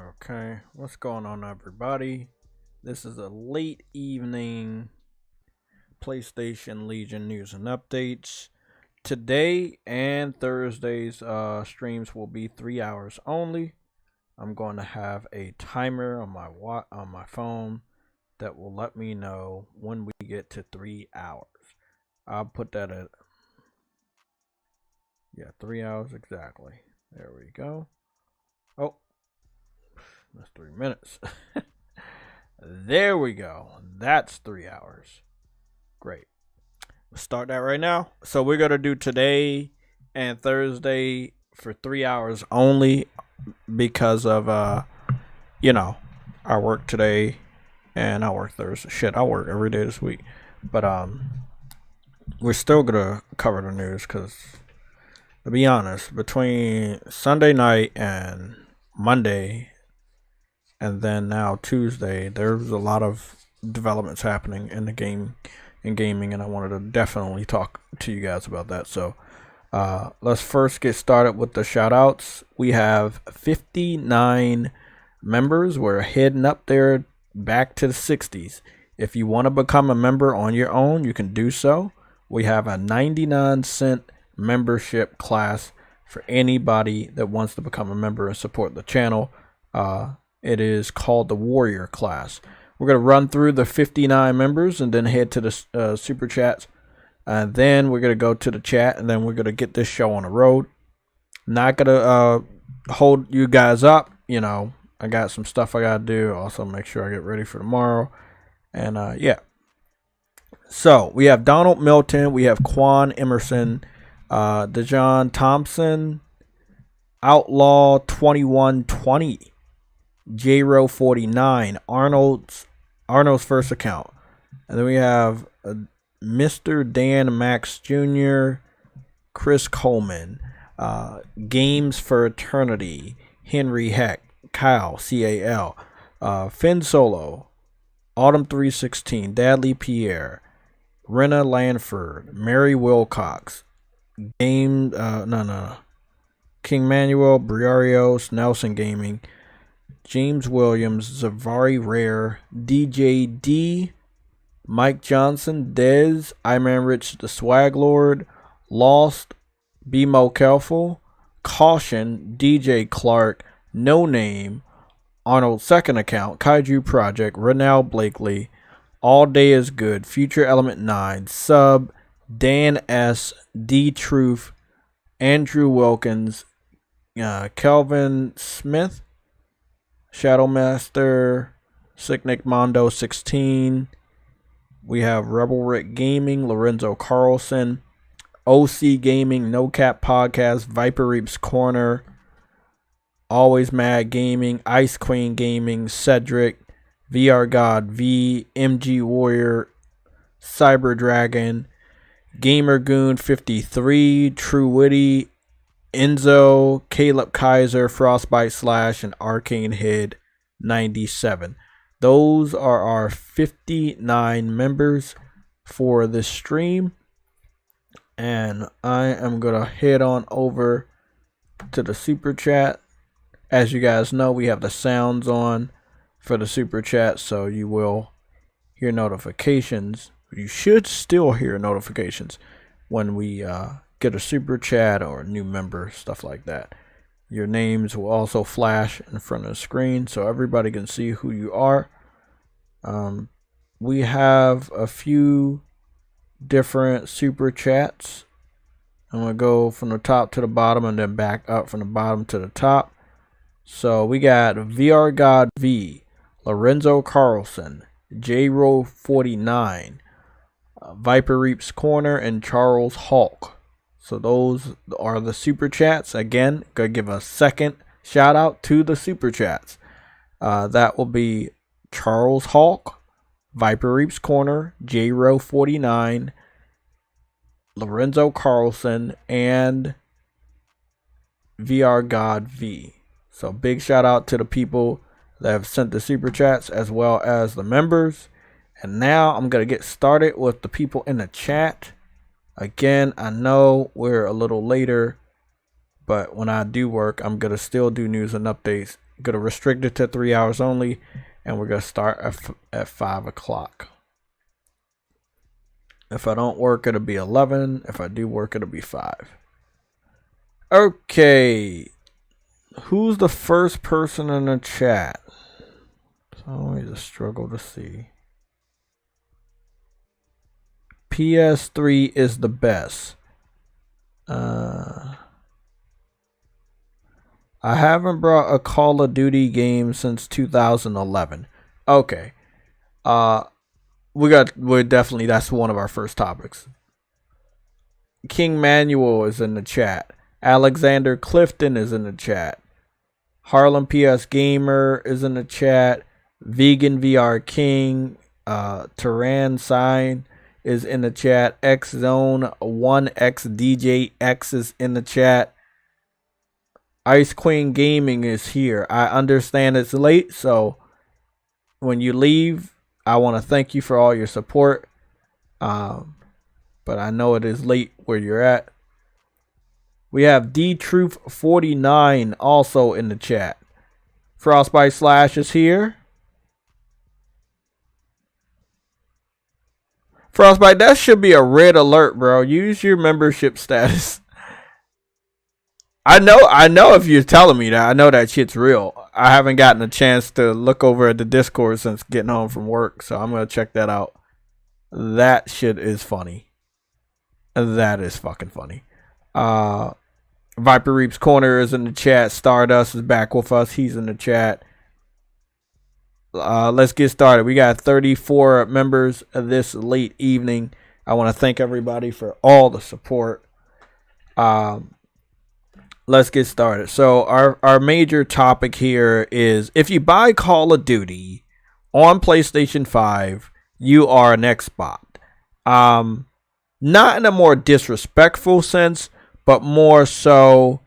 Okay, what's going on, everybody? This is a late evening PlayStation Legion news and updates. Today and Thursday's streams will be 3 hours only. I'm going to have a timer on my phone that will let me know when we get to 3 hours. I'll put that at 3 hours exactly. There we go. Oh, that's 3 minutes. There we go. That's 3 hours. Great. Let's start that right now. So we're going to do today and Thursday for 3 hours only because of, I work today and I work Thursday. Shit, I work every day this week. But we're still going to cover the news because, to be honest, between Sunday night and Monday and then now Tuesday, there's a lot of developments happening in the gaming, and I wanted to definitely talk to you guys about that. So let's first get started with the shout outs. We have 59 members. We're heading up there back to the 60s. If you want to become a member on your own, you can do so. We have a 99-cent membership class for anybody that wants to become a member and support the channel. It is called the Warrior class. We're going to run through the 59 members and then head to the super chats. And then we're going to go to the chat, and then we're going to get this show on the road. Not going to hold you guys up. I got some stuff I got to do. Also make sure I get ready for tomorrow. And so we have Donald Milton. We have Quan Emerson, Dejon Thompson, Outlaw 2120. JRO 49, Arnold's first account. And then we have Mr. Dan Max Jr., Chris Coleman, Games for Eternity, Henry Heck, Kyle, CAL, Finn Solo, Autumn 316, Dadley Pierre, Rena Lanford, Mary Wilcox, King Manuel, Briarios, Nelson Gaming, James Williams, Zavari Rare, DJ D, Mike Johnson, Dez, Iman Rich, the Swag Lord, Lost, BMO Kelful, Caution, DJ Clark, No Name, Arnold's second account, Kaiju Project, Renal Blakely, All Day is Good, Future Element 9, Sub, Dan S, D Truth, Andrew Wilkins, Kelvin Smith, Shadowmaster, Sicknick Mondo 16. We have Rebel Rick Gaming, Lorenzo Carlson, OC Gaming, No Cap Podcast, Viper Reaps Corner, Always Mad Gaming, Ice Queen Gaming, Cedric, VR God V, MG Warrior, Cyber Dragon, Gamer Goon 53, True Witty, Enzo, Caleb Kaiser, Frostbite Slash, and Arcane Head 97. Those are our 59 members for this stream. And I am going to head on over to the super chat. As you guys know, we have the sounds on for the super chat, so you will hear notifications. You should still hear notifications when we get a super chat or a new member, stuff like that. Your names will also flash in front of the screen so everybody can see who you are. We have a few different super chats. I'm going to go from the top to the bottom and then back up from the bottom to the top. So we got VR God V, Lorenzo Carlson, JRO 49, Viper Reaps Corner, and Charles Hawk. So those are the super chats. Again, gonna give a second shout out to the super chats. That will be Charles Hawk, Viper Reaps Corner, JRO 49, Lorenzo Carlson, and VR God V. So big shout out to the people that have sent the super chats as well as the members. And now I'm gonna get started with the people in the chat. Again, I know we're a little later, but when I do work, I'm going to still do news and updates Gonna restrict it to 3 hours only, and we're gonna start at 5 o'clock. If I don't work, it'll be 11. If I do work, it'll be 5. Okay. Who's the first person in the chat? It's always a struggle to see. PS3 is the best. I haven't brought a Call of Duty game since 2011. Okay. We're definitely, that's one of our first topics. King Manuel is in the chat. Alexander Clifton is in the chat. Harlem PS Gamer is in the chat. Vegan VR King. Turan Sign is in the chat. X Zone 1X DJ X is in the chat. Ice Queen Gaming is here. I understand it's late, so when you leave, I want to thank you for all your support. But I know it is late where you're at. We have DTruth49 also in the chat. Frostbite Slash is here. Frostbite, that should be a red alert, bro. Use your membership status. I know if you're telling me that, I know that shit's real. I haven't gotten a chance to look over at the Discord since getting home from work, so I'm going to check that out. That shit is funny. That is fucking funny. Viper Reaps Corner is in the chat. Stardust is back with us. He's in the chat. Let's get started. We got 34 members this late evening. I want to thank everybody for all the support. Let's get started. So our major topic here is, if you buy Call of Duty on PlayStation 5, you are an Xbot. Not in a more disrespectful sense, but more so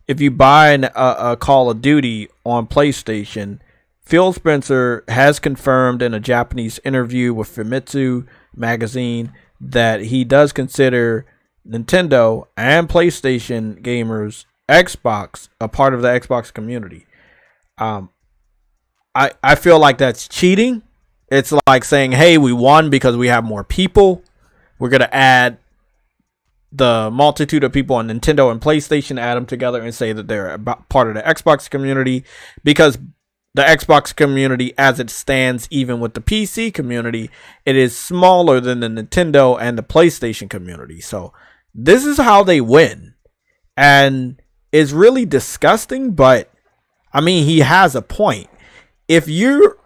if you buy a Call of Duty on PlayStation. Phil Spencer has confirmed in a Japanese interview with Famitsu magazine that he does consider Nintendo and PlayStation gamers, Xbox, a part of the Xbox community. I feel like that's cheating. It's like saying, hey, we won because we have more people. We're going to add the multitude of people on Nintendo and PlayStation, add them together and say that they're part of the Xbox community, because the Xbox community, as it stands, even with the PC community, it is smaller than the Nintendo and the PlayStation community. So this is how they win. And it's really disgusting, but I mean, he has a point. If you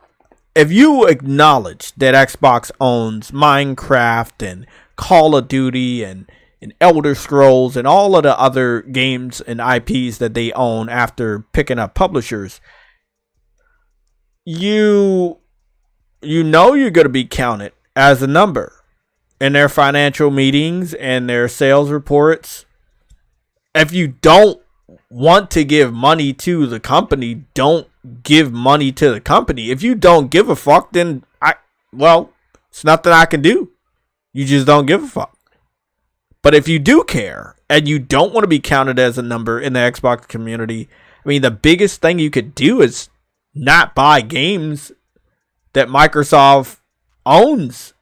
acknowledge that Xbox owns Minecraft and Call of Duty and Elder Scrolls and all of the other games and IPs that they own after picking up publishers, you know you're going to be counted as a number in their financial meetings and their sales reports. If you don't want to give money to the company, don't give money to the company. If you don't give a fuck, then it's nothing I can do. You just don't give a fuck. But if you do care and you don't want to be counted as a number in the Xbox community, I mean, the biggest thing you could do is not buy games that Microsoft owns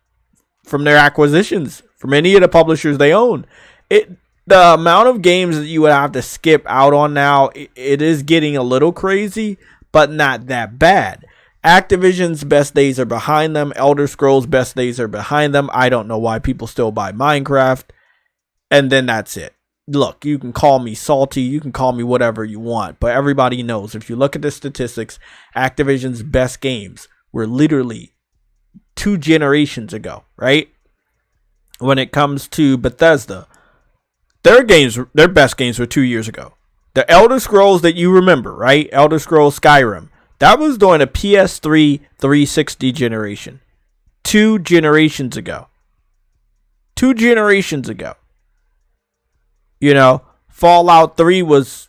from their acquisitions, from any of the publishers they own. The amount of games that you would have to skip out on now, it is getting a little crazy, but not that bad. Activision's best days are behind them. Elder Scrolls' best days are behind them. I don't know why people still buy Minecraft. And then that's it. Look, you can call me salty. You can call me whatever you want. But everybody knows, if you look at the statistics, Activision's best games were literally 2 generations ago, right? When it comes to Bethesda, their best games were 2 years ago. The Elder Scrolls that you remember, right? Elder Scrolls Skyrim. That was during a PS3 360 generation. 2 generations ago. 2 generations ago. You know, Fallout 3 was,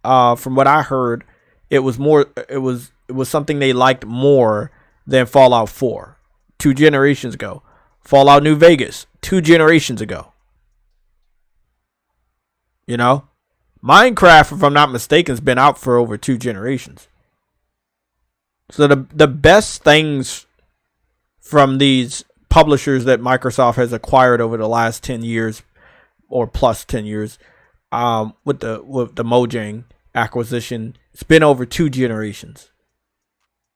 from what I heard, it was something they liked more than Fallout 4. 2 generations ago. Fallout New Vegas, 2 generations ago. You know, Minecraft, if I'm not mistaken, has been out for over 2 generations. So the best things from these publishers that Microsoft has acquired over the last 10 years or plus 10 years, with the Mojang acquisition, it's been over 2 generations.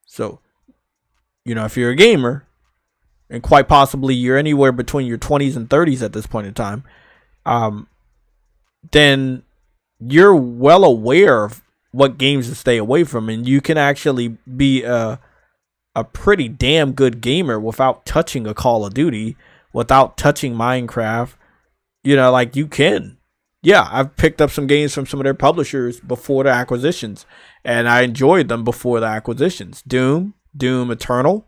So, if you're a gamer, and quite possibly you're anywhere between your 20s and 30s at this point in time, then you're well aware of what games to stay away from, and you can actually be a pretty damn good gamer without touching a Call of Duty, without touching Minecraft. Like, you can. Yeah, I've picked up some games from some of their publishers before the acquisitions, and I enjoyed them before the acquisitions. Doom Eternal,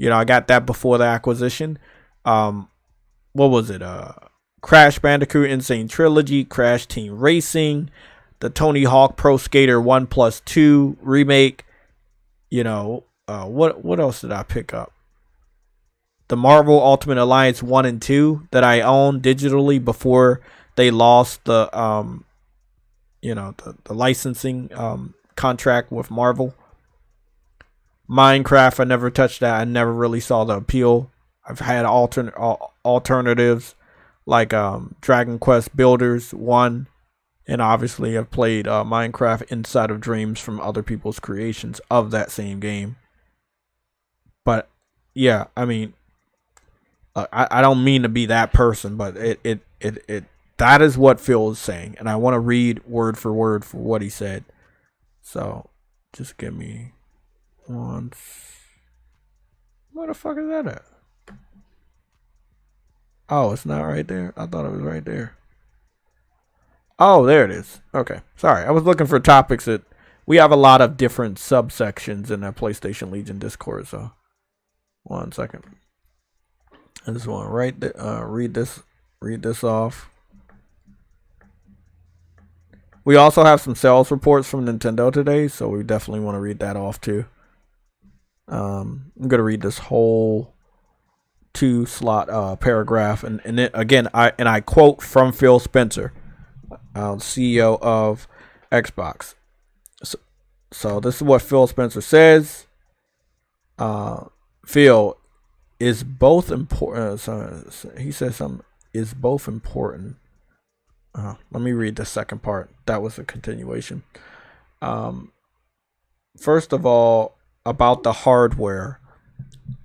I got that before the acquisition. What was it? Crash Bandicoot Insane Trilogy, Crash Team Racing, the Tony Hawk Pro Skater 1+2 remake. What else did I pick up? The Marvel Ultimate Alliance 1 and 2 that I owned digitally before they lost the licensing contract with Marvel. Minecraft, I never touched that. I never really saw the appeal. I've had alternatives like Dragon Quest Builders 1, and obviously I've played Minecraft Inside of Dreams from other people's creations of that same game. But yeah, I mean, I don't mean to be that person, but it that is what Phil is saying, and I want to read word for word for what he said. So just give me one. Where the fuck is that at? Oh, it's not right there. I thought it was right there. Oh, there it is. Okay, sorry. I was looking for topics that we have a lot of different subsections in that PlayStation Legion Discord. So, 1 second. I just want to read this off. We also have some sales reports from Nintendo today, so we definitely want to read that off too. I'm gonna read this whole 2-slot paragraph, and then again, I quote from Phil Spencer, CEO of Xbox. So this is what Phil Spencer says. Phil is both important. He says something is both important. Let me read the second part. That was a continuation. First of all, about the hardware,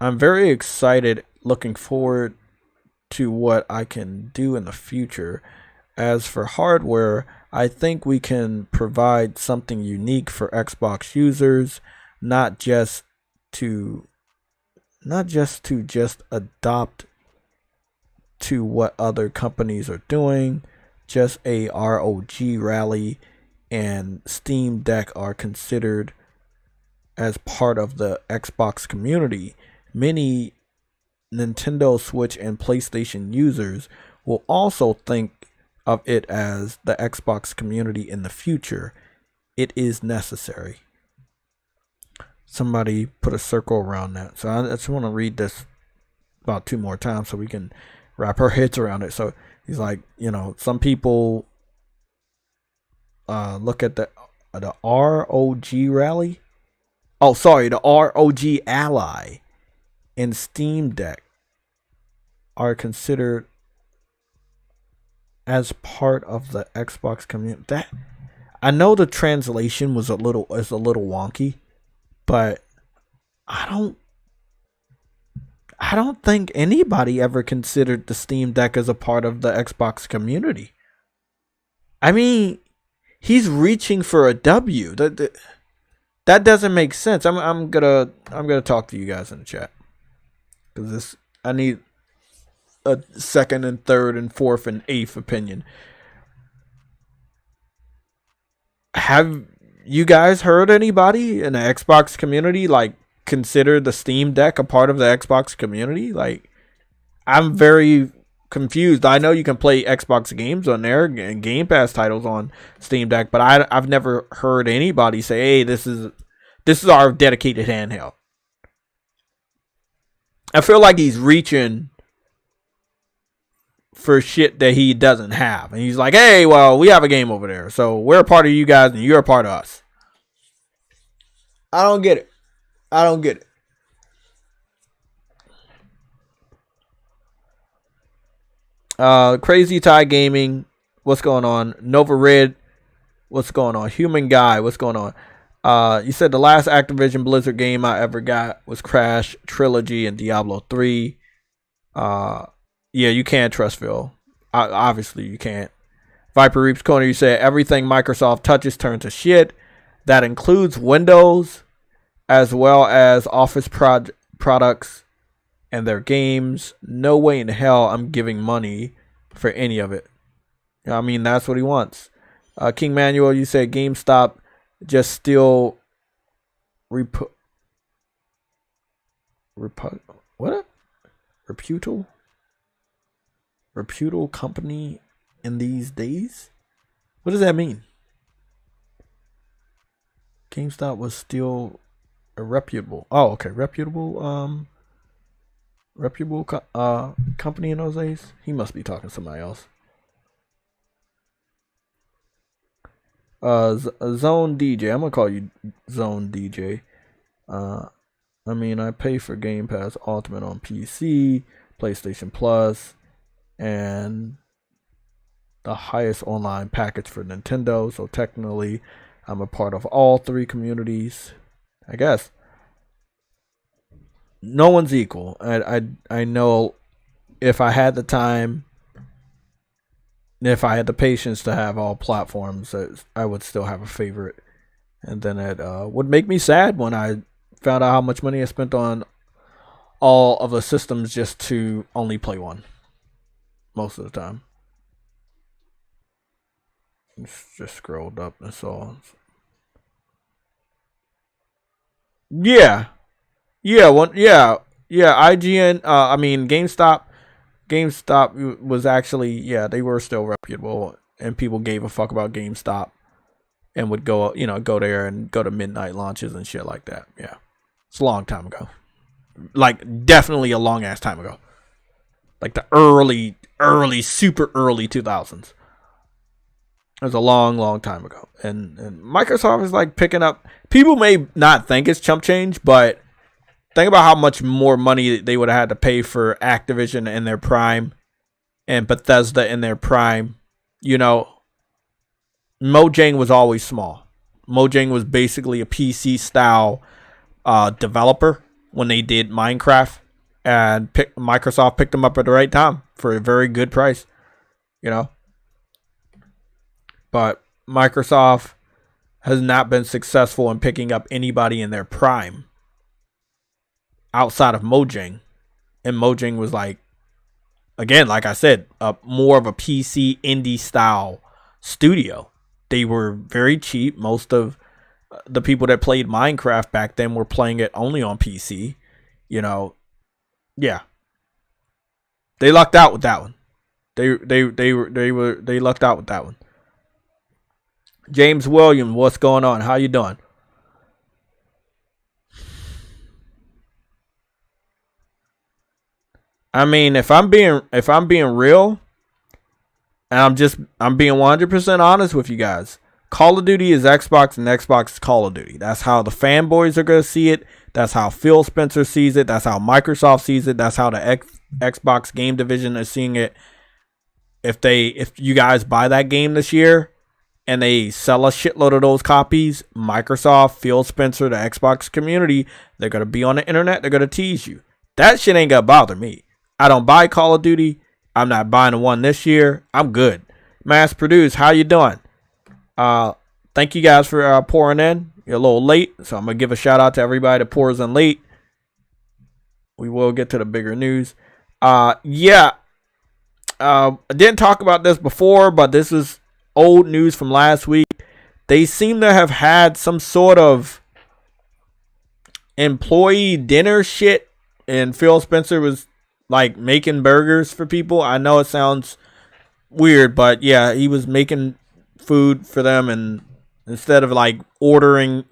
I'm very excited, looking forward to what I can do in the future. As for hardware, I think we can provide something unique for Xbox users, not just to adopt to what other companies are doing. Just a ROG Rally and Steam Deck are considered as part of the Xbox community. Many Nintendo Switch and PlayStation users will also think of it as the Xbox community in the future. It is necessary. Somebody put a circle around that. So I just want to read this about 2 more times so we can wrap our heads around it. So he's like, some people look at the ROG Rally. Oh, sorry, the ROG Ally and Steam Deck are considered as part of the Xbox community. That, I know the translation was a little wonky, but I don't think anybody ever considered the Steam Deck as a part of the Xbox community. I mean, he's reaching for a W. That doesn't make sense. I'm gonna talk to you guys in the chat, because I need a second and third and fourth and eighth opinion. Have you guys heard anybody in the Xbox community consider the Steam Deck a part of the Xbox community? I'm very confused. I know you can play Xbox games on there and Game Pass titles on Steam Deck, but I've never heard anybody say, "Hey, this is our dedicated handheld." I feel like he's reaching for shit that he doesn't have, and he's like, "Hey, well, we have a game over there, so we're a part of you guys and you're a part of us." I don't get it. I don't get it. Crazy Tie Gaming, what's going on? Nova Red, what's going on? Human Guy, what's going on? You said the last Activision Blizzard game I ever got was Crash Trilogy and Diablo 3. Yeah, you can't trust Phil. Obviously, you can't. Viper Reaps Corner, you said everything Microsoft touches turns to shit. That includes Windows, as well as Office products and their games. No way in hell I'm giving money for any of it. I mean, that's what he wants. King Manuel, you said GameStop just still what? Reputal company in these days? What does that mean? GameStop was still a reputable. Oh, okay, reputable company in those days. He must be talking to somebody else. Zone DJ. I'm gonna call you Zone DJ. I mean, I pay for Game Pass Ultimate on PC, PlayStation Plus, and the highest online package for Nintendo. So technically, I'm a part of all three communities. I guess no one's equal. I know if I had the time, if I had the patience to have all platforms, I would still have a favorite. And then it would make me sad when I found out how much money I spent on all of the systems just to only play one. Most of the time. Just scrolled up, that's all. Yeah. IGN, I mean, GameStop was actually, they were still reputable, and people gave a fuck about GameStop and would go there and go to midnight launches and shit like that. Yeah. It's a long time ago. Like, definitely a long ass time ago. Like the early, super early 2000s. It was a long time ago. And Microsoft is like picking up. People may not think it's chump change, but think about how much more money they would have had to pay for Activision in their prime and Bethesda in their prime. You know, Mojang was always small. Mojang was basically a PC style developer when they did Minecraft, and Microsoft picked them up at the right time for a very good price, you know. But Microsoft has not been successful in picking up anybody in their prime outside of Mojang. And Mojang was like, again, like I said, more of a PC indie style studio. They were very cheap. Most of the people that played Minecraft back then were playing it only on PC. You know, yeah. They lucked out with that one. They lucked out with that one. James Williams, what's going on? How you doing? I mean, if I'm being real, and I'm being 100% honest with you guys, Call of Duty is Xbox and Xbox is Call of Duty. That's how the fanboys are going to see it. That's how Phil Spencer sees it. That's how Microsoft sees it. That's how the Xbox game division is seeing it. If you guys buy that game this year and they sell a shitload of those copies, Microsoft, Phil Spencer, the Xbox community, they're going to be on the internet. They're going to tease you. That shit ain't going to bother me. I don't buy Call of Duty. I'm not buying the one this year. I'm good. Mass Produce, how you doing? Thank you guys for pouring in. You're a little late, so I'm going to give a shout out to everybody that pours in late. We will get to the bigger news. I didn't talk about this before, but this is old news from last week. They seem to have had some sort of employee dinner shit, and Phil Spencer was like making burgers for people. I know it sounds weird, but yeah, he was making food for them, and instead of like ordering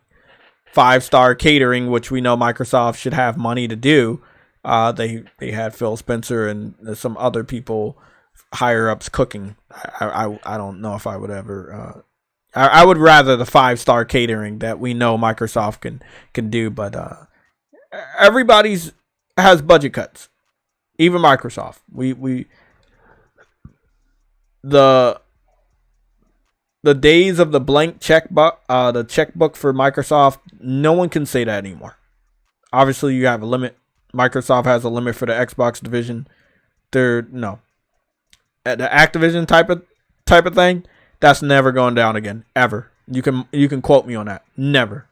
5-star catering, which we know Microsoft should have money to do, they had Phil Spencer and some other people higher ups cooking. I don't know if I would ever. I would rather the 5-star catering that we know Microsoft can do, but everybody's has budget cuts. Even Microsoft. The days of the blank checkbook, the checkbook for Microsoft, no one can say that anymore. Obviously, you have a limit. Microsoft has a limit for the Xbox division. No. At the Activision type of thing, that's never going down again, ever. You can quote me on that. Never.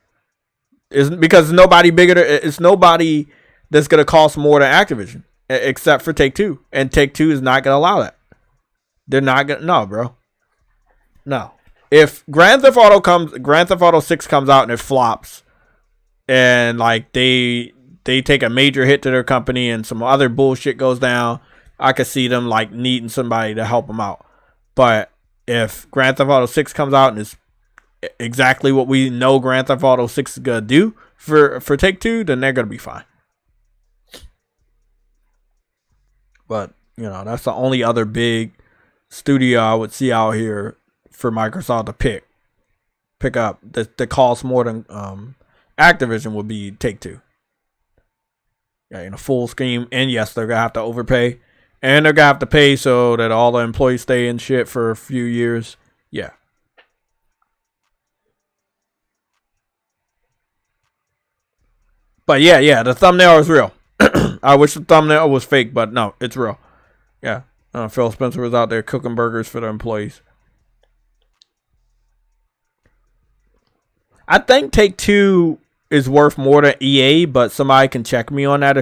Because it's nobody that's gonna cost more than Activision, except for Take-Two, and Take-Two is not gonna allow that. They're not gonna. No, bro. No. If Grand Theft Auto 6 comes out and it flops, and like they take a major hit to their company and some other bullshit goes down, I could see them like needing somebody to help them out. But if Grand Theft Auto 6 comes out and is exactly what we know Grand Theft Auto 6 is gonna do for Take-Two, then they're gonna be fine. But that's the only other big studio I would see out here for Microsoft to pick up that costs more than Activision would be Take-Two. Yeah, in a full scheme, and yes, they're gonna have to overpay, and they're gonna have to pay so that all the employees stay in shit for a few years. Yeah. But yeah, the thumbnail is real. I wish the thumbnail was fake, but no, it's real. Yeah, Phil Spencer was out there cooking burgers for the employees. I think Take-Two is worth more than EA, but somebody can check me on that.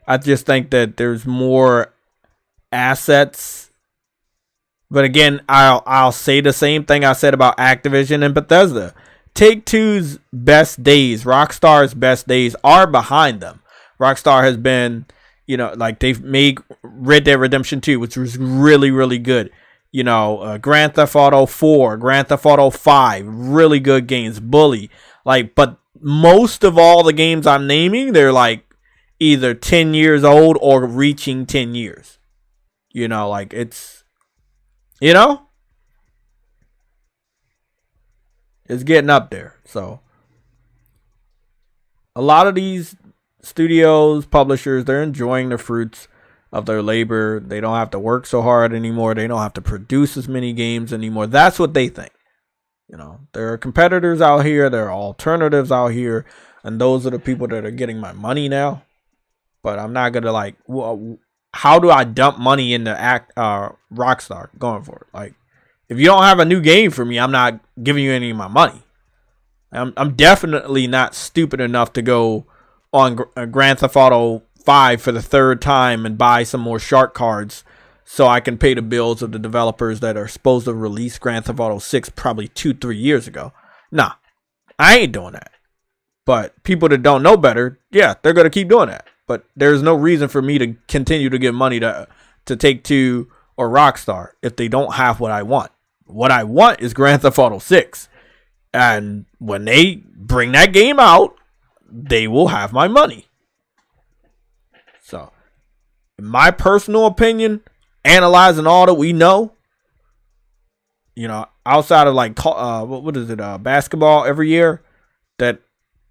I just think that there's more assets. But again, I'll say the same thing I said about Activision and Bethesda. Take-Two's best days, Rockstar's best days, are behind them. Rockstar has been, like they've made Red Dead Redemption 2, which was really, really good. Grand Theft Auto 4, Grand Theft Auto 5, really good games. Bully. But most of all the games I'm naming, they're like either 10 years old or reaching 10 years. It's, it's getting up there. So a lot of these studios, publishers, they're enjoying the fruits of their labor. They don't have to work so hard anymore. They don't have to produce as many games anymore. That's what they think. There are competitors out here. There are alternatives out here. And those are the people that are getting my money now. But I'm not going to how do I dump money into Rockstar going forward? If you don't have a new game for me, I'm not giving you any of my money. I'm definitely not stupid enough to go on Grand Theft Auto 5 for the third time and buy some more shark cards so I can pay the bills of the developers that are supposed to release Grand Theft Auto 6 probably 2-3 years ago. Nah, I ain't doing that. But people that don't know better, yeah, they're going to keep doing that. But there's no reason for me to continue to give money to Take-Two or Rockstar if they don't have what I want. What I want is Grand Theft Auto 6. And when they bring that game out, they will have my money. So, in my personal opinion, analyzing all that we know, outside of what is it, basketball every year that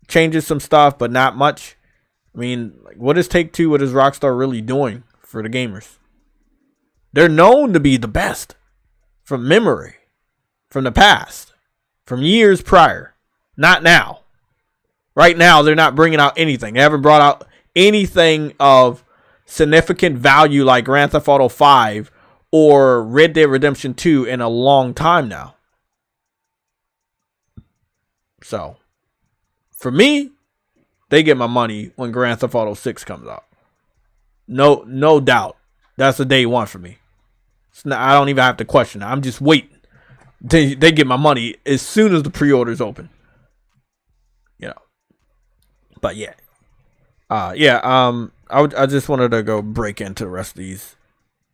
changes some stuff, but not much. I mean, what is Take-Two, what is Rockstar really doing for the gamers? They're known to be the best from memory, from the past, from years prior. Not now. Right now, they're not bringing out anything. They haven't brought out anything of significant value like Grand Theft Auto 5 or Red Dead Redemption 2 in a long time now. So, for me, they get my money when Grand Theft Auto 6 comes out. No doubt. That's the day one for me. I don't even have to question it. I'm just waiting. They get my money as soon as the pre-orders open. But yeah. I just wanted to go break into the rest of these.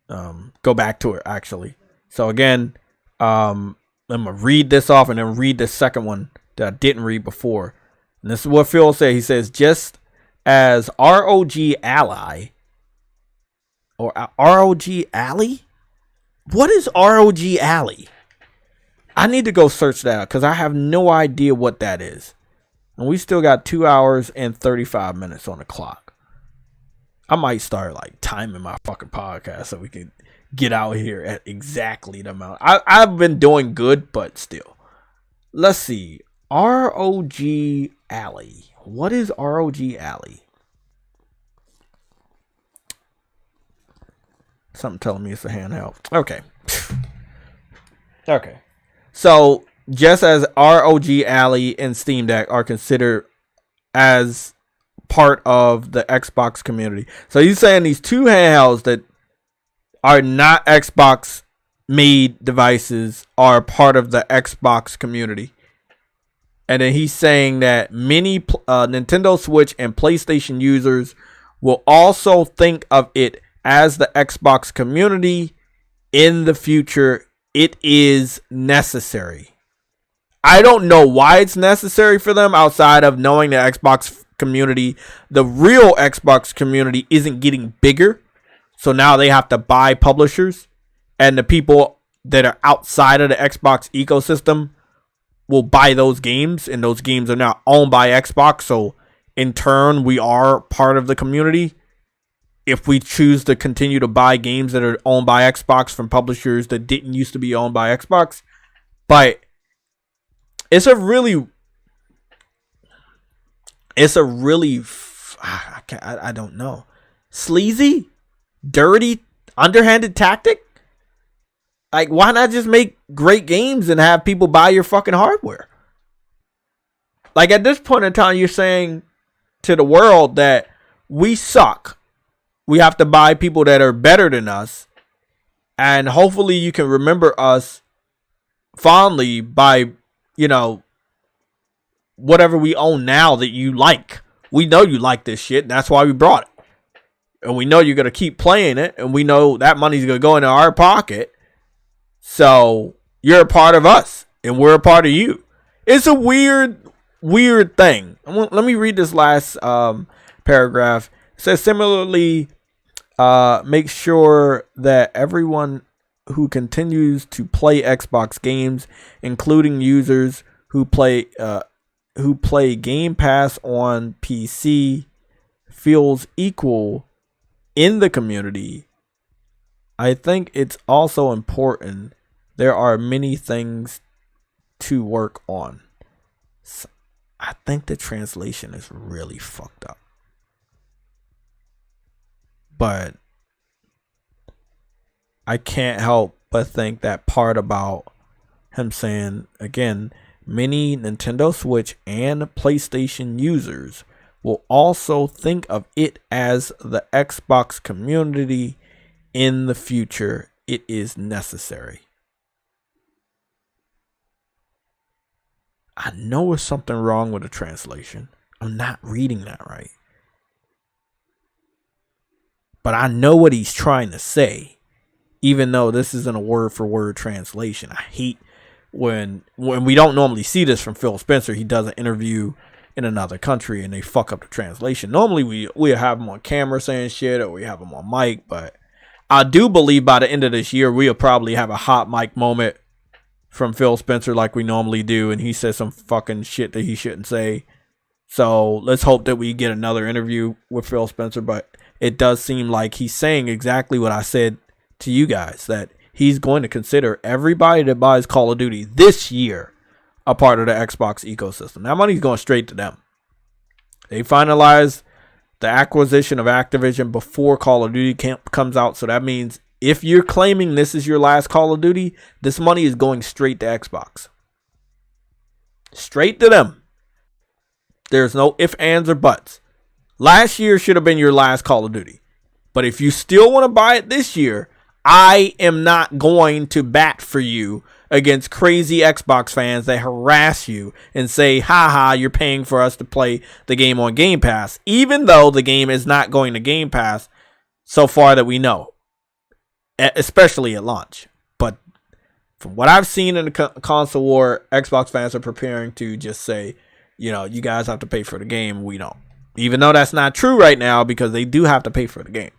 Go back to it, actually. So again, I'm going to read this off and then read the second one that I didn't read before. And this is what Phil said. He says, just as ROG Ally, or ROG Alley? What is ROG Alley? I need to go search that out because I have no idea what that is. And we still got 2 hours and 35 minutes on the clock. I might start like timing my fucking podcast so we can get out here at exactly the amount. I've been doing good, but still. Let's see. ROG Alley. What is ROG Alley? Something telling me it's a handheld. Okay. Okay. So, just as ROG Alley and Steam Deck are considered as part of the Xbox community. So, he's saying these two handhelds that are not Xbox made devices are part of the Xbox community. And then he's saying that many Nintendo Switch and PlayStation users will also think of it as the Xbox community in the future. It is necessary. I don't know why it's necessary for them outside of knowing the Xbox community. The real Xbox community isn't getting bigger. So now they have to buy publishers. And the people that are outside of the Xbox ecosystem will buy those games. And those games are now owned by Xbox. So in turn, we are part of the community. If we choose to continue to buy games that are owned by Xbox from publishers that didn't used to be owned by Xbox. But it's a really I don't know, sleazy, dirty, underhanded tactic. Like, why not just make great games and have people buy your fucking hardware? Like, at this point in time, you're saying to the world that we suck. We have to buy people that are better than us. And hopefully you can remember us fondly by, you know, whatever we own now that you like. We know you like this shit. That's why we brought it. And we know you're going to keep playing it. And we know that money's going to go into our pocket. So you're a part of us. And we're a part of you. It's a weird thing. Let me read this last paragraph. It says, similarly, make sure that everyone who continues to play Xbox games, including users who play Game Pass on PC, feels equal in the community. I think it's also important. There are many things to work on. So I think the translation is really fucked up. But I can't help but think that part about him saying, again, many Nintendo Switch and PlayStation users will also think of it as the Xbox community in the future. It is necessary. I know there's something wrong with the translation. I'm not reading that right. But I know what he's trying to say, even though this isn't a word-for-word translation. I hate when we don't normally see this from Phil Spencer. He does an interview in another country and they fuck up the translation. Normally we have him on camera saying shit, or we have him on mic. But I do believe by the end of this year, we'll probably have a hot mic moment from Phil Spencer like we normally do. And he says some fucking shit that he shouldn't say. So let's hope that we get another interview with Phil Spencer. But it does seem like he's saying exactly what I said to you guys, that he's going to consider everybody that buys Call of Duty this year a part of the Xbox ecosystem. That money's going straight to them. They finalized the acquisition of Activision before Call of Duty comes out. So that means if you're claiming this is your last Call of Duty, this money is going straight to Xbox. Straight to them. There's no ifs, ands, or buts. Last year should have been your last Call of Duty. But if you still want to buy it this year, I am not going to bat for you against crazy Xbox fans that harass you and say, haha, you're paying for us to play the game on Game Pass, even though the game is not going to Game Pass so far that we know, especially at launch. But from what I've seen in the console war, Xbox fans are preparing to just say, you know, you guys have to pay for the game. We don't. Even though that's not true right now, because they do have to pay for the game.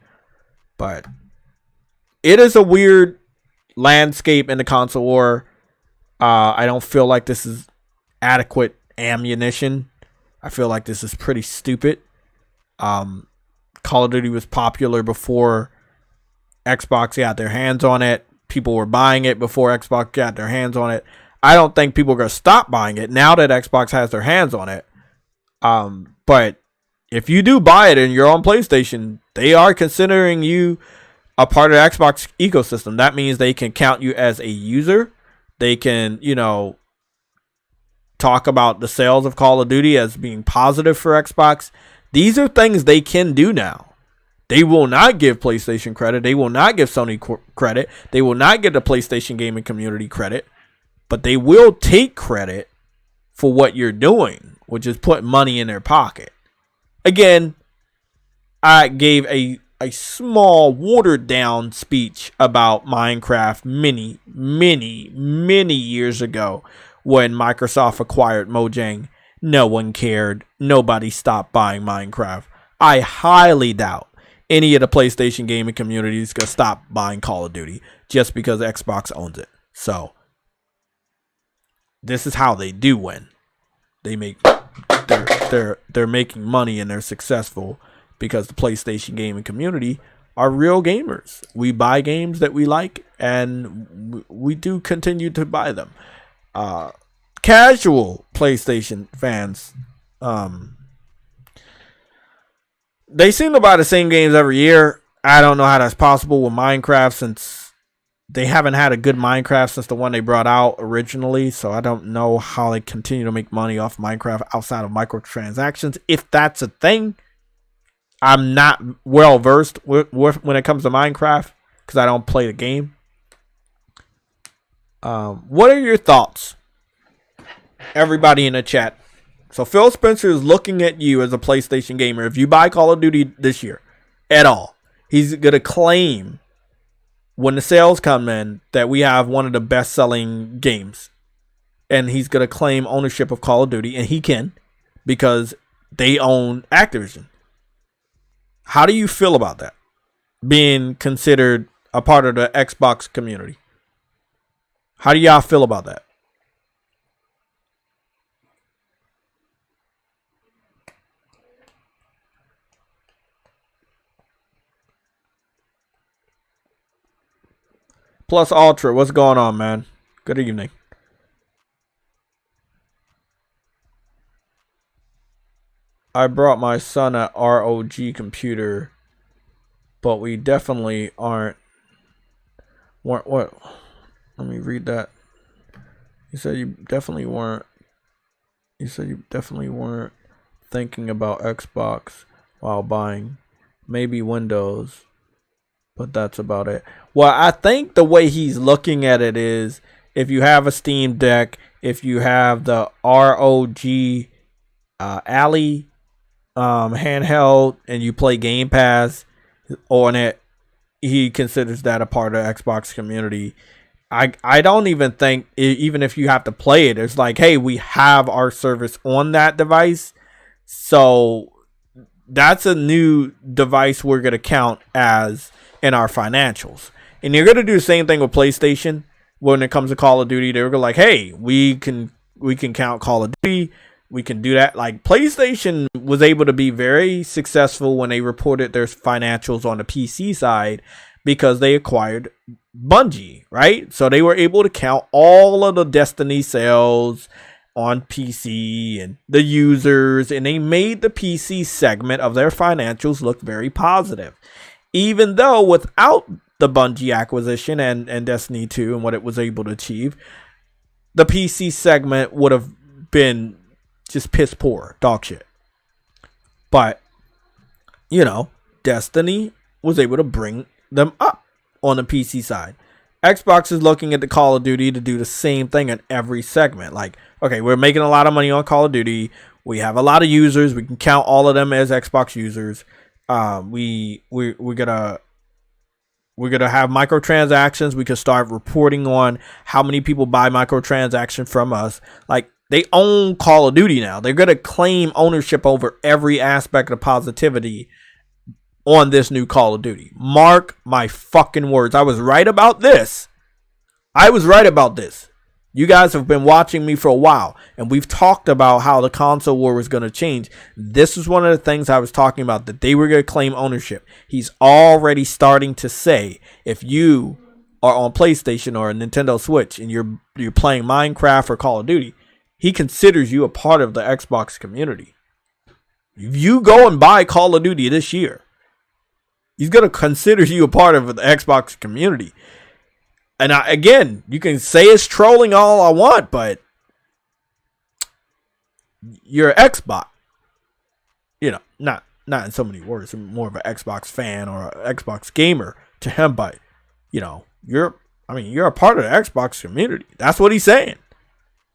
But it is a weird landscape in the console war. I don't feel like this is adequate ammunition I feel like this is pretty stupid. Call of Duty was popular before Xbox got their hands on it. People were buying it before Xbox got their hands on it. I don't think people are going to stop buying it now that Xbox has their hands on it. But if you do buy it and you're on PlayStation, they are considering you a part of the Xbox ecosystem. That means they can count you as a user. They can, talk about the sales of Call of Duty as being positive for Xbox. These are things they can do now. They will not give PlayStation credit. They will not give Sony credit. They will not give the PlayStation gaming community credit. But they will take credit for what you're doing, which is put money in their pocket. Again, I gave a small watered down speech about Minecraft many years ago when Microsoft acquired Mojang. No one cared. Nobody stopped buying Minecraft. I highly doubt any of the PlayStation gaming community is going to stop buying Call of Duty just because Xbox owns it. So this is how they do win. They make they're making money and they're successful because the PlayStation gaming community are real gamers. We buy games that we like and we do continue to buy them. Casual PlayStation fans, they seem to buy the same games every year. I don't know how that's possible with Minecraft since they haven't had a good Minecraft since the one they brought out originally. So I don't know how they continue to make money off Minecraft outside of microtransactions. If that's a thing, I'm not well versed when it comes to Minecraft because I don't play the game. What are your thoughts? Everybody in the chat. So Phil Spencer is looking at you as a PlayStation gamer. If you buy Call of Duty this year at all, he's going to claim when the sales come in that we have one of the best selling games. And he's going to claim ownership of Call of Duty. And he can because they own Activision. How do you feel about that? Being considered a part of the Xbox community. How do y'all feel about that? Plus Ultra, what's going on, man? Good evening. I brought my son a ROG computer, but we definitely weren't what? Let me read that. You said you definitely weren't thinking about Xbox while buying. Maybe Windows, but that's about it. Well, I think the way he's looking at it is if you have a Steam Deck, if you have the ROG Ally handheld and you play Game Pass on it, he considers that a part of the Xbox community. I don't even think, even if you have to play it, it's like, hey, we have our service on that device. So that's a new device we're going to count as in our financials. And you're going to do the same thing with PlayStation when it comes to Call of Duty. They're like, hey, we can count Call of Duty. We can do that. Like PlayStation was able to be very successful when they reported their financials on the PC side because they acquired Bungie, right? So they were able to count all of the Destiny sales on PC and the users, and they made the PC segment of their financials look very positive. Even though without the Bungie acquisition and Destiny 2 and what it was able to achieve, the PC segment would have been just piss poor, dog shit. But, Destiny was able to bring them up on the PC side. Xbox is looking at the Call of Duty to do the same thing in every segment. Like, okay, we're making a lot of money on Call of Duty. We have a lot of users. We can count all of them as Xbox users. We're gonna have microtransactions. We can start reporting on how many people buy microtransaction from us. Like, they own Call of Duty now. They're gonna claim ownership over every aspect of positivity on this new Call of Duty. Mark my fucking words. I was right about this. You guys have been watching me for a while, and we've talked about how the console war was going to change. This is one of the things I was talking about, that they were going to claim ownership. He's already starting to say, if you are on PlayStation or a Nintendo Switch and you're playing Minecraft or Call of Duty, he considers you a part of the Xbox community. If you go and buy Call of Duty this year, he's going to consider you a part of the Xbox community. And again, you can say it's trolling all I want, but you're an Xbot. You know, not in so many words. I'm more of an Xbox fan or an Xbox gamer to him, but you know, you're a part of the Xbox community. That's what he's saying.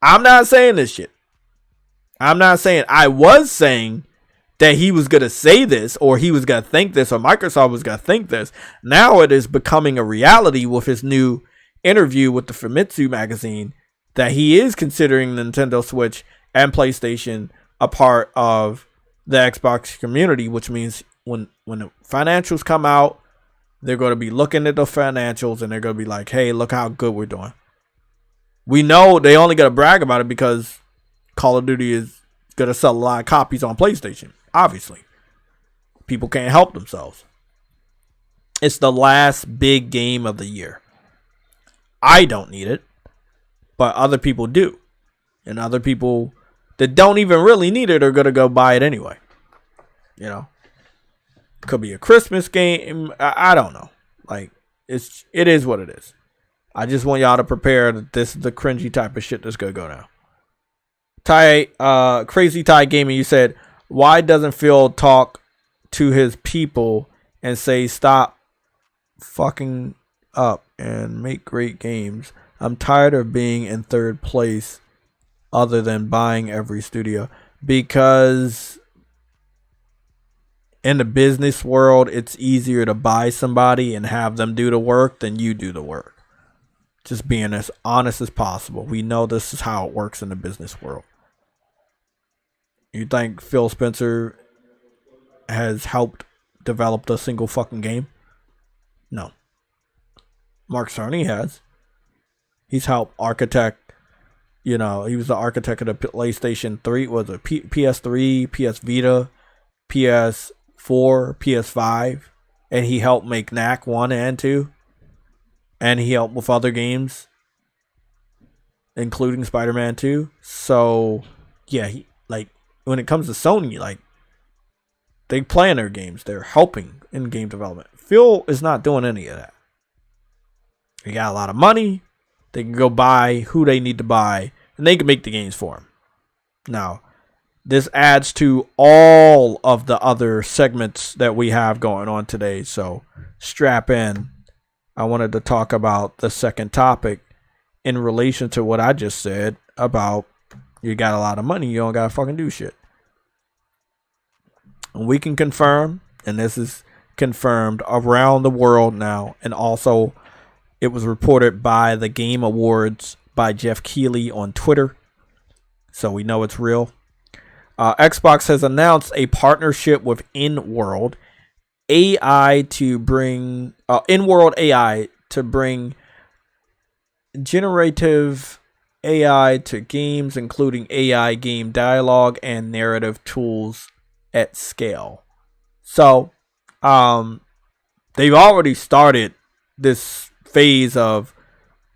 I'm not saying this shit. I'm not saying. I was saying that he was going to say this, or he was going to think this, or Microsoft was going to think this. Now it is becoming a reality with his new interview with the Famitsu magazine, that he is considering the Nintendo Switch and PlayStation a part of the Xbox community, which means when the financials come out, they're going to be looking at the financials and they're going to be like, hey, look how good we're doing. We know they only got to brag about it because Call of Duty is going to sell a lot of copies on PlayStation. Obviously, people can't help themselves. It's the last big game of the year. I don't need it, but other people do. And other people that don't even really need it are going to go buy it anyway. You know, could be a Christmas game. I don't know. Like, it is what it is. I just want y'all to prepare that this is the cringy type of shit that's going to go down. Crazy Ty Gaming, you said, why doesn't Phil talk to his people and say stop fucking up and make great games? I'm tired of being in third place other than buying every studio, because in the business world, it's easier to buy somebody and have them do the work than you do the work. Just being as honest as possible. We know this is how it works in the business world. You think Phil Spencer has helped develop a single fucking game? No. Mark Cerny has. He's helped architect, you know, he was the architect of the PlayStation 3, was it PS3, PS Vita, PS4, PS5, and he helped make Knack 1 and 2. And he helped with other games, including Spider-Man 2. So, yeah, when it comes to Sony, like, they plan their games. They're helping in game development. Phil is not doing any of that. They got a lot of money. They can go buy who they need to buy, and they can make the games for them. Now, this adds to all of the other segments that we have going on today, so strap in. I wanted to talk about the second topic in relation to what I just said about you got a lot of money, you don't gotta fucking do shit. And we can confirm, and this is confirmed around the world now, and also it was reported by the Game Awards by Jeff Keighley on Twitter, so we know it's real. Xbox has announced a partnership with InWorld AI to bring InWorld AI to bring generative AI to games, including AI game dialogue and narrative tools at scale. So, they've already started this phase of,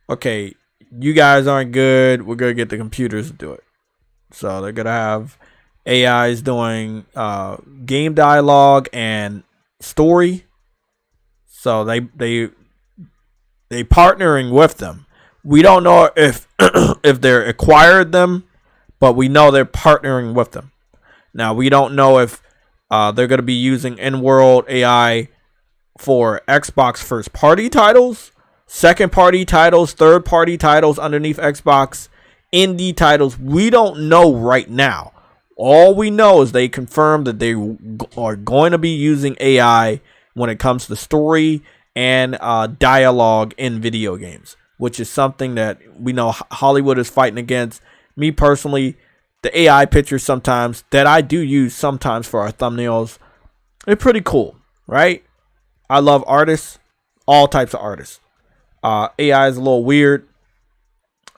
okay, you guys aren't good, we're gonna get the computers to do it. So they're gonna have AIs doing game dialogue and story. So they partnering with them. We don't know if if they're acquired them, but we know they're partnering with them. Now we don't know if they're going to be using in-world AI for Xbox first party titles, second party titles, third party titles underneath Xbox, indie titles. We don't know right now. All we know is they confirmed that they are going to be using AI when it comes to story and dialogue in video games, which is something that we know Hollywood is fighting against. Me personally, the AI pictures sometimes that I do use sometimes for our thumbnails, they're pretty cool, right? I love artists, all types of artists. AI is a little weird.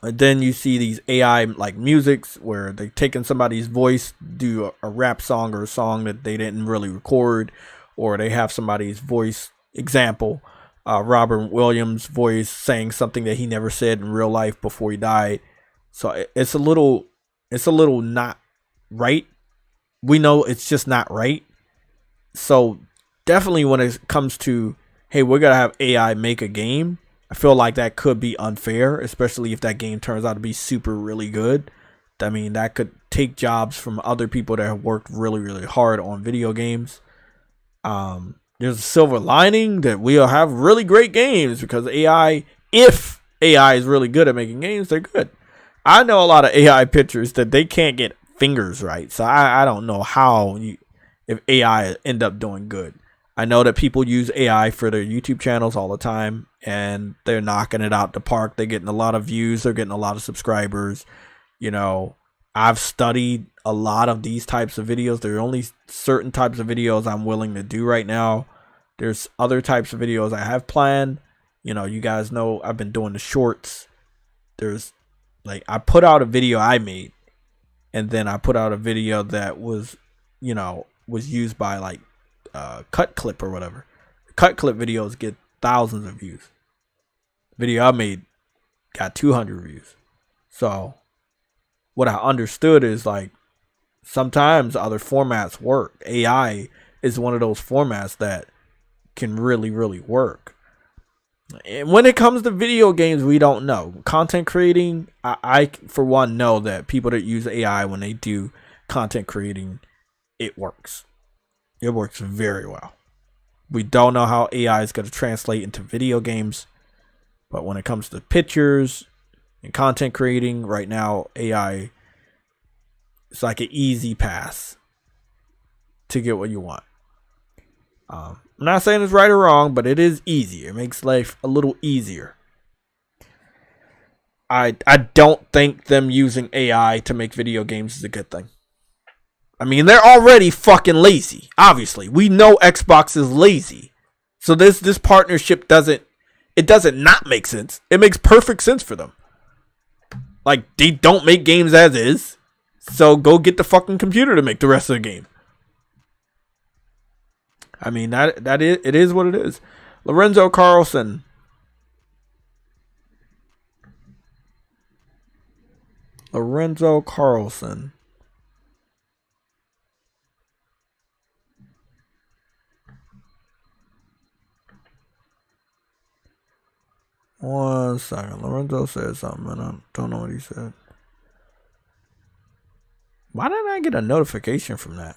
And then you see these AI like musics where they're taking somebody's voice, do a rap song or a song that they didn't really record, or they have somebody's voice, example, Robert Williams' voice saying something that he never said in real life before he died. So it's a little not right. We know it's just not right. So definitely when it comes to, hey, we're going to have AI make a game, I feel like that could be unfair, especially if that game turns out to be super really good. I mean, that could take jobs from other people that have worked really, really hard on video games. There's a silver lining that we'll have really great games because AI, if AI is really good at making games, they're good. I know a lot of AI pitchers that they can't get fingers right. So I don't know how if AI end up doing good. I know that people use AI for their YouTube channels all the time, and they're knocking it out the park. They're getting a lot of views. They're getting a lot of subscribers. You know, I've studied a lot of these types of videos. There are only certain types of videos I'm willing to do right now. There's other types of videos I have planned. You know, you guys know I've been doing the shorts. There's like, I put out a video I made, and then I put out a video that was, you know, was used by like cut clip or whatever. Cut clip videos get thousands of views. The video I made got 200 views. So what I understood is like sometimes other formats work. AI is one of those formats that can really, really work. And when it comes to video games, we don't know. Content creating, I for one know that people that use AI when they do content creating, it works. It works very well. We don't know how AI is going to translate into video games, but when it comes to pictures and content creating, right now AI is like an easy pass to get what you want. I'm not saying it's right or wrong, but it is easier. It makes life a little easier. I don't think them using AI to make video games is a good thing. I mean, they're already fucking lazy. Obviously, we know Xbox is lazy. So this partnership doesn't not make sense. It makes perfect sense for them. Like, they don't make games as is. So go get the fucking computer to make the rest of the game. I mean, it is what it is. Lorenzo Carlson. One second. Lorenzo said something, and I don't know what he said. Why didn't I get a notification from that?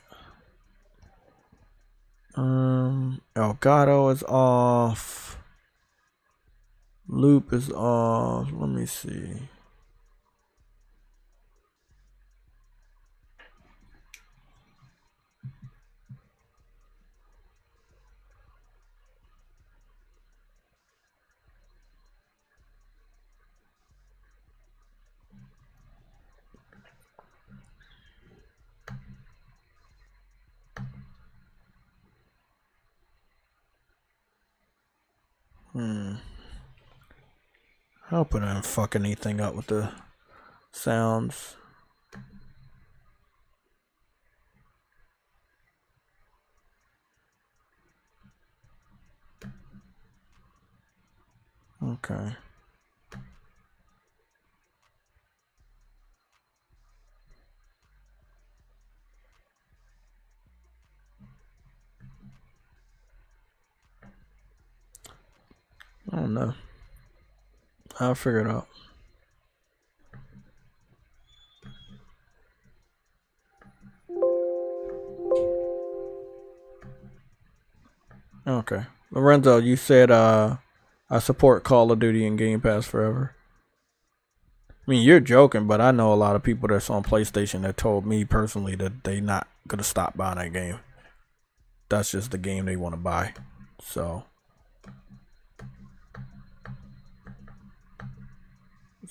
Elgato is off. Loop is off. Let me see. I hope I didn't fuck anything up with the sounds. Okay. I don't know. I'll figure it out. Okay. Lorenzo, you said I support Call of Duty and Game Pass forever. I mean, you're joking, but I know a lot of people that's on PlayStation that told me personally that they not gonna stop buying that game. That's just the game they want to buy. So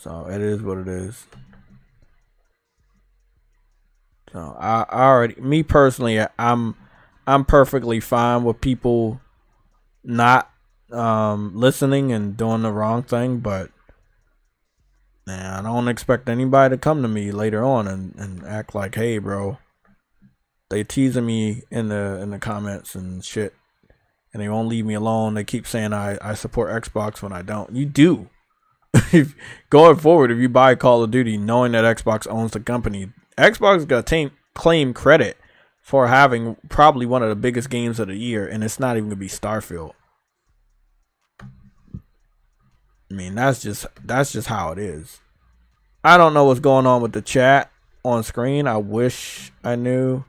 it is what it is. So I already, me personally, I'm perfectly fine with people not listening and doing the wrong thing, but Now, I don't expect anybody to come to me later on and act like, hey, bro, they teasing me in the comments and shit, and they won't leave me alone. They keep saying I support Xbox when I don't. You do. If, going forward, if you buy Call of Duty knowing that Xbox owns the company, Xbox is going to claim credit for having probably one of the biggest games of the year, and it's not even going to be Starfield. I mean, that's just how it is. I don't know what's going on with the chat on screen. I wish I knew,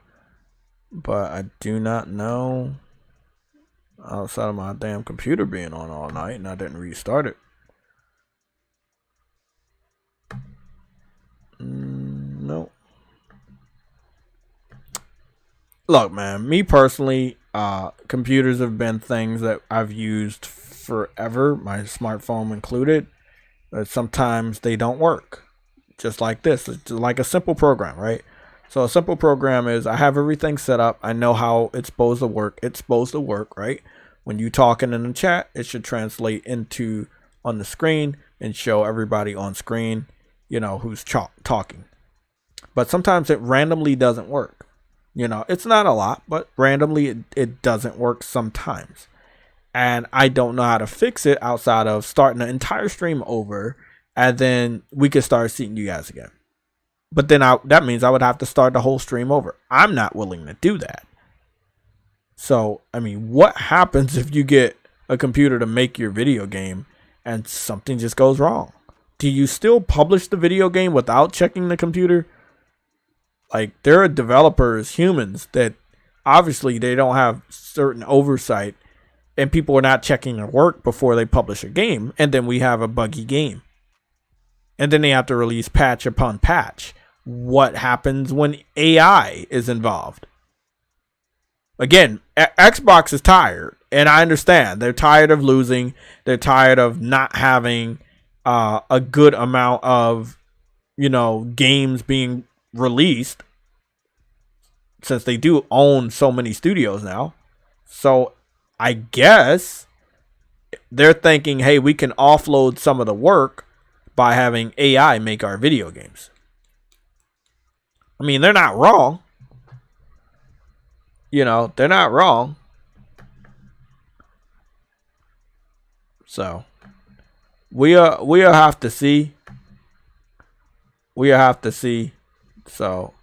but I do not know. Outside of my damn computer being on all night and I didn't restart it. No. Look, man, me personally, computers have been things that I've used forever, my smartphone included. But sometimes they don't work. Just like this. It's like a simple program, right? So a simple program is I have everything set up. I know how it's supposed to work. It's supposed to work, right? When you talking in the chat, it should translate into on the screen and show everybody on screen, you know, who's talking. But sometimes it randomly doesn't work. You know, it's not a lot, but randomly it doesn't work sometimes. And I don't know how to fix it outside of starting the entire stream over, and then we could start seeing you guys again. But then that means I would have to start the whole stream over. I'm not willing to do that. So, I mean, what happens if you get a computer to make your video game and something just goes wrong? Do you still publish the video game without checking the computer? Like, there are developers, humans, that obviously they don't have certain oversight, and people are not checking their work before they publish a game, and then we have a buggy game. And then they have to release patch upon patch. What happens when AI is involved? Again, Xbox is tired, and I understand. They're tired of losing. They're tired of not having a good amount of, you know, games being released, since they do own so many studios now. So I guess they're thinking, hey, we can offload some of the work by having AI make our video games. I mean, they're not wrong. You know, they're not wrong. So we'll have to see. We'll have to see. So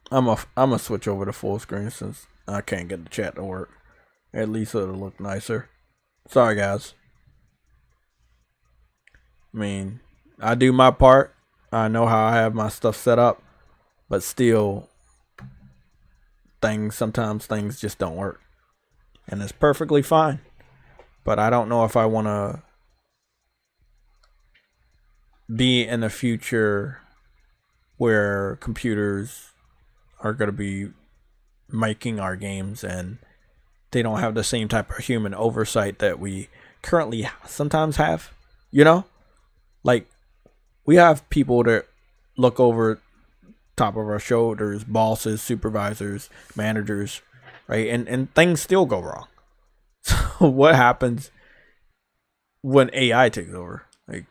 I'm a switch over to full screen since I can't get the chat to work. At least it'll look nicer. Sorry, guys. I mean, I do my part. I know how I have my stuff set up, but still, sometimes things just don't work, and it's perfectly fine. But I don't know if I want to be in the future where computers are going to be making our games and they don't have the same type of human oversight that we currently sometimes have. You know, like, we have people that look over top of our shoulders, bosses, supervisors, managers, right? And things still go wrong. So what happens when AI takes over? Like,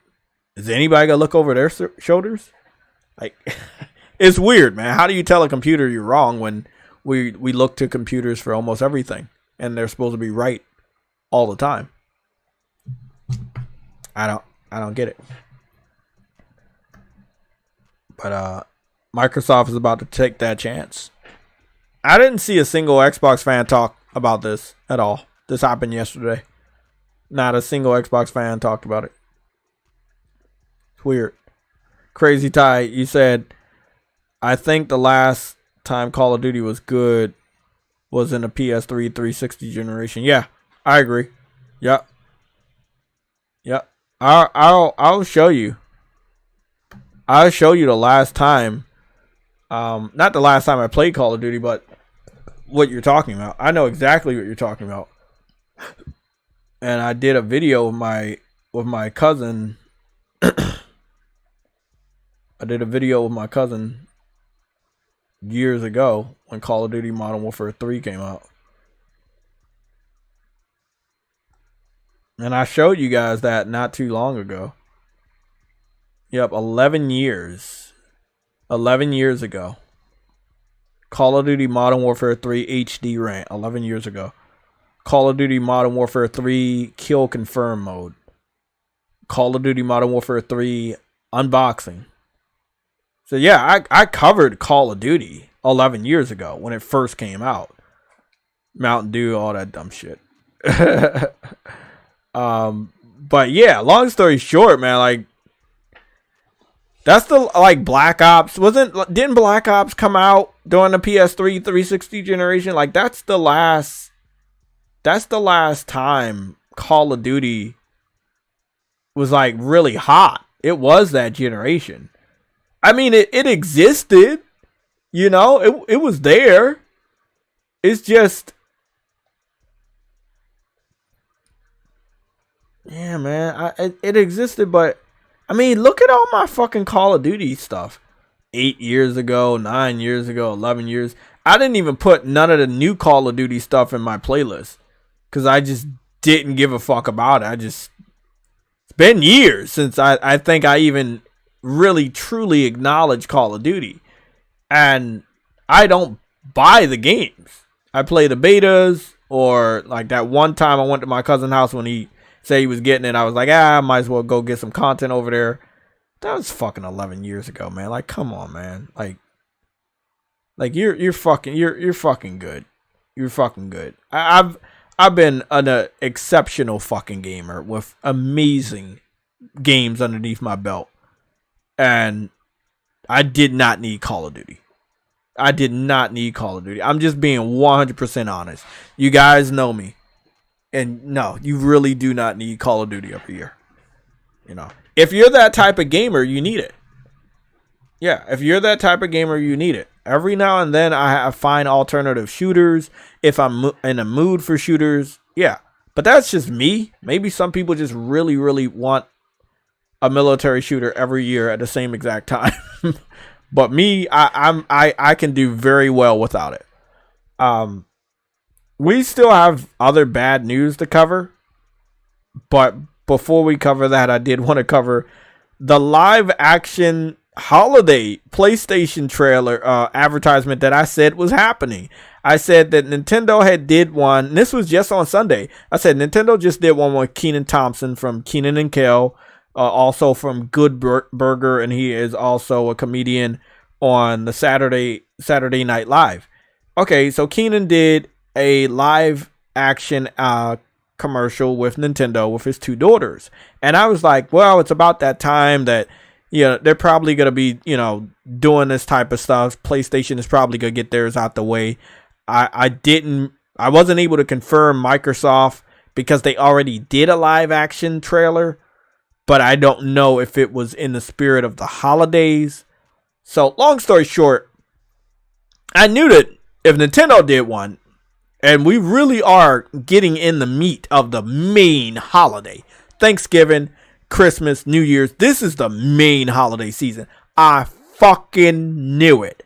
is anybody gonna look over their shoulders? Like, it's weird, man. How do you tell a computer you're wrong when we look to computers for almost everything, and they're supposed to be right all the time? I don't get it. But Microsoft is about to take that chance. I didn't see a single Xbox fan talk about this at all. This happened yesterday. Not a single Xbox fan talked about it. It's weird. Crazy Ty, you said, I think the last time Call of Duty was good was in the PS3 360 generation. Yeah, I agree. Yep. I'll show you. I'll show you the last time. Not the last time I played Call of Duty, but what you're talking about. I know exactly what you're talking about. And I did a video with my cousin. I did a video with my cousin years ago when Call of Duty Modern Warfare 3 came out. And I showed you guys that not too long ago. Yep, 11 years. 11 years ago. Call of Duty Modern Warfare 3 HD rant. 11 years ago. Call of Duty Modern Warfare 3 Kill Confirm mode. Call of Duty Modern Warfare 3 unboxing. So yeah, I covered Call of Duty 11 years ago when it first came out. Mountain Dew, all that dumb shit. But yeah, long story short, man, like that's the like Black Ops didn't Black Ops come out during the PS3 360 generation? Like that's the last time Call of Duty was like really hot. It was that generation. I mean, it existed, you know, it was there. It's just, yeah, man, it existed, but I mean, look at all my fucking Call of Duty stuff. 8 years ago, 9 years ago, 11 years. I didn't even put none of the new Call of Duty stuff in my playlist because I just didn't give a fuck about it. It's been years since I think I even really truly acknowledge Call of Duty. And I don't buy the games. I play the betas, or like that one time I went to my cousin's house when he said he was getting it. I was like, I might as well go get some content over there. That was fucking 11 years ago, man. Like, come on, man. Like you're fucking good. You're fucking good. I've been an exceptional fucking gamer with amazing games underneath my belt. And I did not need Call of Duty. I did not need Call of Duty. I'm just being 100% honest. You guys know me. And no, you really do not need Call of Duty up here. You know, if you're that type of gamer, you need it. Yeah, if you're that type of gamer, you need it. Every now and then I find alternative shooters. If I'm in a mood for shooters, yeah. But that's just me. Maybe some people just really, really want a military shooter every year at the same exact time. But me, I can do very well without it. We still have other bad news to cover. But before we cover that, I did want to cover the live action holiday PlayStation trailer advertisement that I said was happening. I said that Nintendo had did one. And this was just on Sunday. I said Nintendo just did one with Kenan Thompson from Kenan and Kel. Also from Good Burger, and he is also a comedian on the Saturday Night Live. Okay, so Kenan did a live action commercial with Nintendo with his two daughters, and I was like, well, it's about that time that, you know, they're probably gonna be, you know, doing this type of stuff. PlayStation is probably gonna get theirs out the way. I wasn't able to confirm Microsoft because they already did a live action trailer. But I don't know if it was in the spirit of the holidays. So, long story short, I knew that if Nintendo did one, and we really are getting in the meat of the main holiday, Thanksgiving, Christmas, New Year's, this is the main holiday season. I fucking knew it.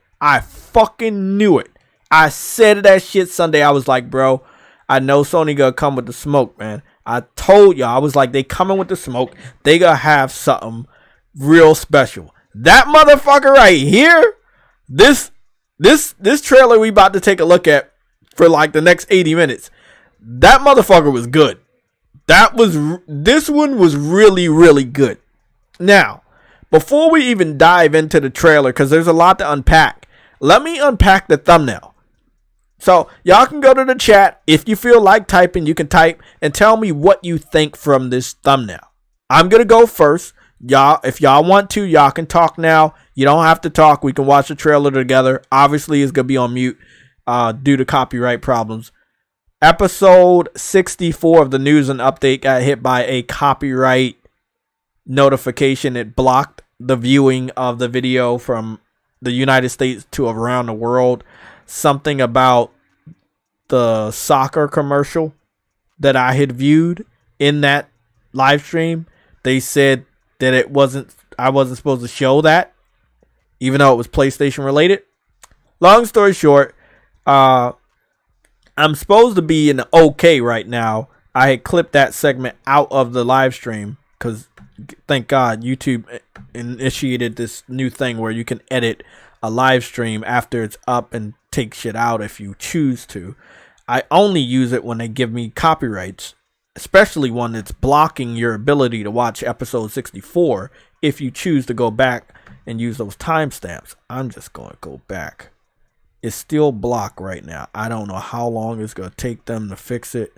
I said that shit Sunday. I was like, bro, I know Sony gonna come with the smoke, man. I told y'all, I was like, they coming with the smoke. They gonna have something real special. That motherfucker right here, this trailer we about to take a look at for like the next 80 minutes. That motherfucker was good. This one was really, really good. Now, before we even dive into the trailer, because there's a lot to unpack, let me unpack the thumbnail. So, y'all can go to the chat. If you feel like typing, you can type and tell me what you think from this thumbnail. I'm going to go first. Y'all, if y'all want to, y'all can talk now. You don't have to talk. We can watch the trailer together. Obviously, it's going to be on mute due to copyright problems. Episode 64 of the news and update got hit by a copyright notification, it blocked the viewing of the video from the United States to around the world. Something about the soccer commercial that I had viewed in that live stream. They said that I wasn't supposed to show that, even though it was PlayStation related. Long story short, I'm supposed to be in the okay right now. I had clipped that segment out of the live stream because, thank God, YouTube initiated this new thing where you can edit a live stream after it's up and take shit out if you choose to. I only use it when they give me copyrights, especially one that's blocking your ability to watch episode 64 if you choose to go back and use those timestamps. I'm just going to go back. It's still blocked right now. I don't know how long it's going to take them to fix it.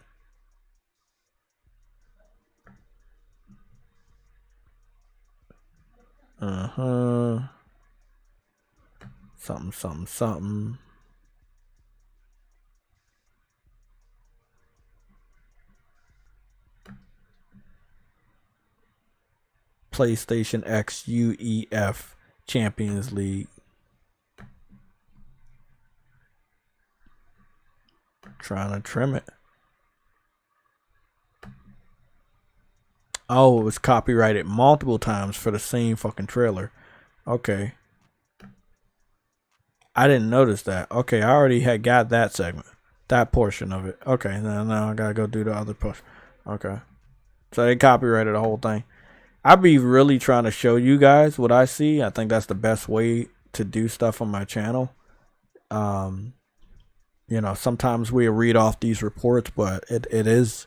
Something. PlayStation X UEF Champions League. Trying to trim it. Oh, it was copyrighted multiple times for the same fucking trailer. Okay. I didn't notice that. Okay, I already had got that segment. That portion of it. Okay, now I gotta go do the other push. Okay. So they copyrighted the whole thing. I'd be really trying to show you guys what I see. I think that's the best way to do stuff on my channel. You know, sometimes we read off these reports, but it is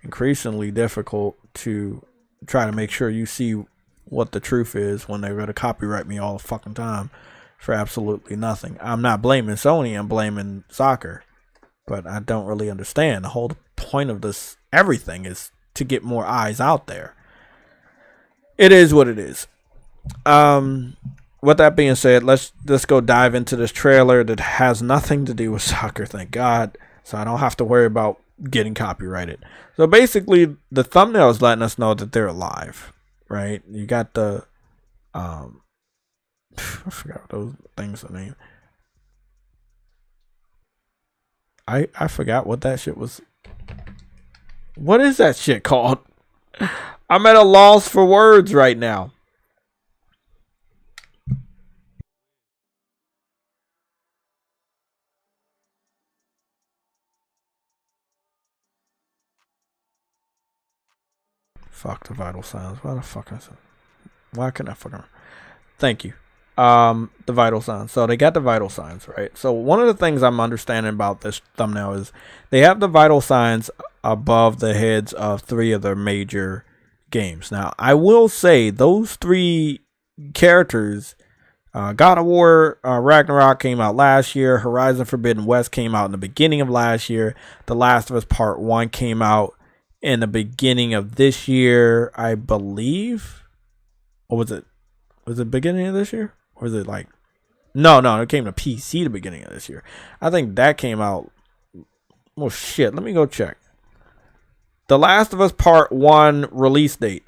increasingly difficult to try to make sure you see what the truth is when they're going to copyright me all the fucking time for absolutely nothing. I'm not blaming Sony, I'm blaming soccer. But I don't really understand. The whole point of this, everything, is to get more eyes out there. It is what it is. With that being said, let's go dive into this trailer that has nothing to do with soccer, thank God. So I don't have to worry about getting copyrighted. So basically, the thumbnail is letting us know that they're alive, right? You got the, I forgot what those things are named. I forgot what that shit was. What is that shit called? I'm at a loss for words right now. Fuck the vital signs. Why the fuck is it? Why can I fucking... Thank you. The vital signs. So they got the vital signs, right? So one of the things I'm understanding about this thumbnail is they have the vital signs above the heads of 3 of their major games. Now, I will say those 3 characters, God of War Ragnarok came out last year. Horizon Forbidden West came out in the beginning of last year. The Last of Us Part 1 came out in the beginning of this year, I believe. Or was it beginning of this year? Or was it like... No, it came to PC the beginning of this year. I think that came out... Oh, shit. Let me go check. The Last of Us Part 1 release date.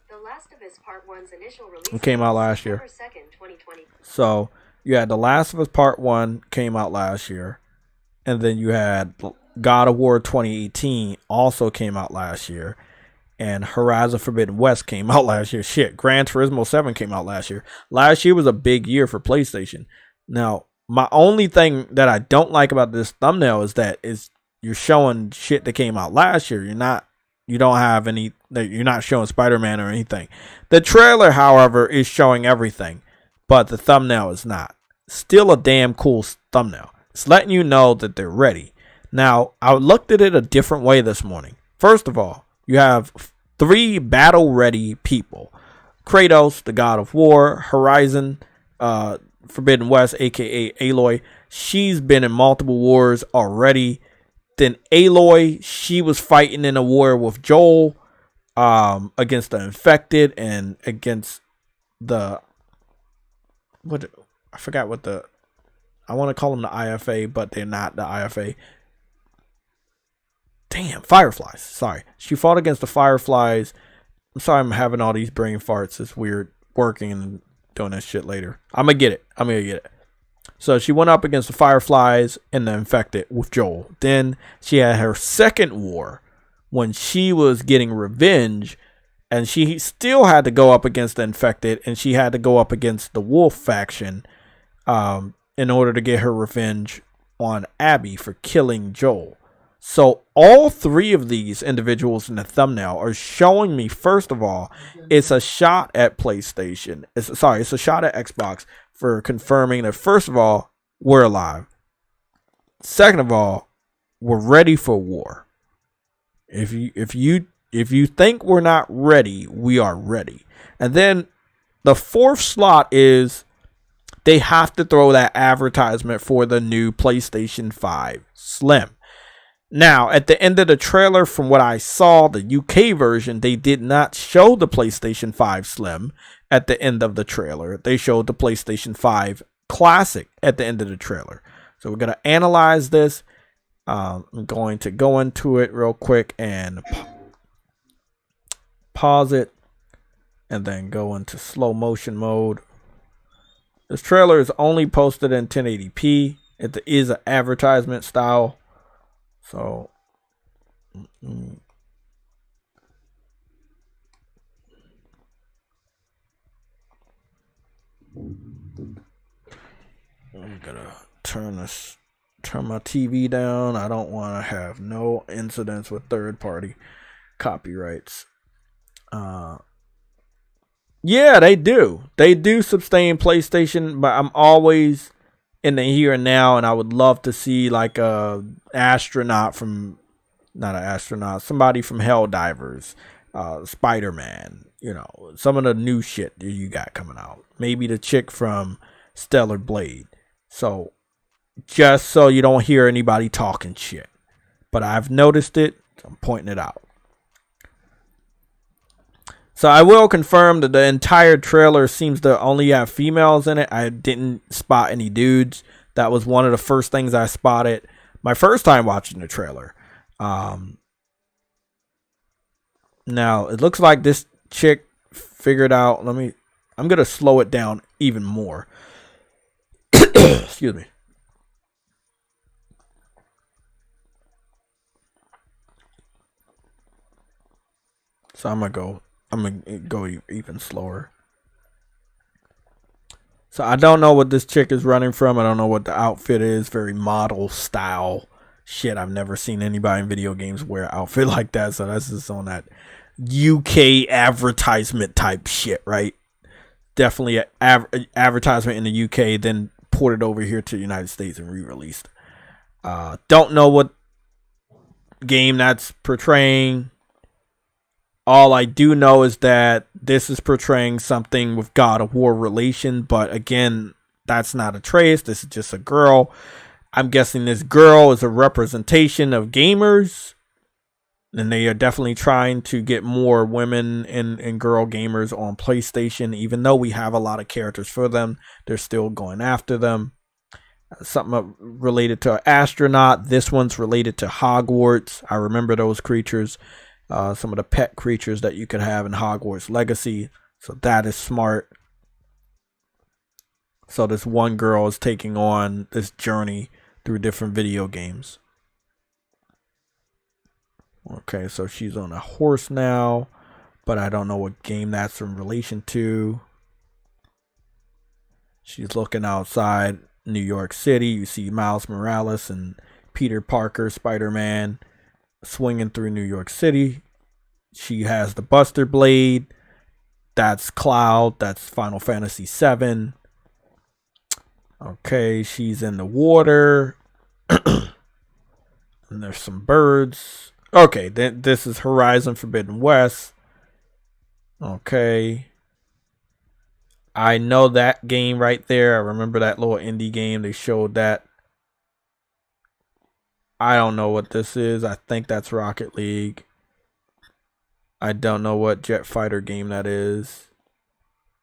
The Last of Us Part 1's initial release it came out last year. September 2nd, 2020. So, you had The Last of Us Part 1 came out last year. And then you had God of War 2018 also came out last year. And Horizon Forbidden West came out last year. Shit, Gran Turismo 7 came out last year. Last year was a big year for PlayStation. Now, my only thing that I don't like about this thumbnail is that you're showing shit that came out last year. You're not showing Spider-Man or anything. The trailer, however, is showing everything, but the thumbnail is not. Still a damn cool thumbnail. It's letting you know that they're ready. Now, I looked at it a different way this morning. First of all, you have 3 battle-ready people. Kratos, the God of War, Horizon Forbidden West, a.k.a. Aloy. She's been in multiple wars already. Then Aloy, she was fighting in a war with Joel against the infected and against the... I forgot what the... I want to call them the IFA, but they're not the IFA. Damn, Fireflies. Sorry. She fought against the Fireflies. I'm sorry I'm having all these brain farts. It's weird working and doing that shit later. I'm going to get it. So she went up against the Fireflies and the Infected with Joel. Then she had her second war when she was getting revenge. And she still had to go up against the Infected. And she had to go up against the Wolf faction in order to get her revenge on Abby for killing Joel. So all three of these individuals in the thumbnail are showing me, first of all, it's a shot at PlayStation. It's a shot at Xbox for confirming that, first of all, we're alive. Second of all, we're ready for war. If you think we're not ready, we are ready. And then the fourth slot is they have to throw that advertisement for the new PlayStation 5 Slim. Now, at the end of the trailer, from what I saw, the UK version, they did not show the PlayStation 5 Slim at the end of the trailer. They showed the PlayStation 5 Classic at the end of the trailer. So we're going to analyze this. I'm going to go into it real quick and pause it and then go into slow motion mode. This trailer is only posted in 1080p. It is an advertisement style. So, I'm gonna turn my TV down. I don't want to have no incidents with third-party copyrights. Yeah, they do. They do sustain PlayStation, but I'm always in the here and now, and I would love to see like a astronaut from, not an astronaut, somebody from Helldivers, Spider-Man, you know, some of the new shit that you got coming out. Maybe the chick from Stellar Blade. So, just so you don't hear anybody talking shit. But I've noticed it, so I'm pointing it out. So I will confirm that the entire trailer seems to only have females in it. I didn't spot any dudes. That was one of the first things I spotted my first time watching the trailer. Now, it looks like this chick figured out... I'm going to slow it down even more. Excuse me. So I'm going to go even slower. So I don't know what this chick is running from. I don't know what the outfit is. Very model style shit. I've never seen anybody in video games wear an outfit like that. So that's just on that UK advertisement type shit, right? Definitely an advertisement in the UK, then ported over here to the United States and re-released. Don't know what game that's portraying. All I do know is that this is portraying something with God of War relation, but again, that's not a trace. This is just a girl. I'm guessing this girl is a representation of gamers, and they are definitely trying to get more women and girl gamers on PlayStation. Even though we have a lot of characters for them, they're still going after them. Something related to an astronaut. This one's related to Hogwarts. I remember those creatures. Some of the pet creatures that you could have in Hogwarts Legacy. So that is smart. So this one girl is taking on this journey through different video games. Okay, so she's on a horse now, but I don't know what game that's in relation to. She's looking outside New York City. You see Miles Morales and Peter Parker, Spider-Man, swinging through New York City. She has the Buster Blade. That's Cloud. That's Final Fantasy VII. Okay, she's in the water. And there's some birds. Okay, this is Horizon Forbidden West. Okay. I know that game right there. I remember that little indie game. They showed that. I don't know what this is. I think that's Rocket League. I don't know what jet fighter game that is.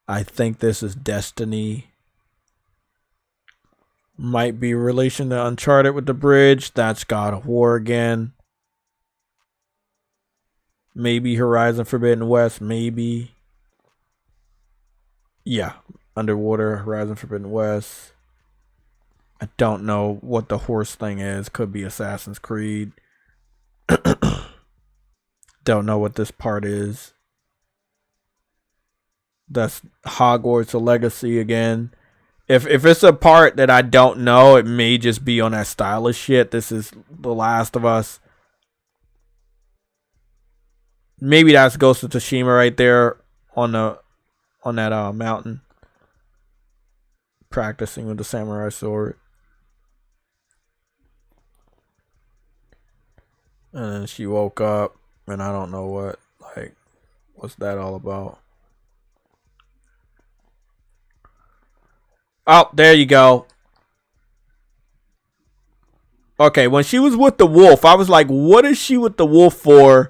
I think this is Destiny. Might be relation to Uncharted with the bridge. That's God of War again. Maybe Horizon Forbidden West. Maybe. Yeah. Underwater, Horizon Forbidden West. I don't know what the horse thing is. Could be Assassin's Creed. Don't know what this part is. That's Hogwarts: A Legacy again. If it's a part that I don't know, it may just be on that stylish shit. This is The Last of Us. Maybe that's Ghost of Tsushima right there on that mountain, practicing with the samurai sword. And then she woke up, and I don't know what's that all about? Oh, there you go. Okay, when she was with the wolf, I was like, what is she with the wolf for?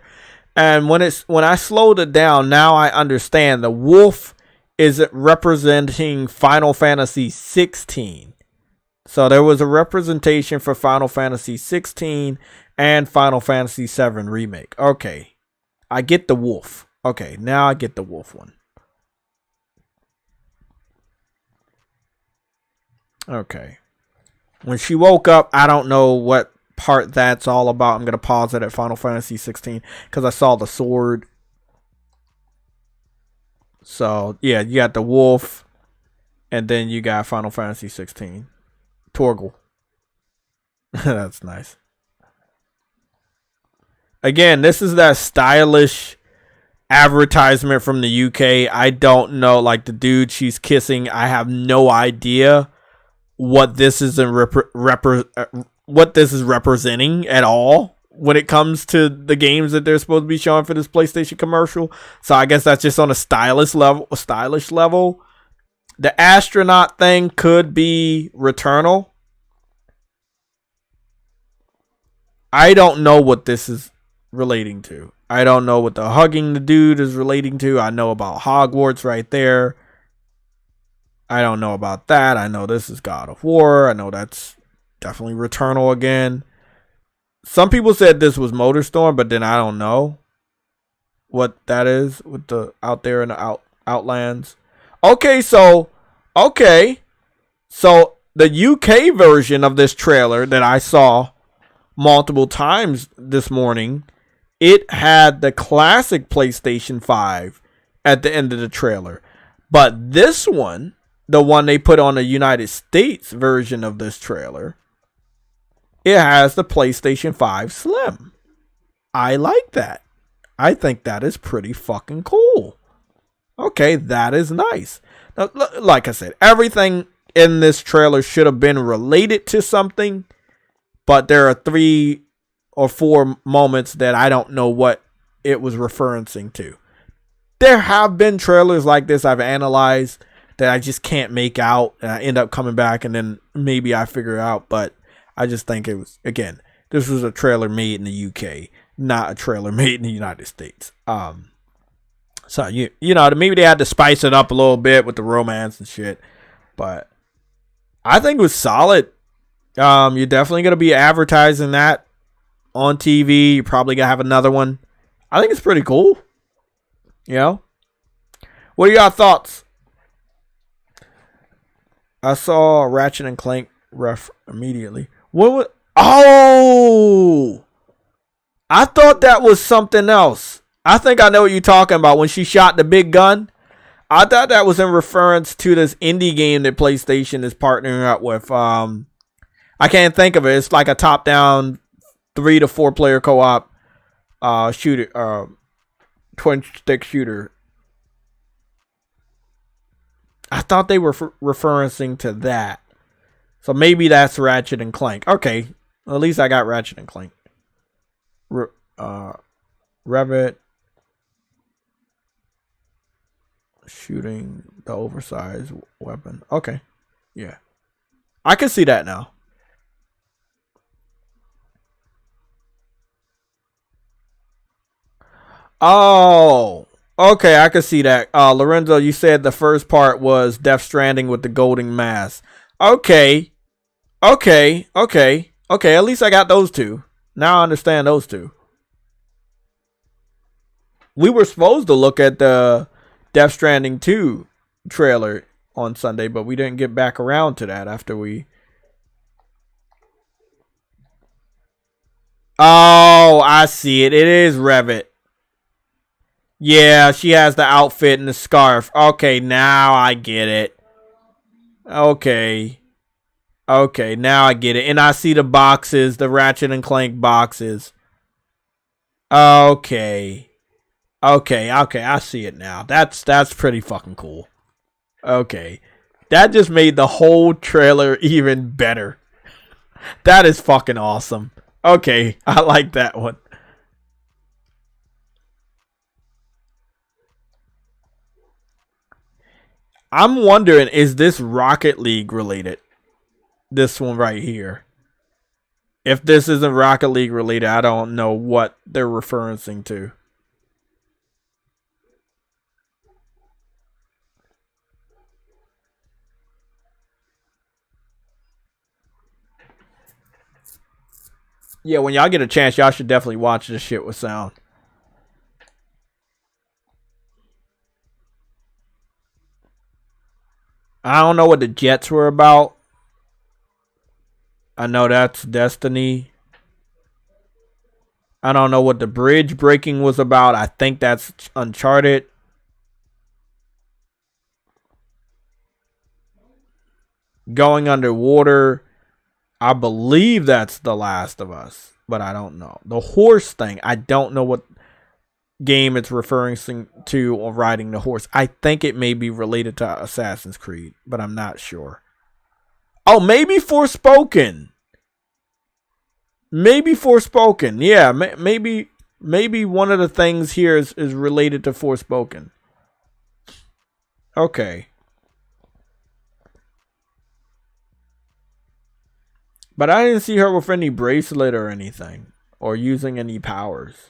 And when I slowed it down, now I understand. The wolf is representing Final Fantasy 16. So there was a representation for Final Fantasy 16 and Final Fantasy 7 Remake. Okay. I get the wolf. Okay, now I get the wolf one. Okay. When she woke up, I don't know what part that's all about. I'm going to pause it at Final Fantasy 16 because I saw the sword. So, yeah, you got the wolf, and then you got Final Fantasy 16. Torgal. That's nice. Again, this is that stylish advertisement from the UK. I don't know, like the dude she's kissing. I have no idea what this is what this is representing at all when it comes to the games that they're supposed to be showing for this PlayStation commercial. So I guess that's just on a stylish level. The astronaut thing could be Returnal. I don't know what this is relating to. I don't know what the hugging the dude is relating to. I know about Hogwarts right there. I don't know about that. I know this is God of War. I know that's definitely Returnal again. Some people said this was MotorStorm, but then I don't know what that is with the out there in the Outlands. Okay, so the UK version of this trailer that I saw multiple times this morning, it had the classic PlayStation 5 at the end of the trailer. But this one, the one they put on the United States version of this trailer, it has the PlayStation 5 Slim. I like that. I think that is pretty fucking cool. Okay, that is nice. Now, like I said, everything in this trailer should have been related to something, but there are 3 or 4 moments that I don't know what it was referencing to. There have been trailers like this I've analyzed that I just can't make out, and I end up coming back and then maybe I figure it out, but I just think it was, again, this was a trailer made in the UK, not a trailer made in the United States. So you know, maybe they had to spice it up a little bit with the romance and shit, but I think it was solid. You're definitely gonna be advertising that on TV. You're probably gonna have another one. I think it's pretty cool. You know, what are your thoughts? I saw Ratchet and Clank ref immediately. What was? Oh, I thought that was something else. I think I know what you're talking about. When she shot the big gun, I thought that was in reference to this indie game that PlayStation is partnering up with. I can't think of it. It's like a top-down 3 to 4 player co-op shooter, twin stick shooter. I thought they were referencing to that. So maybe that's Ratchet and Clank. Okay, well, at least I got Ratchet and Clank. Revit shooting the oversized weapon. Okay, yeah, I can see that now. Oh, okay, I can see that. Lorenzo, you said the first part was Death Stranding with the golden mask. Okay. At least I got those two. Now I understand those two. We were supposed to look at the Death Stranding 2 trailer on Sunday, but we didn't get back around to that after we... Oh, I see it. It is Revit. Yeah, she has the outfit and the scarf. Okay, now I get it. Okay. Okay, now I get it. And I see the boxes, the Ratchet and Clank boxes. Okay. Okay, I see it now. That's pretty fucking cool. Okay. That just made the whole trailer even better. That is fucking awesome. Okay, I like that one. I'm wondering, is this Rocket League related? This one right here. If this isn't Rocket League related, I don't know what they're referencing to. Yeah, when y'all get a chance, y'all should definitely watch this shit with sound. I don't know what the jets were about. I know that's Destiny. I don't know what the bridge breaking was about. I think that's Uncharted. Going underwater. I believe that's The Last of Us, but I don't know. The horse thing, I don't know what game it's referring to or riding the horse. I think it may be related to Assassin's Creed, but I'm not sure. Oh, maybe Forspoken. Maybe Forspoken. Yeah, maybe one of the things here is related to Forspoken. Okay. But I didn't see her with any bracelet or anything, or using any powers.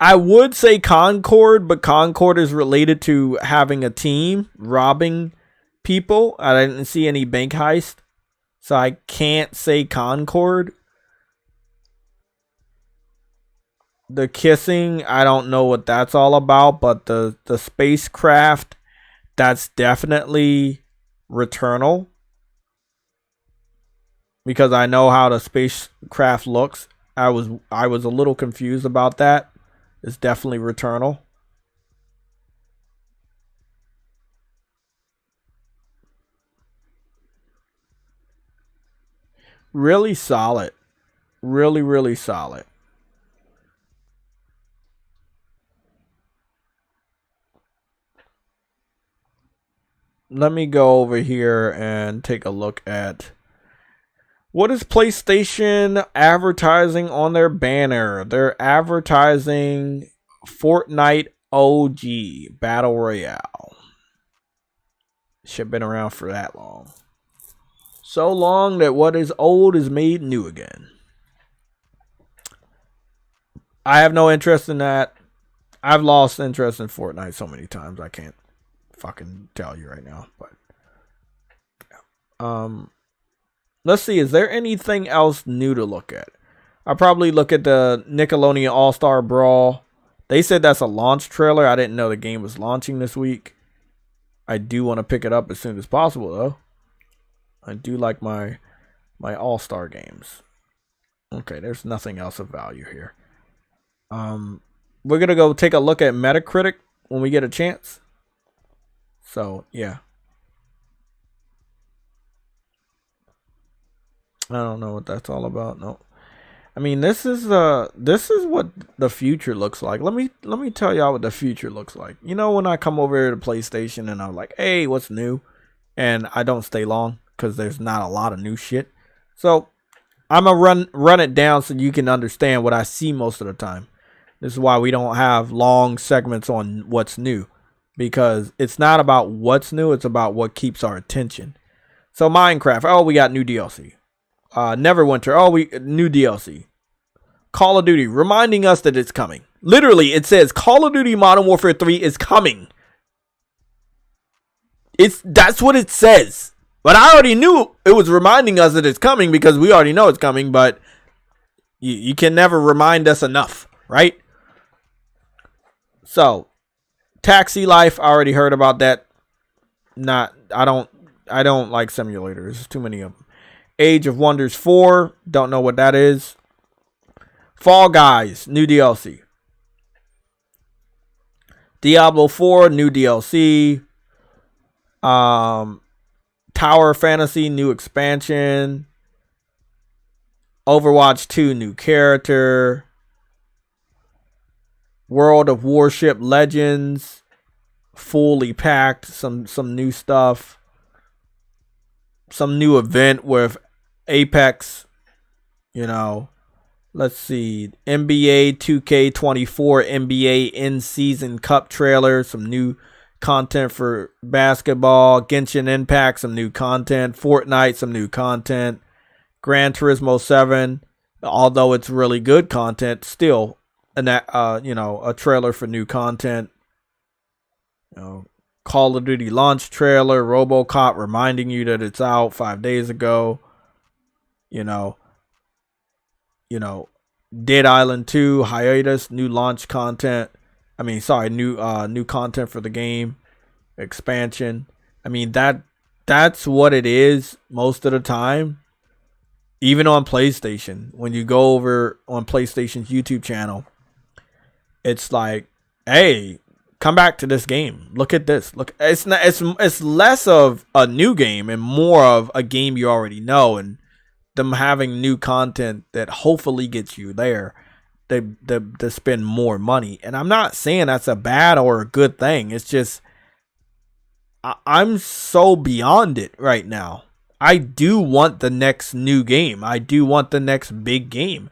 I would say Concord, but Concord is related to having a team, robbing people. I didn't see any bank heist, so I can't say Concord. The kissing, I don't know what that's all about, but the spacecraft, that's definitely Returnal. Because I know how the spacecraft looks. I was a little confused about that. It's definitely Returnal. Really solid. Really, really solid. Let me go over here and take a look at what is PlayStation advertising on their banner. They're advertising Fortnite OG Battle Royale. Should have been around for that long. So long that what is old is made new again. I have no interest in that. I've lost interest in Fortnite so many times I can't fucking tell you right now. But let's see, is there anything else new to look at? I'll probably look at the Nickelodeon All-Star Brawl. They said that's a launch trailer. I didn't know the game was launching this week. I do want to pick it up as soon as possible, though. I do like my All-Star games. Okay, there's nothing else of value here. We're going to go take a look at Metacritic when we get a chance. So, yeah. I don't know what that's all about. No. I mean, this is what the future looks like. Let me tell y'all what the future looks like. You know, when I come over here to PlayStation and I'm like, "Hey, what's new?" and I don't stay long cuz there's not a lot of new shit. So, I'm going to run it down so you can understand what I see most of the time. This is why we don't have long segments on what's new, because it's not about what's new, it's about what keeps our attention. So Minecraft, oh, we got new DLC. Neverwinter, oh, new DLC. Call of Duty, reminding us that it's coming. Literally, it says Call of Duty Modern Warfare 3 is coming. That's what it says. But I already knew it was reminding us that it's coming because we already know it's coming, but You can never remind us enough, right? So, Taxi Life, I already heard about that. I don't like simulators. There's too many of them. Age of Wonders 4, don't know what that is. Fall Guys, new DLC. Diablo 4, new DLC. Tower Fantasy, new expansion. Overwatch 2, new character. World of Warship Legends, fully packed. Some new stuff. Some new event with Apex. You know, let's see. NBA 2K24 NBA in-season cup trailer. Some new content for basketball. Genshin Impact, some new content. Fortnite, some new content. Gran Turismo 7, although it's really good content, still a trailer for new content. Call of Duty launch trailer, RoboCop reminding you that it's out 5 days ago. Dead Island 2 hiatus, new launch content. New content for the game, expansion. That's what it is most of the time. Even on PlayStation, when you go over on PlayStation's YouTube channel, it's like, hey, come back to this game. Look at this. Look, it's less of a new game and more of a game you already know, and them having new content that hopefully gets you there. They spend more money, and I'm not saying that's a bad or a good thing. It's just I'm so beyond it right now. I do want the next new game. I do want the next big game.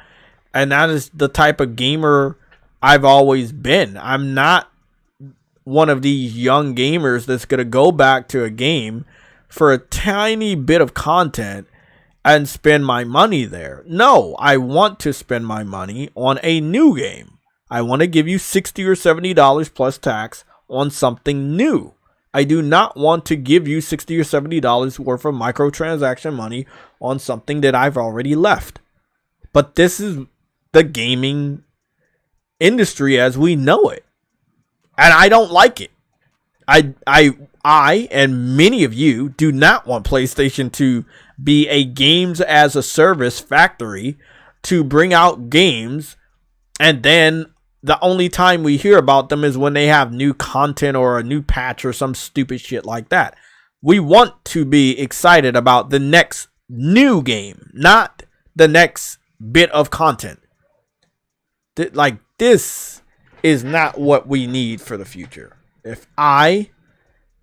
And that is the type of gamer I've always been. I'm not one of these young gamers that's going to go back to a game for a tiny bit of content and spend my money there. No, I want to spend my money on a new game. I want to give you $60 or $70 plus tax on something new. I do not want to give you $60 or $70 worth of microtransaction money on something that I've already left. But this is the gaming industry as we know it. And I don't like it. I and many of you do not want PlayStation to be a games as a service factory to bring out games, and then the only time we hear about them is when they have new content or a new patch or some stupid shit like that. We want to be excited about the next new game, not the next bit of content. This is not what we need for the future. If I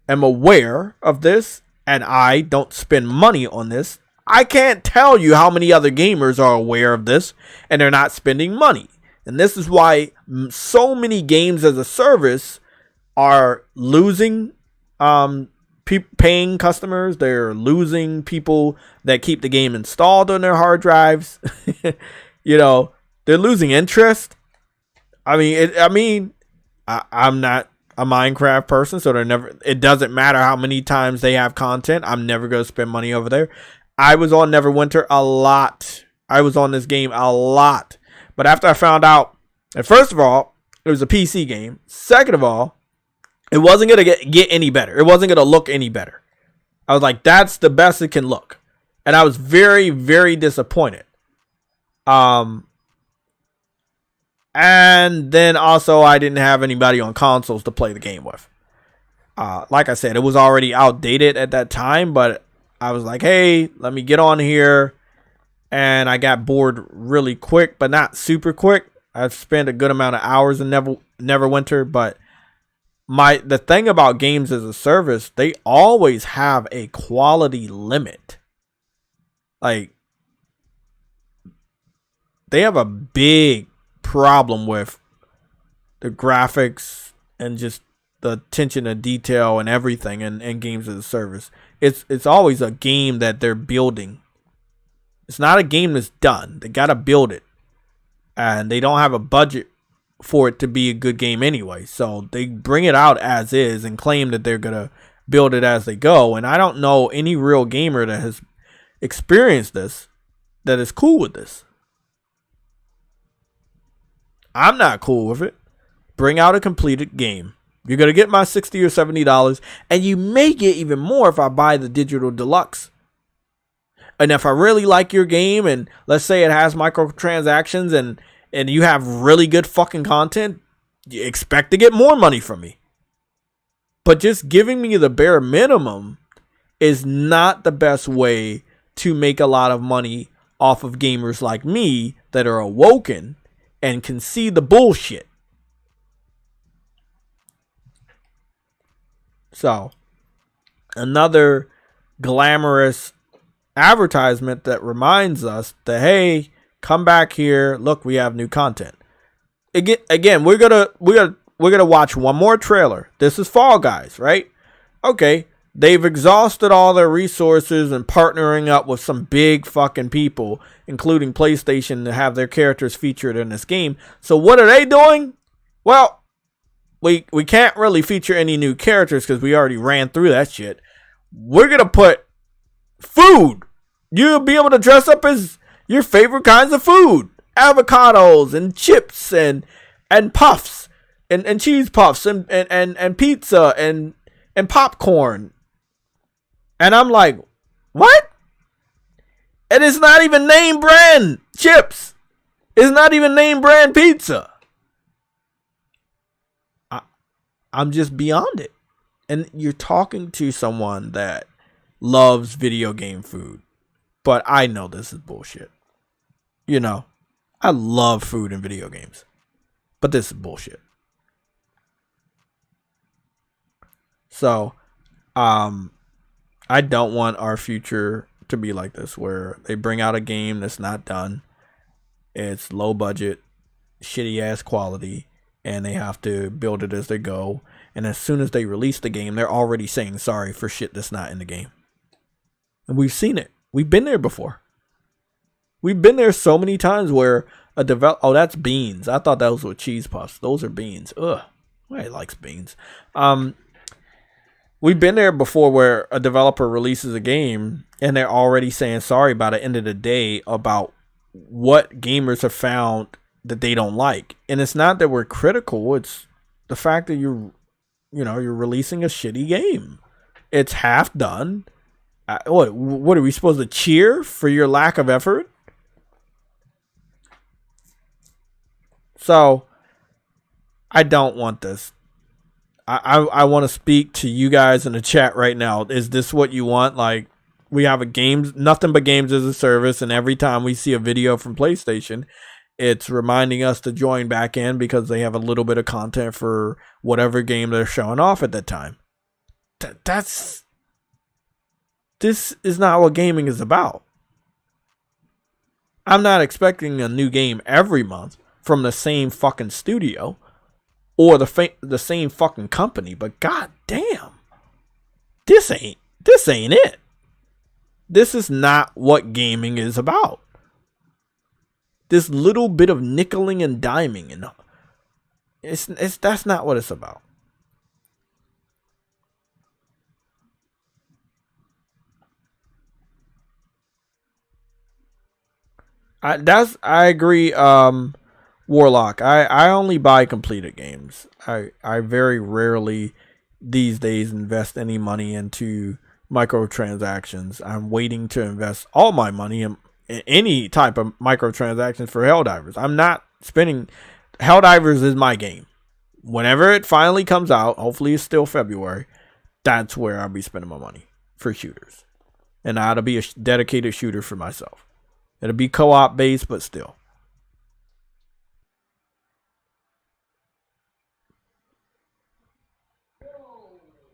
am aware of this and I don't spend money on this, I can't tell you how many other gamers are aware of this and they're not spending money. And this is why so many games as a service are losing paying customers. They're losing people that keep the game installed on their hard drives. They're losing interest. I'm not a Minecraft person, so it doesn't matter how many times they have content. I'm never going to spend money over there. I was on Neverwinter a lot. I was on this game a lot. But after I found out, and first of all, it was a PC game. Second of all, it wasn't going to get any better. It wasn't going to look any better. I was like, that's the best it can look. And I was very, very disappointed. And then also I didn't have anybody on consoles to play the game with. Like I said, it was already outdated at that time, but I was like, hey, let me get on here. And I got bored really quick, but not super quick. I've spent a good amount of hours in Neverwinter, but the thing about games as a service, they always have a quality limit. Like, they have a big problem with the graphics and just the attention to detail and everything in games as a service. It's always a game that they're building. It's not a game that's done. They gotta build it, and they don't have a budget for it to be a good game anyway. So they bring it out as is and claim that they're gonna build it as they go. And I don't know any real gamer that has experienced this that is cool with this. I'm not cool with it. Bring out a completed game. You're going to get my $60 or $70, and you may get even more if I buy the digital deluxe. And if I really like your game, and let's say it has microtransactions and you have really good fucking content, you expect to get more money from me. But just giving me the bare minimum is not the best way to make a lot of money off of gamers like me that are awoken and can see the bullshit. So, another glamorous advertisement that reminds us that, hey, come back here. Look, we have new content. Again, we're gonna watch one more trailer. This is Fall Guys, right? Okay, they've exhausted all their resources and partnering up with some big fucking people, including PlayStation, to have their characters featured in this game. So what are they doing? Well, we can't really feature any new characters because we already ran through that shit. We're gonna put food. You'll be able to dress up as your favorite kinds of food. Avocados and chips and puffs and cheese puffs and pizza and popcorn. And I'm like, what? And it's not even name brand chips. It's not even name brand pizza. I'm just beyond it. And you're talking to someone that loves video game food. But I know this is bullshit. You know, I love food and video games. But this is bullshit. So, I don't want our future to be like this, where they bring out a game that's not done. It's low budget, shitty ass quality, and they have to build it as they go. And as soon as they release the game, they're already saying sorry for shit that's not in the game. And we've seen it. We've been there before. We've been there so many times where a oh, that's beans. I thought those were cheese puffs. Those are beans. Ugh. Nobody likes beans. We've been there before where a developer releases a game and they're already saying sorry by the end of the day about what gamers have found that they don't like. And it's not that we're critical. It's the fact that you're releasing a shitty game. It's half done. What are we supposed to cheer for your lack of effort? So, I don't want this. I want to speak to you guys in the chat right now. Is this what you want? Like, we have a games, nothing but games as a service, and every time we see a video from PlayStation, it's reminding us to join back in because they have a little bit of content for whatever game they're showing off at that time. This is not what gaming is about. I'm not expecting a new game every month from the same fucking studio or the same fucking company, but god damn, this ain't it. This is not what gaming is about. This little bit of nickeling and diming, and that's not what it's about. I agree, Warlock. I only buy completed games. I very rarely these days invest any money into microtransactions. I'm waiting to invest all my money in any type of microtransactions for Helldivers. I'm not spending. Helldivers is my game. Whenever it finally comes out, hopefully it's still February, that's where I'll be spending my money for shooters. And that'll be a dedicated shooter for myself. It'll be co-op based, but still.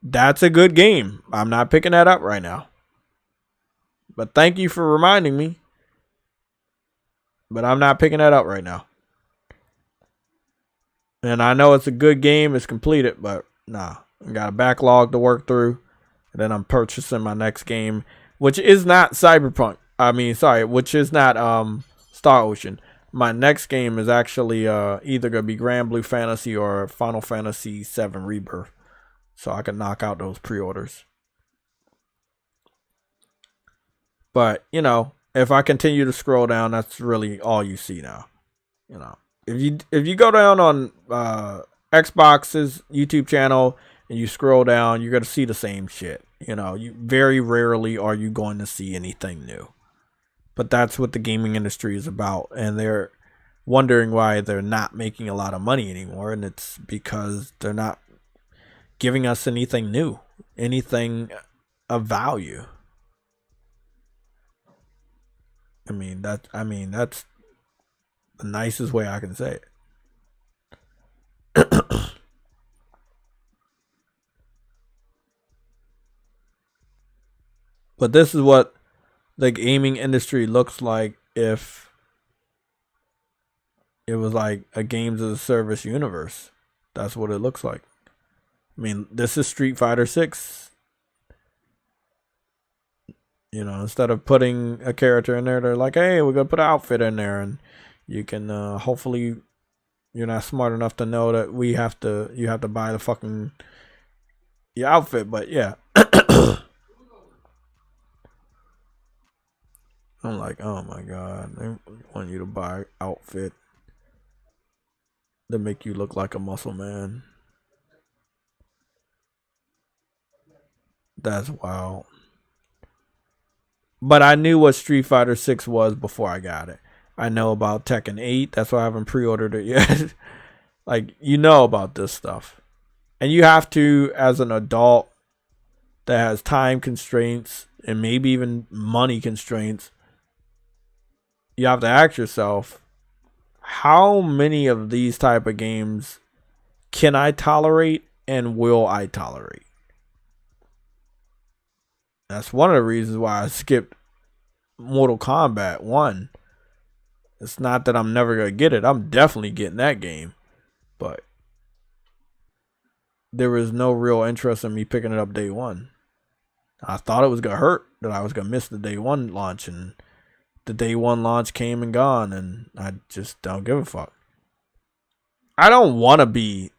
That's a good game. I'm not picking that up right now. But thank you for reminding me. But I'm not picking that up right now. And I know it's a good game. It's completed, but nah. I got a backlog to work through. And then I'm purchasing my next game, which is not Cyberpunk. Which is not Star Ocean. My next game is actually either going to be Grand Blue Fantasy or Final Fantasy VII Rebirth. So I can knock out those pre-orders. But, if I continue to scroll down, that's really all you see now. if you go down on Xbox's YouTube channel and you scroll down, you're gonna see the same shit. You know, you very rarely are you going to see anything new. But that's what the gaming industry is about, and they're wondering why they're not making a lot of money anymore, and it's because they're not giving us anything new, anything of value. I mean that's the nicest way I can say it. But this is what the gaming industry looks like if it was like a games as a service universe. That's what it looks like. I mean, this is Street Fighter 6. You know, instead of putting a character in there, they're like, hey, we're going to put an outfit in there. And you can, hopefully, you're not smart enough to know that you have to buy the fucking your outfit. But yeah. I'm like, oh my God, they want you to buy outfit to make you look like a muscle man. That's wild. But I knew what Street Fighter 6 was before I got it. I know about Tekken 8. That's why I haven't pre-ordered it yet. Like, you know about this stuff. And you have to, as an adult that has time constraints and maybe even money constraints, you have to ask yourself, how many of these type of games can I tolerate and will I tolerate? That's one of the reasons why I skipped Mortal Kombat 1. It's not that I'm never going to get it. I'm definitely getting that game. But there was no real interest in me picking it up day one. I thought it was going to hurt, that I was going to miss the day one launch, and the day one launch came and gone, and I just don't give a fuck. I don't want to be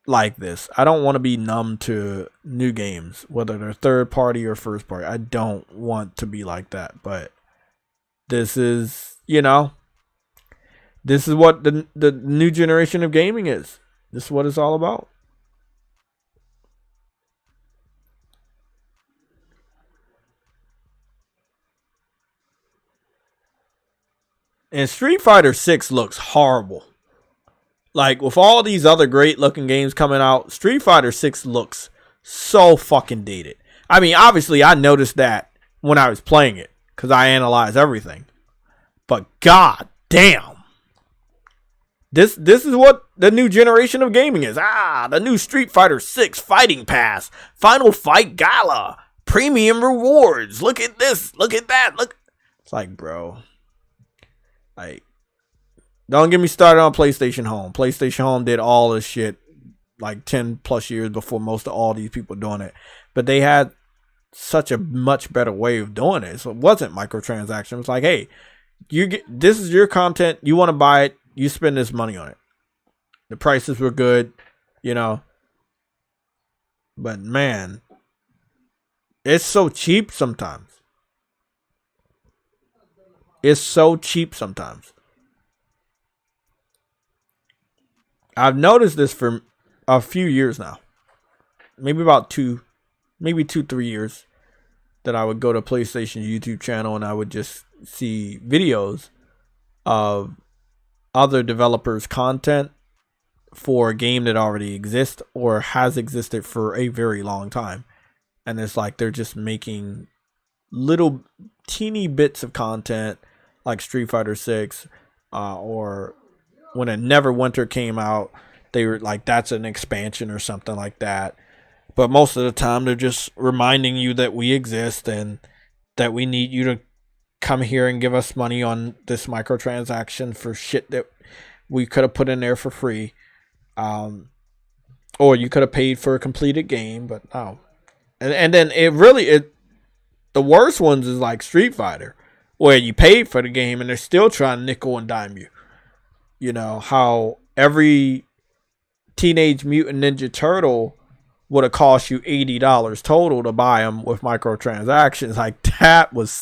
like this. I don't want to be numb to new games, whether they're third party or first party. I don't want to be like that. But this is, you know, this is what the new generation of gaming is. This is what it's all about. And Street Fighter 6 looks horrible. Like, with all these other great looking games coming out, Street Fighter 6 looks so fucking dated. I mean, obviously I noticed that when I was playing it, because I analyze everything. But god damn. This is what the new generation of gaming is. The new Street Fighter 6 Fighting Pass, Final Fight Gala, premium rewards. Look at this, look at that. Look. It's like, bro. Like, don't get me started on PlayStation Home. PlayStation Home did all this shit like 10 plus years before most of all these people doing it. But they had such a much better way of doing it. So it wasn't microtransactions. It's like, hey, this is your content. You want to buy it. You spend this money on it. The prices were good, you know. But man, it's so cheap sometimes. It's so cheap sometimes. I've noticed this for a few years now. Maybe about 3 years. That I would go to PlayStation's YouTube channel and I would just see videos of other developers' content for a game that already exists or has existed for a very long time. And it's like they're just making little teeny bits of content like Street Fighter 6 or when a Neverwinter came out, they were like, that's an expansion or something like that. But most of the time, they're just reminding you that we exist and that we need you to come here and give us money on this microtransaction for shit that we could have put in there for free. Or you could have paid for a completed game, but no. And then the worst ones is like Street Fighter, where you paid for the game and they're still trying to nickel and dime you. You know, how every Teenage Mutant Ninja Turtle would have cost you $80 total to buy them with microtransactions. Like,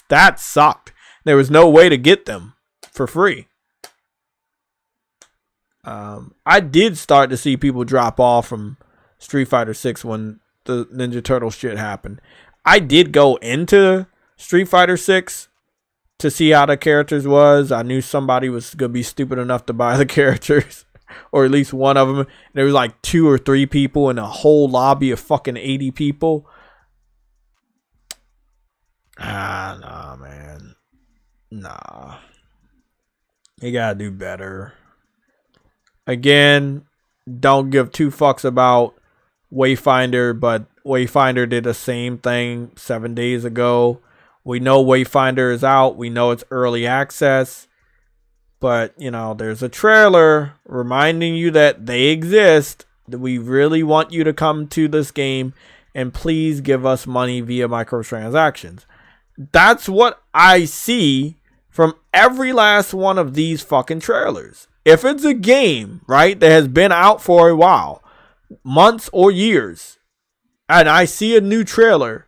that sucked. There was no way to get them for free. I did start to see people drop off from Street Fighter 6 when the Ninja Turtle shit happened. I did go into Street Fighter 6 to see how the characters was. I knew somebody was gonna be stupid enough to buy the characters, or at least one of them. And there was like 2 or 3 people in a whole lobby of fucking 80 people. Nah, man. Nah. You gotta do better. Again, don't give 2 fucks about Wayfinder, but Wayfinder did the same thing 7 days ago. We know Wayfinder is out. We know it's early access. But, you know, there's a trailer reminding you that they exist. That we really want you to come to this game and please give us money via microtransactions. That's what I see from every last one of these fucking trailers. If it's a game, right, that has been out for a while, months or years, and I see a new trailer,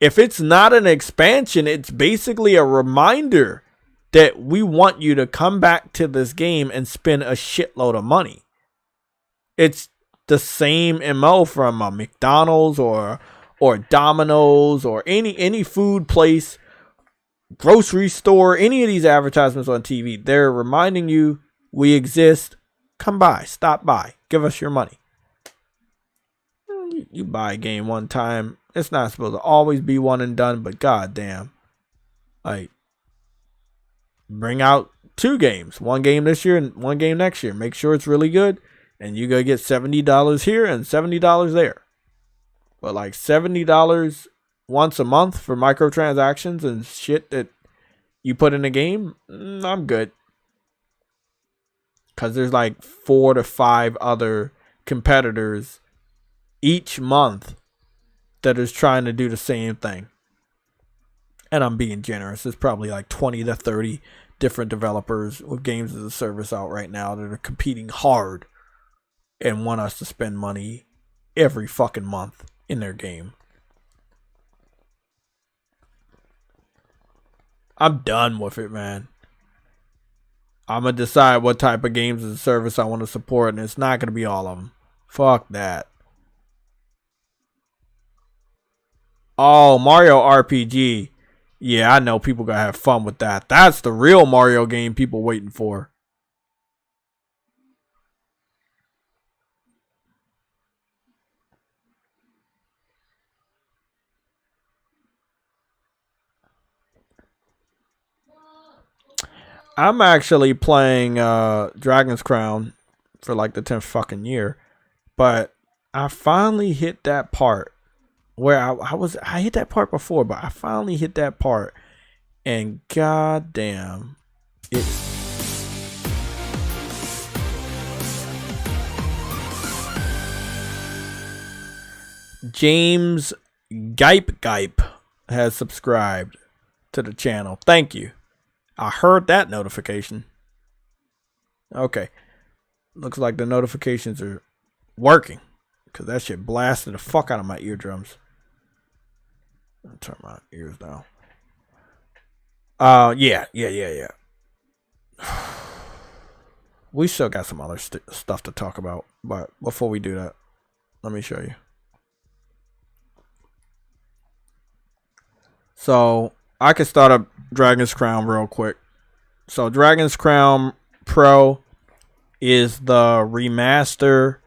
if it's not an expansion, it's basically a reminder that we want you to come back to this game and spend a shitload of money. It's the same MO from a McDonald's or Domino's or any food place, grocery store, any of these advertisements on TV. They're reminding you we exist. Come by, stop by, give us your money. You buy a game one time. It's not supposed to always be one and done, but goddamn, like, bring out 2 games, 1 game this year and 1 game next year. Make sure it's really good, and you go get $70 here and $70 there. But like $70 once a month for microtransactions and shit that you put in a game, I'm good. Because there's like 4 to 5 other competitors each month that is trying to do the same thing. And I'm being generous. There's probably like 20 to 30 different developers with games as a service out right now that are competing hard and want us to spend money every fucking month in their game. I'm done with it, man. I'm going to decide what type of games as a service I want to support, and it's not going to be all of them. Fuck that. Oh, Mario RPG. Yeah, I know people gonna have fun with that. That's the real Mario game people waiting for. I'm actually playing Dragon's Crown for like the 10th fucking year. But I finally hit that part where I hit that part before, but I finally hit that part, and goddamn, it's James Gipe has subscribed to the channel. Thank you. I heard that notification. Okay, looks like the notifications are working, because that shit blasted the fuck out of my eardrums. I'll turn my ears down. Yeah. We still got some other stuff to talk about, but before we do that, let me show you. So I can start up Dragon's Crown real quick. So Dragon's Crown Pro is the remaster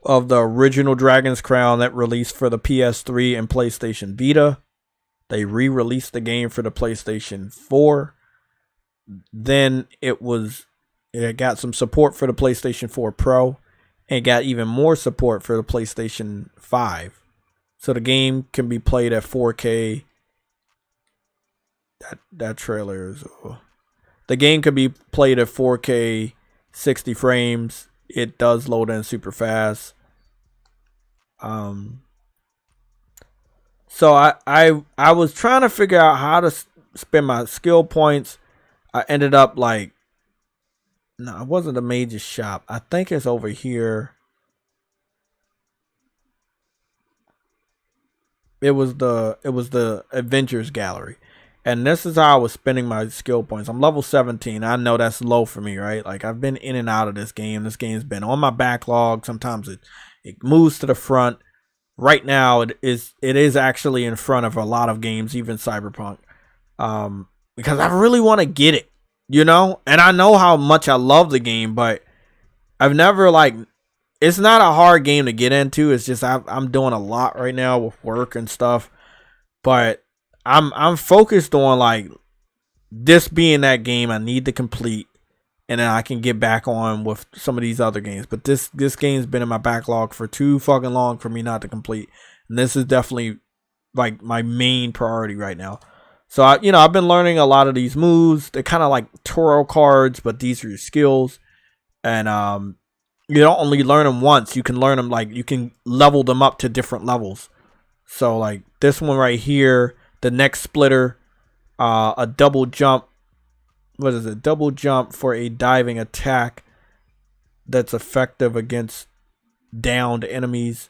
of the original Dragon's Crown that released for the PS3 and PlayStation Vita. They re-released the game for the PlayStation 4. Then it got some support for the PlayStation 4 Pro, and got even more support for the PlayStation 5. So the game can be played at 4K. That trailer is... The game can be played at 4K 60 frames. It does load in super fast. So I was trying to figure out how to spend my skill points. I ended up like, no, it wasn't a major shop. I think it's over here. It was the Adventures Gallery. And this is how I was spending my skill points. I'm level 17. I know that's low for me, right? Like, I've been in and out of this game. This game's been on my backlog. Sometimes it moves to the front. Right now, it is actually in front of a lot of games, even Cyberpunk. Because I really want to get it, you know? And I know how much I love the game, but I've never, like, it's not a hard game to get into. It's just I'm doing a lot right now with work and stuff. But I'm focused on, like, this being that game I need to complete, and then I can get back on with some of these other games. But this game's been in my backlog for too fucking long for me not to complete. And this is definitely, like, my main priority right now. So I've been learning a lot of these moves. They're kind of like tarot cards, but these are your skills. And you don't only learn them once. You can learn them, like, you can level them up to different levels. So, like, this one right here, the next splitter, a double jump. What is it? Double jump for a diving attack that's effective against downed enemies.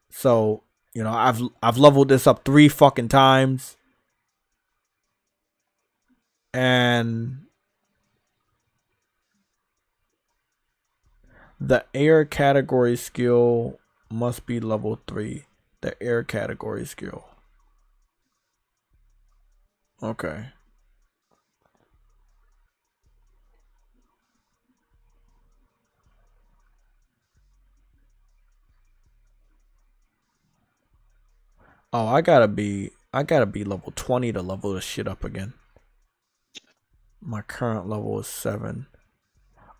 So, I've leveled this up 3 fucking times. And the air category skill must be level 3. The air category skill. Okay. Oh, I gotta be level 20 to level this shit up again. My current level is 7.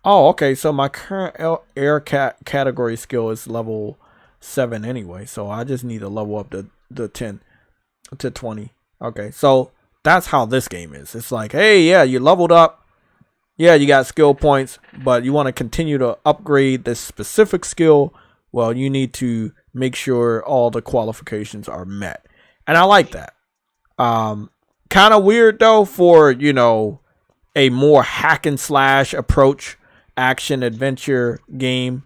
Oh, okay. So my current air category skill is level 7 anyway. So I just need to level up the 10 to 20. Okay, so that's how this game is. It's like, hey, yeah, you leveled up. Yeah, you got skill points, but you want to continue to upgrade this specific skill. Well, you need to make sure all the qualifications are met. And I like that. Kind of weird, though, for, a more hack and slash approach action adventure game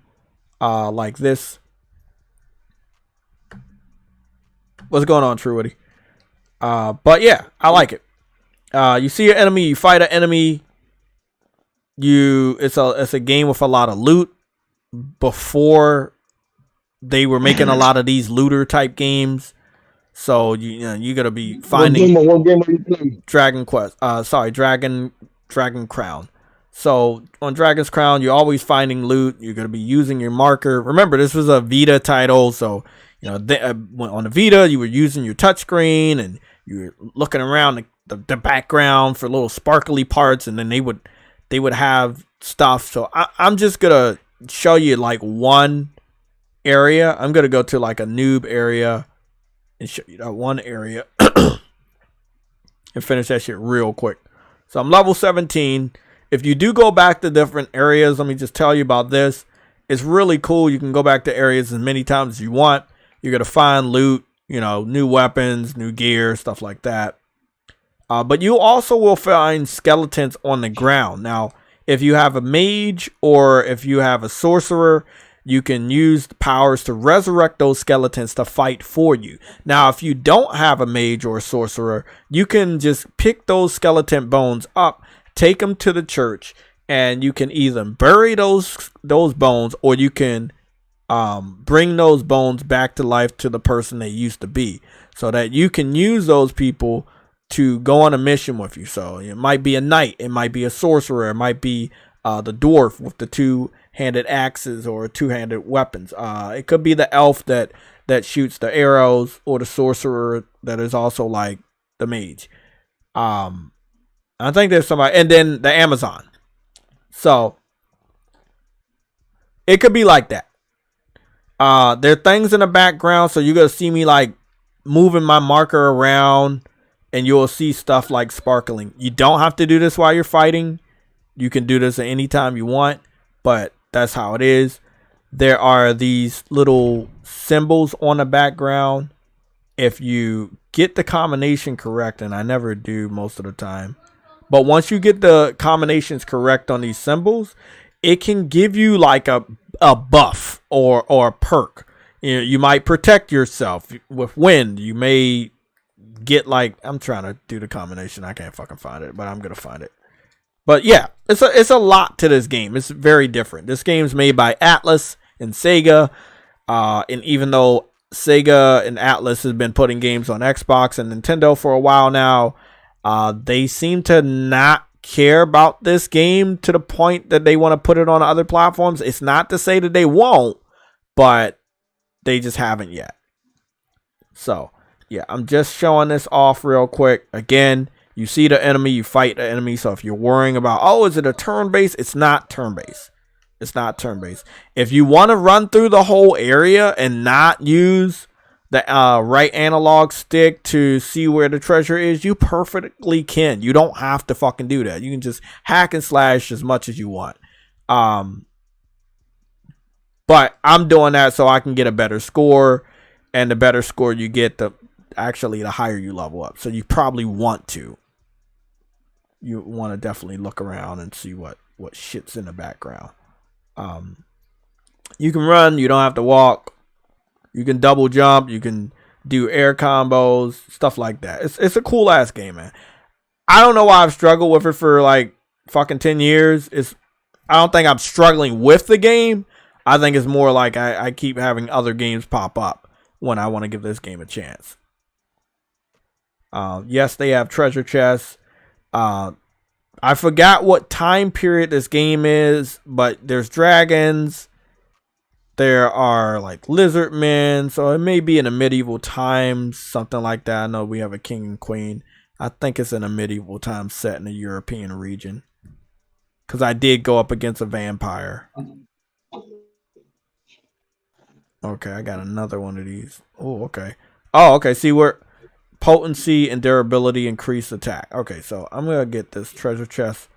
like this. What's going on, True Woody? But yeah, I like it. You see an enemy, you fight an enemy. It's a game with a lot of loot. Before they were making a lot of these looter type games, so you gotta be finding. What game are you playing? Dragon Quest. Dragon Crown. So on Dragon's Crown, you're always finding loot. You're gonna be using your marker. Remember, this was a Vita title, so on the Vita, you were using your touchscreen and you were looking around the background for little sparkly parts, and then they would have stuff. So I'm just gonna show you like one area. I'm gonna go to like a noob area and show you that one area and finish that shit real quick. So I'm level 17. If you do go back to different areas, let me just tell you about this. It's really cool. You can go back to areas as many times as you want. You're gonna find loot, new weapons, new gear, stuff like that. But you also will find skeletons on the ground. Now, if you have a mage or if you have a sorcerer, you can use the powers to resurrect those skeletons to fight for you. Now, if you don't have a mage or a sorcerer, you can just pick those skeleton bones up, take them to the church, and you can either bury those bones, or you can bring those bones back to life to the person they used to be, so that you can use those people to go on a mission with you. So it might be a knight, it might be a sorcerer, it might be the dwarf with the two-handed axes or two-handed weapons. It could be the elf that shoots the arrows, or the sorcerer that is also like the mage. I think there's somebody, and then the Amazon. So it could be like that. There are things in the background, so you're gonna see me like moving my marker around, and you'll see stuff like sparkling. You don't have to do this while you're fighting. You can do this at any time you want, but that's how it is. There are these little symbols on the background. If you get the combination correct, and I never do most of the time, but once you get the combinations correct on these symbols, it can give you like a buff or a perk. You might protect yourself with wind. You may get like, I'm trying to do the combination. I can't fucking find it, but I'm gonna find it. But yeah, it's a lot to this game. It's very different. This game's made by Atlus and Sega, and even though Sega and Atlus has been putting games on Xbox and Nintendo for a while now, they seem to not care about this game to the point that they want to put it on other platforms. It's not to say that they won't, but they just haven't yet. So yeah, I'm just showing this off real quick. Again, you see the enemy, you fight the enemy. So if you're worrying about, oh, is it a turn-based? It's not turn-based. It's not turn-based. If you want to run through the whole area and not use the right analog stick to see where the treasure is, you perfectly can. You don't have to fucking do that. You can just hack and slash as much as you want. But I'm doing that so I can get a better score. And the better score you get, the higher you level up. So you probably want to. You want to definitely look around and see what shit's in the background. You can run. You don't have to walk. You can double jump. You can do air combos, stuff like that. It's a cool ass game, man. I don't know why I've struggled with it for like fucking 10 years. I don't think I'm struggling with the game. I think it's more like I keep having other games pop up when I want to give this game a chance. Yes, they have treasure chests. I forgot what time period this game is, but there's dragons. There are like lizard men, so it may be in a medieval times, something like that. I know we have a king and queen. I think it's in a medieval time set in the European region. Because I did go up against a vampire. Okay, I got another one of these. Oh, okay. Oh, okay. See where potency and durability increase attack. Okay, so I'm going to get this treasure chest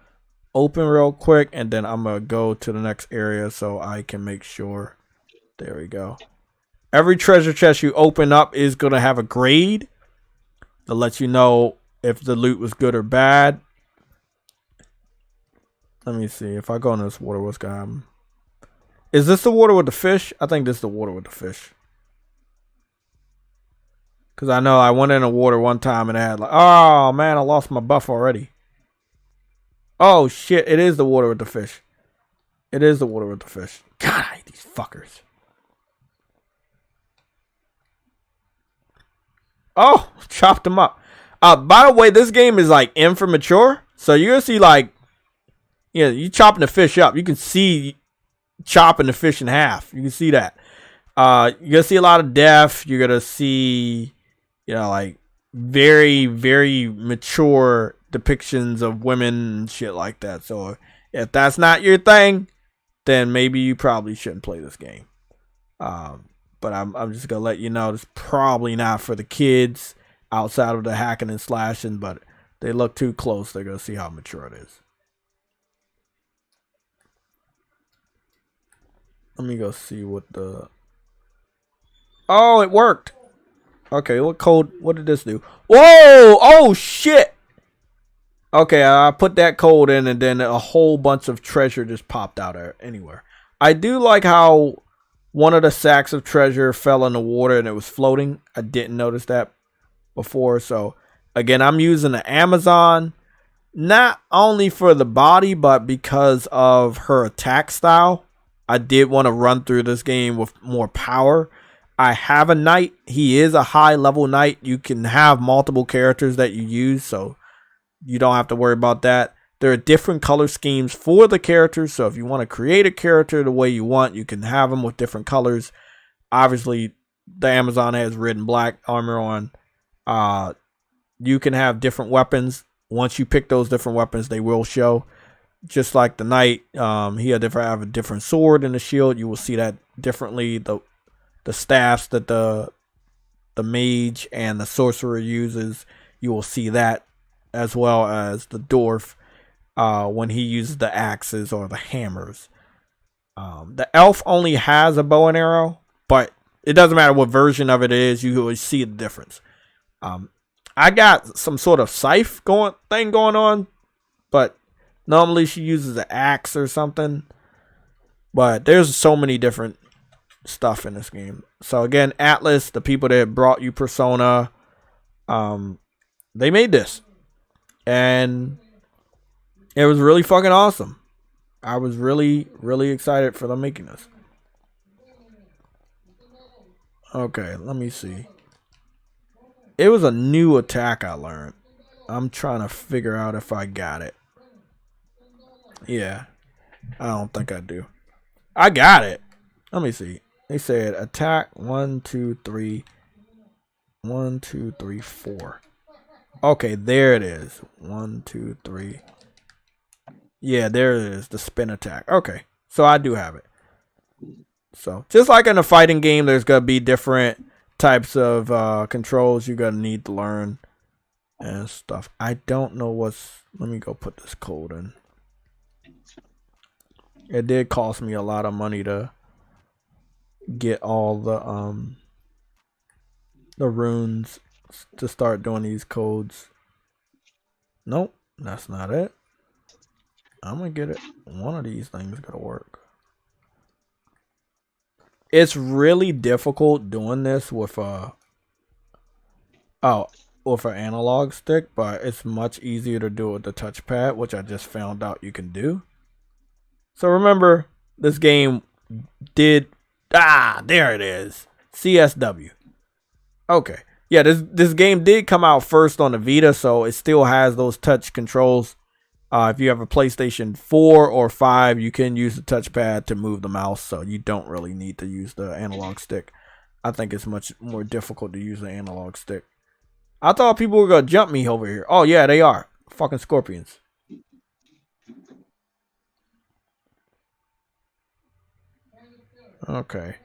open real quick, and then I'm going to go to the next area so I can make sure. There we go. Every treasure chest you open up is going to have a grade to let you know if the loot was good or bad. Let me see. If I go in this water, what's going to happen? Is this the water with the fish? I think this is the water with the fish. Because I know I went in the water one time and I had like, oh man, I lost my buff already. Oh shit, it is the water with the fish. It is the water with the fish. God, I hate these fuckers. Oh, chopped them up. By the way, this game is like M for mature. So you're going to see like, yeah, you chopping the fish up. You can see chopping the fish in half. You can see that. You're gonna see a lot of death. You're gonna see, you know, like very, very mature depictions of women and shit like that. So if that's not your thing, then maybe you probably shouldn't play this game. But I'm just gonna let you know it's probably not for the kids outside of the hacking and slashing. But they look too close. They're gonna see how mature it is. Let me go see what the... Oh, it worked. Okay, what code? What did this do? Whoa! Oh, shit! Okay, I put that code in and then a whole bunch of treasure just popped out anywhere. I do like how one of the sacks of treasure fell in the water and it was floating. I didn't notice that before. So, again, I'm using the Amazon. Not only for the body, but because of her attack style. I did want to run through this game with more power. I have a knight. He is a high level knight. You can have multiple characters that you use, so you don't have to worry about that. There are different color schemes for the characters, so if you want to create a character the way you want, you can have them with different colors. Obviously, the Amazon has red and black armor on. You can have different weapons. Once you pick those different weapons, they will show. Just like the knight, he'll have a different sword and a shield. You will see that differently. The staffs that the mage and the sorcerer uses, you will see that, as well as the dwarf when he uses the axes or the hammers. The elf only has a bow and arrow, but it doesn't matter what version of it is. You will see the difference. I got some sort of scythe going on, but normally she uses an axe or something. But there's so many different stuff in this game. So again, Atlus, the people that brought you Persona, They made this, and it was really fucking awesome. I was really, really excited for them making this. Okay, let me see. It was a new attack I learned. I'm trying to figure out if I got it. Yeah, I don't think I do. I got it. Let me see. They said attack 1, 2, 3. 1, 2, 3, 4. Okay, there it is. 1, 2, 3. Yeah, there it is. The spin attack. Okay, so I do have it. So just like in a fighting game, there's gonna be different types of controls you're gonna need to learn and stuff. I don't know what's. Let me go put this code in. It did cost me a lot of money to get all the runes to start doing these codes. Nope, that's not it. I'm gonna get it. One of these things gotta work. It's really difficult doing this with an analog stick, but it's much easier to do it with the touchpad, which I just found out you can do. So remember, this game did there it is. CSW. Okay. Yeah, this game did come out first on the Vita, so it still has those touch controls. If you have a PlayStation 4 or 5, you can use the touchpad to move the mouse, so you don't really need to use the analog stick. I think it's much more difficult to use the analog stick. I thought people were going to jump me over here. Oh, yeah, they are. Fucking scorpions. Okay.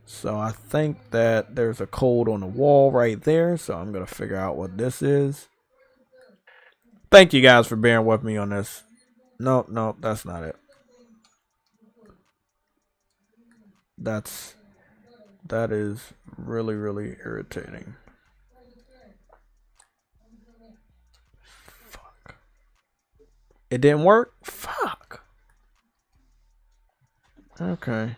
So I think that there's a code on the wall right there, so I'm going to figure out what this is. Thank you guys for bearing with me on this. No, that's not it. That is really, really irritating. Fuck. It didn't work? Fuck. Okay.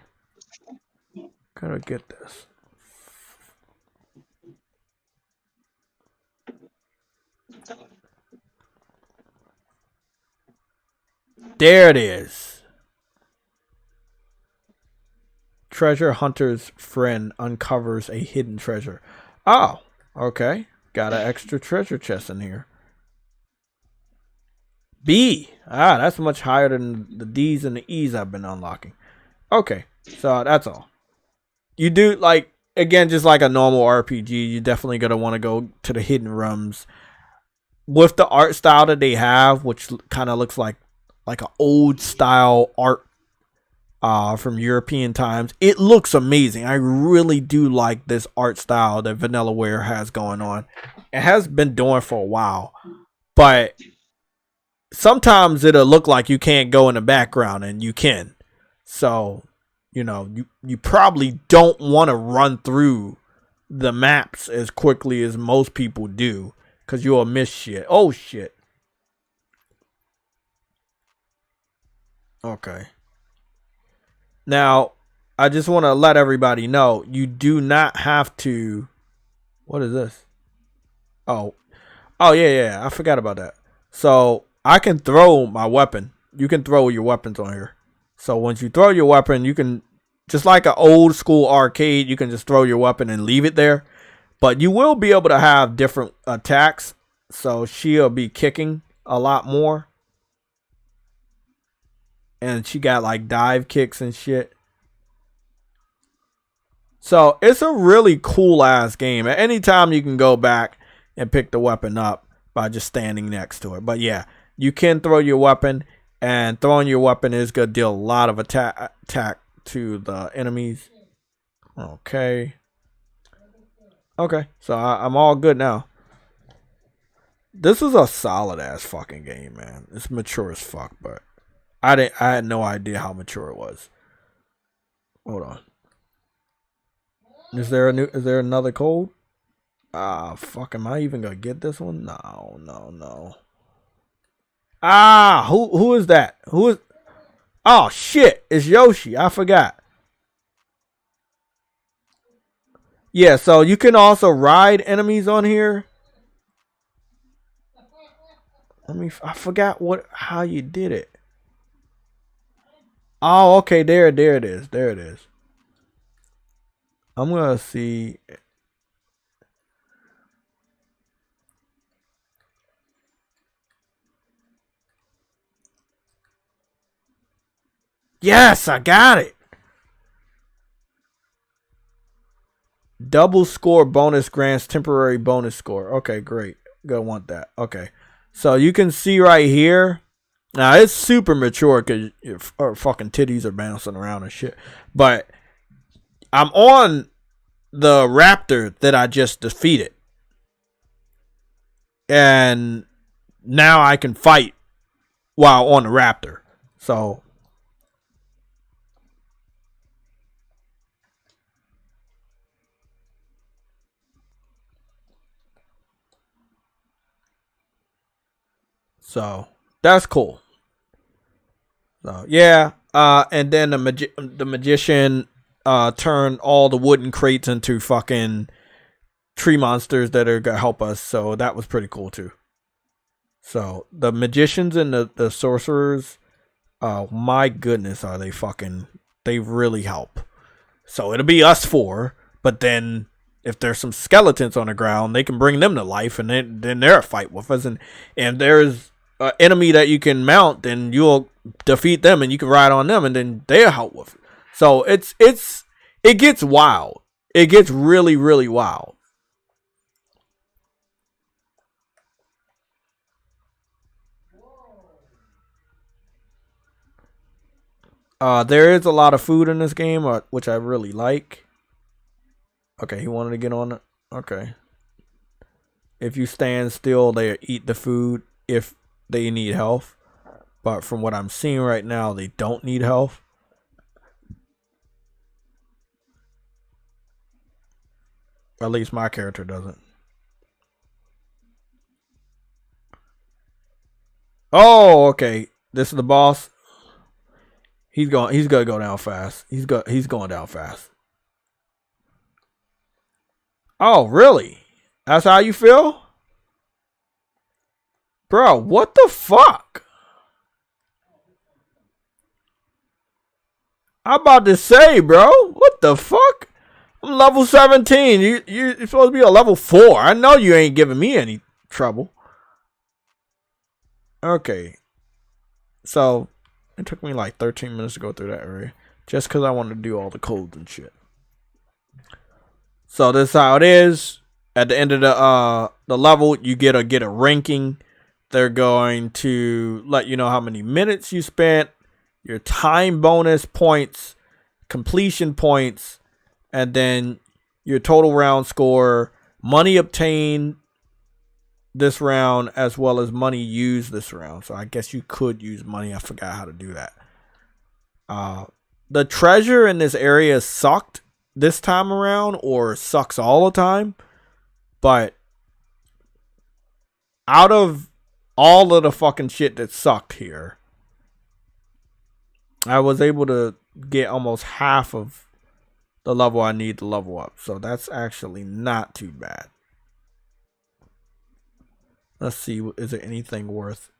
Gotta get this. There it is. Treasure hunter's friend uncovers a hidden treasure. Oh, okay. Got an extra treasure chest in here. B. That's much higher than the D's and the E's I've been unlocking. Okay, so that's all. You do, like, again, just like a normal RPG, you're definitely going to want to go to the hidden rooms. With the art style that they have, which kind of looks like an old style art from European times. It looks amazing. I really do like this art style that Vanillaware has going on. It has been doing for a while, but sometimes it'll look like you can't go in the background, and you can. So, you know, you probably don't want to run through the maps as quickly as most people do, because you'll miss shit. Oh, shit. Okay. Now, I just want to let everybody know, you do not have to... What is this? Oh, yeah. I forgot about that. So, I can throw my weapon. You can throw your weapons on here. So, once you throw your weapon, you can... Just like an old school arcade, you can just throw your weapon and leave it there. But you will be able to have different attacks. So, she'll be kicking a lot more. And she got like dive kicks and shit. So it's a really cool ass game. At any time you can go back and pick the weapon up by just standing next to it. But yeah, you can throw your weapon, and throwing your weapon is going to deal a lot of attack to the enemies. Okay. So I'm all good now. This is a solid ass fucking game, man. It's mature as fuck, but I had no idea how mature it was. Hold on. Is there another code? Fuck, am I even gonna get this one? No. Who is that? Who is... Oh shit, it's Yoshi. I forgot. Yeah, so you can also ride enemies on here. I forgot how you did it. Oh, okay, there it is. There it is. I'm gonna see. Yes, I got it. Double score bonus grants temporary bonus score. Okay, great. Gonna want that. Okay. So you can see right here. Now it's super mature because your fucking titties are bouncing around and shit. But I'm on the raptor that I just defeated. And now I can fight while on the raptor. So that's cool. So yeah, and then the magician turned all the wooden crates into fucking tree monsters that are gonna help us. So that was pretty cool too. So the magicians and the sorcerers, my goodness, are they really help. So it'll be us four, but then if there's some skeletons on the ground, they can bring them to life, and then they're a fight with us. And there's an enemy that you can mount, then you'll defeat them, and you can ride on them, and then they'll help with it. So it gets wild. It gets really, really wild. There is a lot of food in this game, which I really like. Okay, he wanted to get on it. Okay. If you stand still, they eat the food if they need health. But from what I'm seeing right now, they don't need health. At least my character doesn't. Oh, okay. This is the boss. He's gonna go down fast. He's going down fast. Oh, really? That's how you feel? Bro, what the fuck? I'm about to say, bro. What the fuck? I'm level 17. You're supposed to be a level 4. I know you ain't giving me any trouble. Okay. So, it took me like 13 minutes to go through that area. Just because I wanted to do all the codes and shit. So, this is how it is. At the end of the level, you get a ranking. They're going to let you know how many minutes you spent, your time bonus points, completion points, and then your total round score, money obtained this round, as well as money used this round. So I guess you could use money. I forgot how to do that. The treasure in this area sucked this time around, or sucks all the time. But out of all of the fucking shit that sucked here, I was able to get almost half of the level I need to level up. So that's actually not too bad. Let's see, is there anything worth?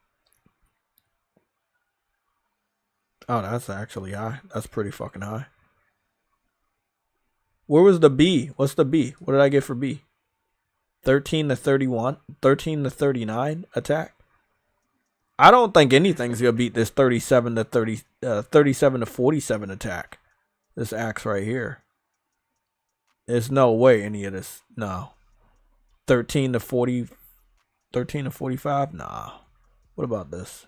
Oh, that's actually high. That's pretty fucking high. Where was the B? What's the B? What did I get for B? 13 to 31, 13 to 39 attack. I don't think anything's gonna beat this 37 to 47 attack. This axe right here. There's no way any of this. No. 13 to 45? Nah. What about this?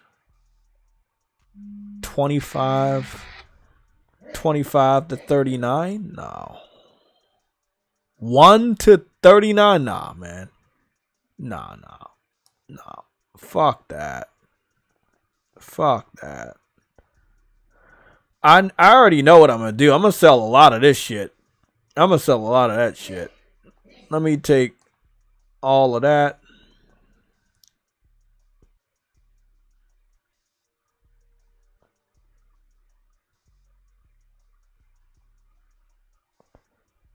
25 to 39? No. 1 to 39? Nah, man. Nah. Fuck that. I already know what I'm gonna do. I'm gonna sell a lot of this shit. I'm gonna sell a lot of that shit. Let me take all of that.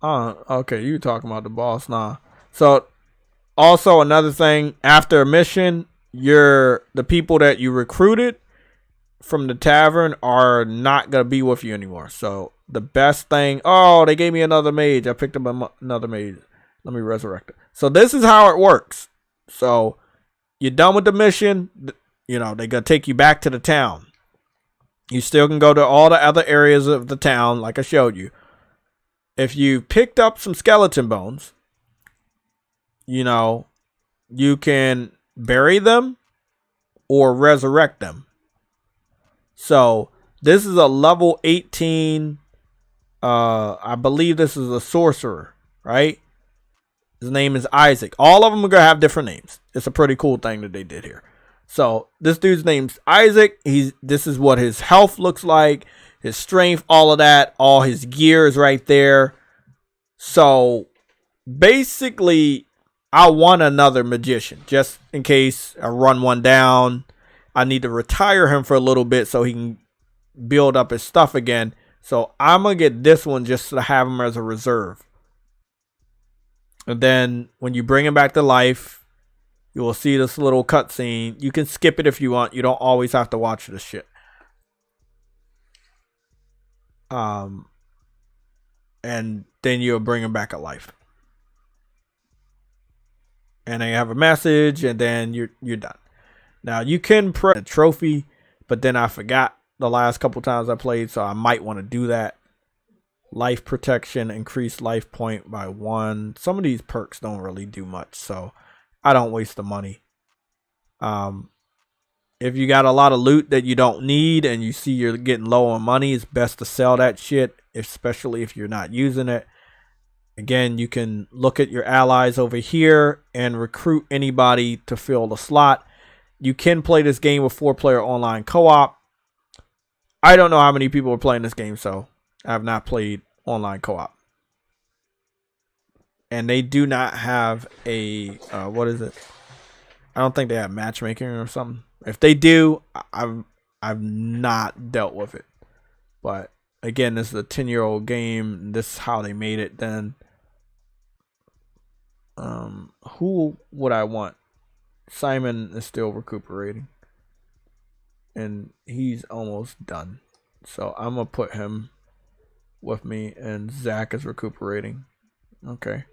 Okay, you talking about the boss now. So, also another thing, after a mission, the people that you recruited from the tavern are not gonna be with you anymore. So the best thing, oh, they gave me another mage. I picked up another mage. Let me resurrect it. So this is how it works. So you're done with the mission. You know, they're gonna take you back to the town. You still can go to all the other areas of the town, like I showed you. If you picked up some skeleton bones, you know, you can bury them or resurrect them. So this is a level 18. I believe this is a sorcerer, right? His name is Isaac. All of them are gonna have different names. It's a pretty cool thing that they did here. So this dude's name's Isaac. This is what his health looks like, his strength, all of that, all his gear is right there. So basically, I want another magician just in case I run one down. I need to retire him for a little bit so he can build up his stuff again. So I'm gonna get this one just to have him as a reserve. And then when you bring him back to life, you will see this little cutscene. You can skip it if you want. You don't always have to watch this shit. And then you'll bring him back to life. And then you have a message, and then you're done. Now you can press a trophy, but then I forgot the last couple times I played, so I might want to do that. Life protection, increase life point by 1. Some of these perks don't really do much, so I don't waste the money. If you got a lot of loot that you don't need and you see you're getting low on money, it's best to sell that shit, especially if you're not using it. Again, you can look at your allies over here and recruit anybody to fill the slot. You can play this game with 4-player online co-op. I don't know how many people are playing this game, so I have not played online co-op. And they do not have a, what is it? I don't think they have matchmaking or something. If they do, I've not dealt with it. But again, this is a 10-year-old game. This is how they made it then. Who would I want? Simon is still recuperating. And he's almost done. So I'm going to put him with me. And Zach is recuperating. Okay.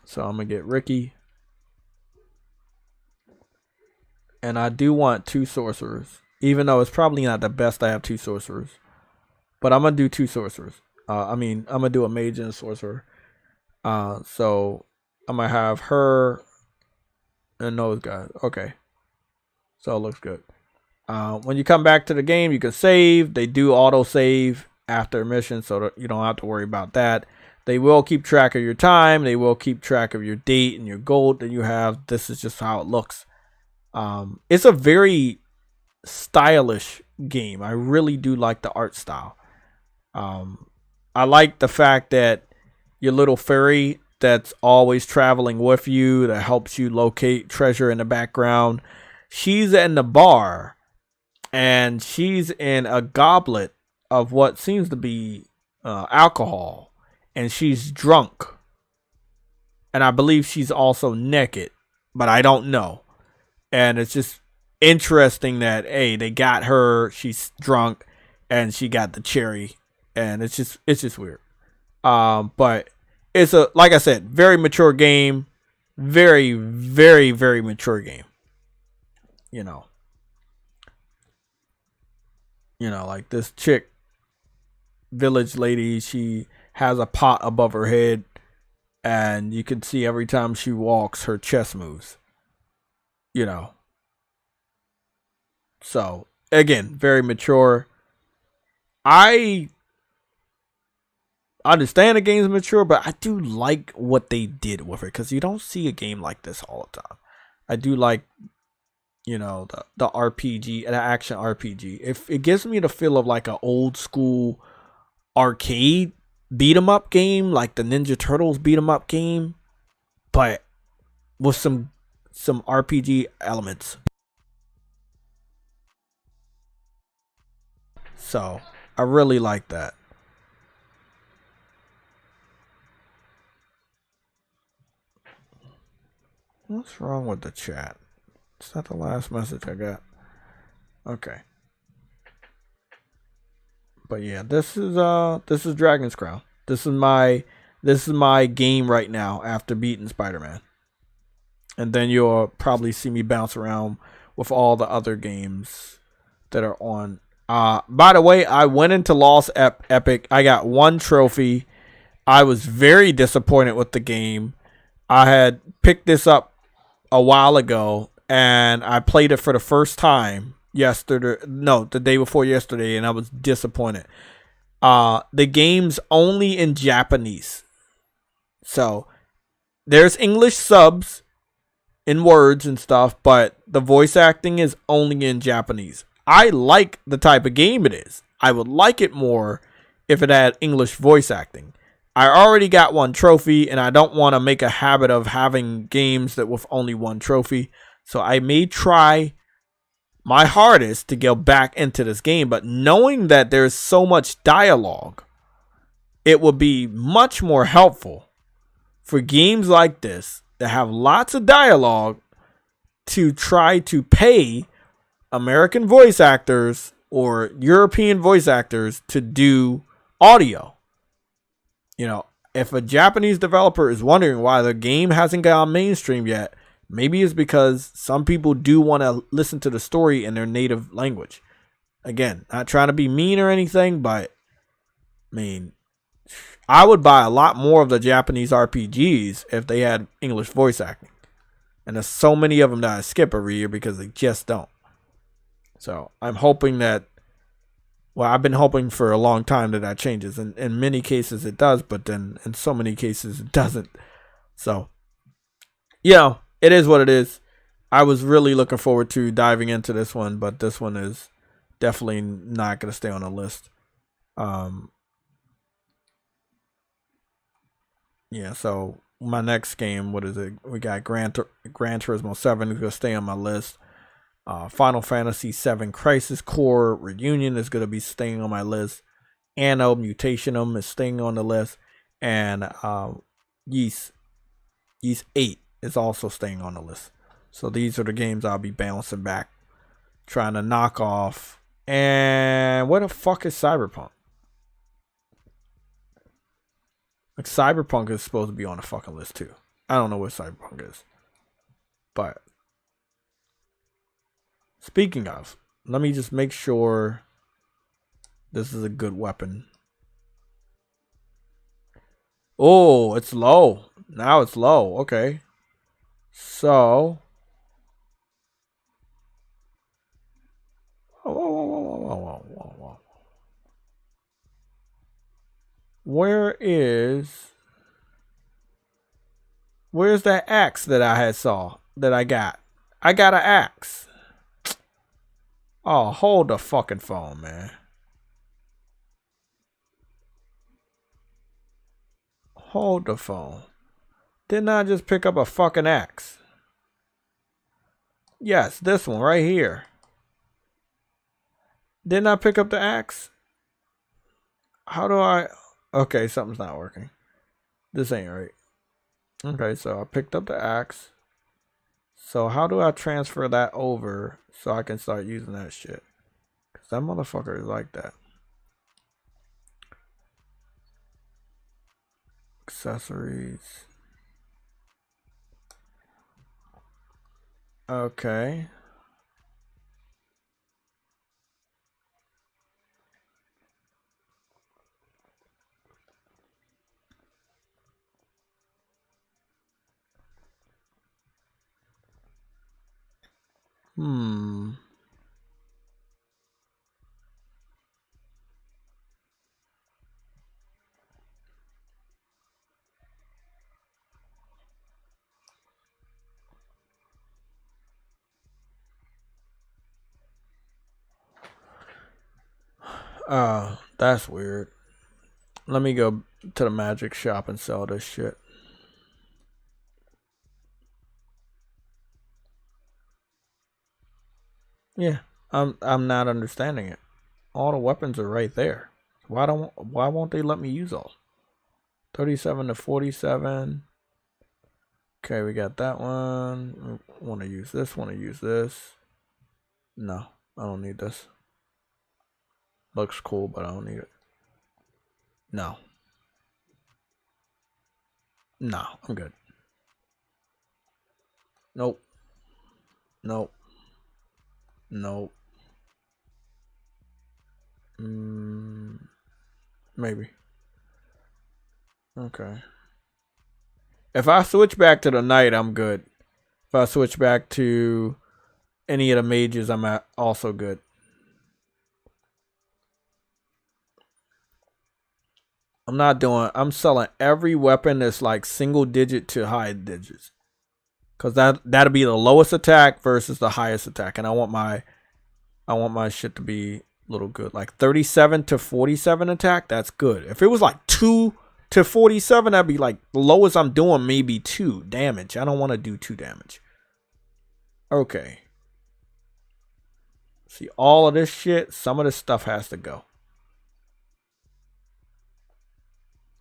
So I'm going to get Ricky. And I do want 2 sorcerers. Even though it's probably not the best I have 2 sorcerers. But I'm going to do 2 sorcerers. I'm going to do a mage and a sorcerer. So I'm going to have her and those guys. Okay. So it looks good. When you come back to the game, you can save. They do auto save after a mission, so that you don't have to worry about that. They will keep track of your time. They will keep track of your date and your gold that you have. This is just how it looks. It's a very stylish game. I really do like the art style. I like the fact that your little fairy that's always traveling with you, that helps you locate treasure in the background, she's in the bar and she's in a goblet of what seems to be alcohol, and she's drunk, and I believe she's also naked, but I don't know. And it's just interesting that, hey, they got her, she's drunk, and she got the cherry, and it's just weird. But it's a, like I said, very mature game, very, very, very mature game. You know, like this chick, village lady, she has a pot above her head, and you can see every time she walks, her chest moves. You know. So, again, very mature. I understand the game's mature, but I do like what they did with it, because you don't see a game like this all the time. I do like, the RPG, an action RPG. If it gives me the feel of like an old school arcade beat 'em up game, like the Ninja Turtles beat 'em up game, but with some RPG elements. So I really like that. What's wrong with the chat? Is that the last message I got? Okay. But yeah, this is Dragon's Crown. This is my game right now after beating Spider-Man. And then you'll probably see me bounce around with all the other games that are on. By the way, I went into Lost Epic. I got 1 trophy. I was very disappointed with the game. I had picked this up a while ago, and I played it for the first time the day before yesterday, and I was disappointed. The game's only in Japanese. So, there's English subs in words and stuff, but the voice acting is only in Japanese. I like the type of game it is. I would like it more if it had English voice acting. I already got 1 trophy, and I don't want to make a habit of having games that with only 1 trophy. So I may try my hardest to go back into this game, but knowing that there's so much dialogue, it would be much more helpful for games like this that have lots of dialogue to try to pay American voice actors or European voice actors to do audio. You know, if a Japanese developer is wondering why the game hasn't gone mainstream yet, maybe it's because some people do want to listen to the story in their native language. Again, not trying to be mean or anything, but I mean, I would buy a lot more of the Japanese RPGs if they had English voice acting. And there's so many of them that I skip every year because they just don't. So I'm hoping that, well, I've been hoping for a long time that changes. And in many cases it does, but then in so many cases it doesn't. So, you know, it is what it is. I was really looking forward to diving into this one, but this one is definitely not going to stay on the list. Yeah, so my next game, what is it? We got Gran Turismo 7 is going to stay on my list. Final Fantasy 7 Crisis Core Reunion is going to be staying on my list. Anno Mutationum is staying on the list. And Yeast 8 is also staying on the list. So these are the games I'll be bouncing back, trying to knock off. And where the fuck is Cyberpunk? Like, Cyberpunk is supposed to be on the fucking list too. I don't know where Cyberpunk is. But speaking of, let me just make sure this is a good weapon. Oh, it's low. Now it's low. Okay. So. Whoa. Where's that axe that I got? I got an axe. Oh, hold the fucking phone, man. Hold the phone. Didn't I just pick up a fucking axe? Yes, this one right here. Didn't I pick up the axe? How do I... Okay, something's not working. This ain't right. Okay, so I picked up the axe. So how do I transfer that over so I can start using that shit? Because that motherfucker is like that. Accessories. Okay. That's weird. Let me go to the magic shop and sell this shit. Yeah, I'm not understanding it. All the weapons are right there. Why won't they let me use all? 37 to 47. Okay, we got that one. Want to use this, want to use this. No, I don't need this. Looks cool, but I don't need it. No. No, I'm good. Nope. Nope. Nope. Maybe. Okay. If I switch back to the knight, I'm good. If I switch back to any of the mages, I'm also good. I'm selling every weapon that's like single digit to high digits. Cause that'll be the lowest attack versus the highest attack. And I want my shit to be a little good. Like 37 to 47 attack, that's good. If it was like 2 to 47, that'd be like the lowest I'm doing, maybe 2 damage. I don't want to do 2 damage. Okay. See, all of this shit, some of this stuff has to go.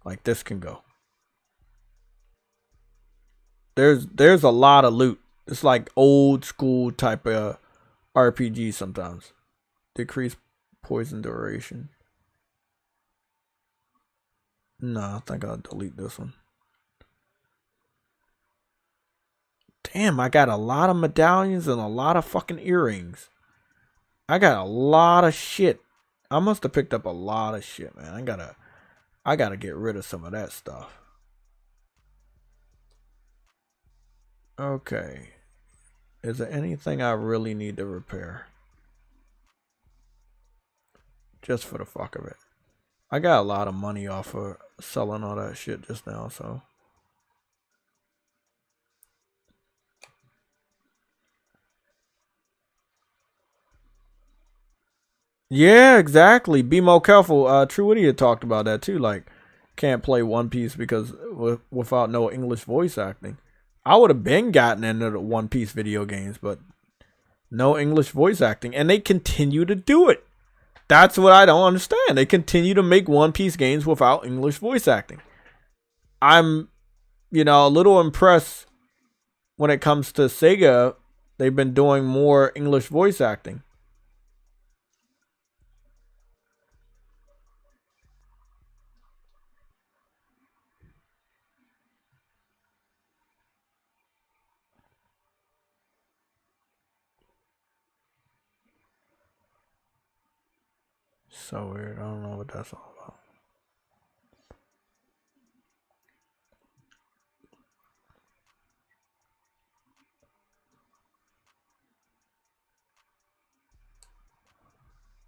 Like this can go. There's a lot of loot. It's like old school type of RPG sometimes. Decrease poison duration. No, I think I'll delete this one. Damn, I got a lot of medallions and a lot of fucking earrings. I got a lot of shit. I must have picked up a lot of shit, man. I gotta get rid of some of that stuff. Okay. Is there anything I really need to repair? Just for the fuck of it. I got a lot of money off of selling all that shit just now, so. Yeah, exactly. Be more careful. True Idiot talked about that too. Like, can't play One Piece because without no English voice acting. I would have been gotten into the One Piece video games, but no English voice acting. And they continue to do it. That's what I don't understand. They continue to make One Piece games without English voice acting. I'm, a little impressed when it comes to Sega. They've been doing more English voice acting. So weird. I don't know what that's all about.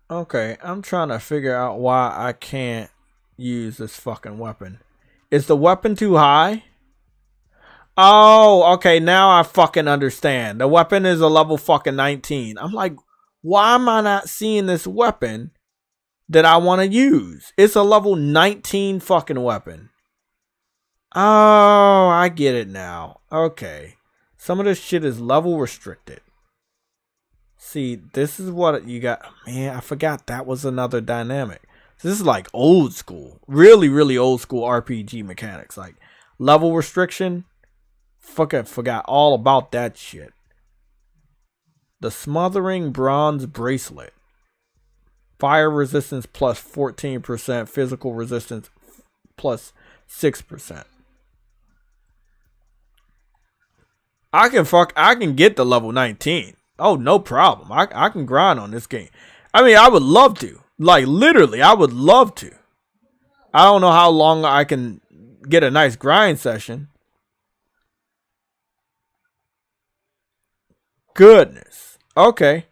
Okay, I'm trying to figure out why I can't use this fucking weapon. Is the weapon too high? Oh, okay, now I fucking understand. The weapon is a level fucking 19. I'm like, why am I not seeing this weapon that I want to use? It's a level 19 fucking weapon. Oh, I get it now. Okay. Some of this shit is level restricted. See, this is what you got. Man, I forgot that was another dynamic. This is like old school. Really, really old school RPG mechanics. Like level restriction. Fucking forgot all about that shit. The Smothering Bronze Bracelet. Fire resistance plus 14%. Physical resistance plus 6%. I can get the level 19. Oh, no problem. I can grind on this game. I mean, I would love to. Like, literally, I would love to. I don't know how long I can get a nice grind session. Goodness. Okay.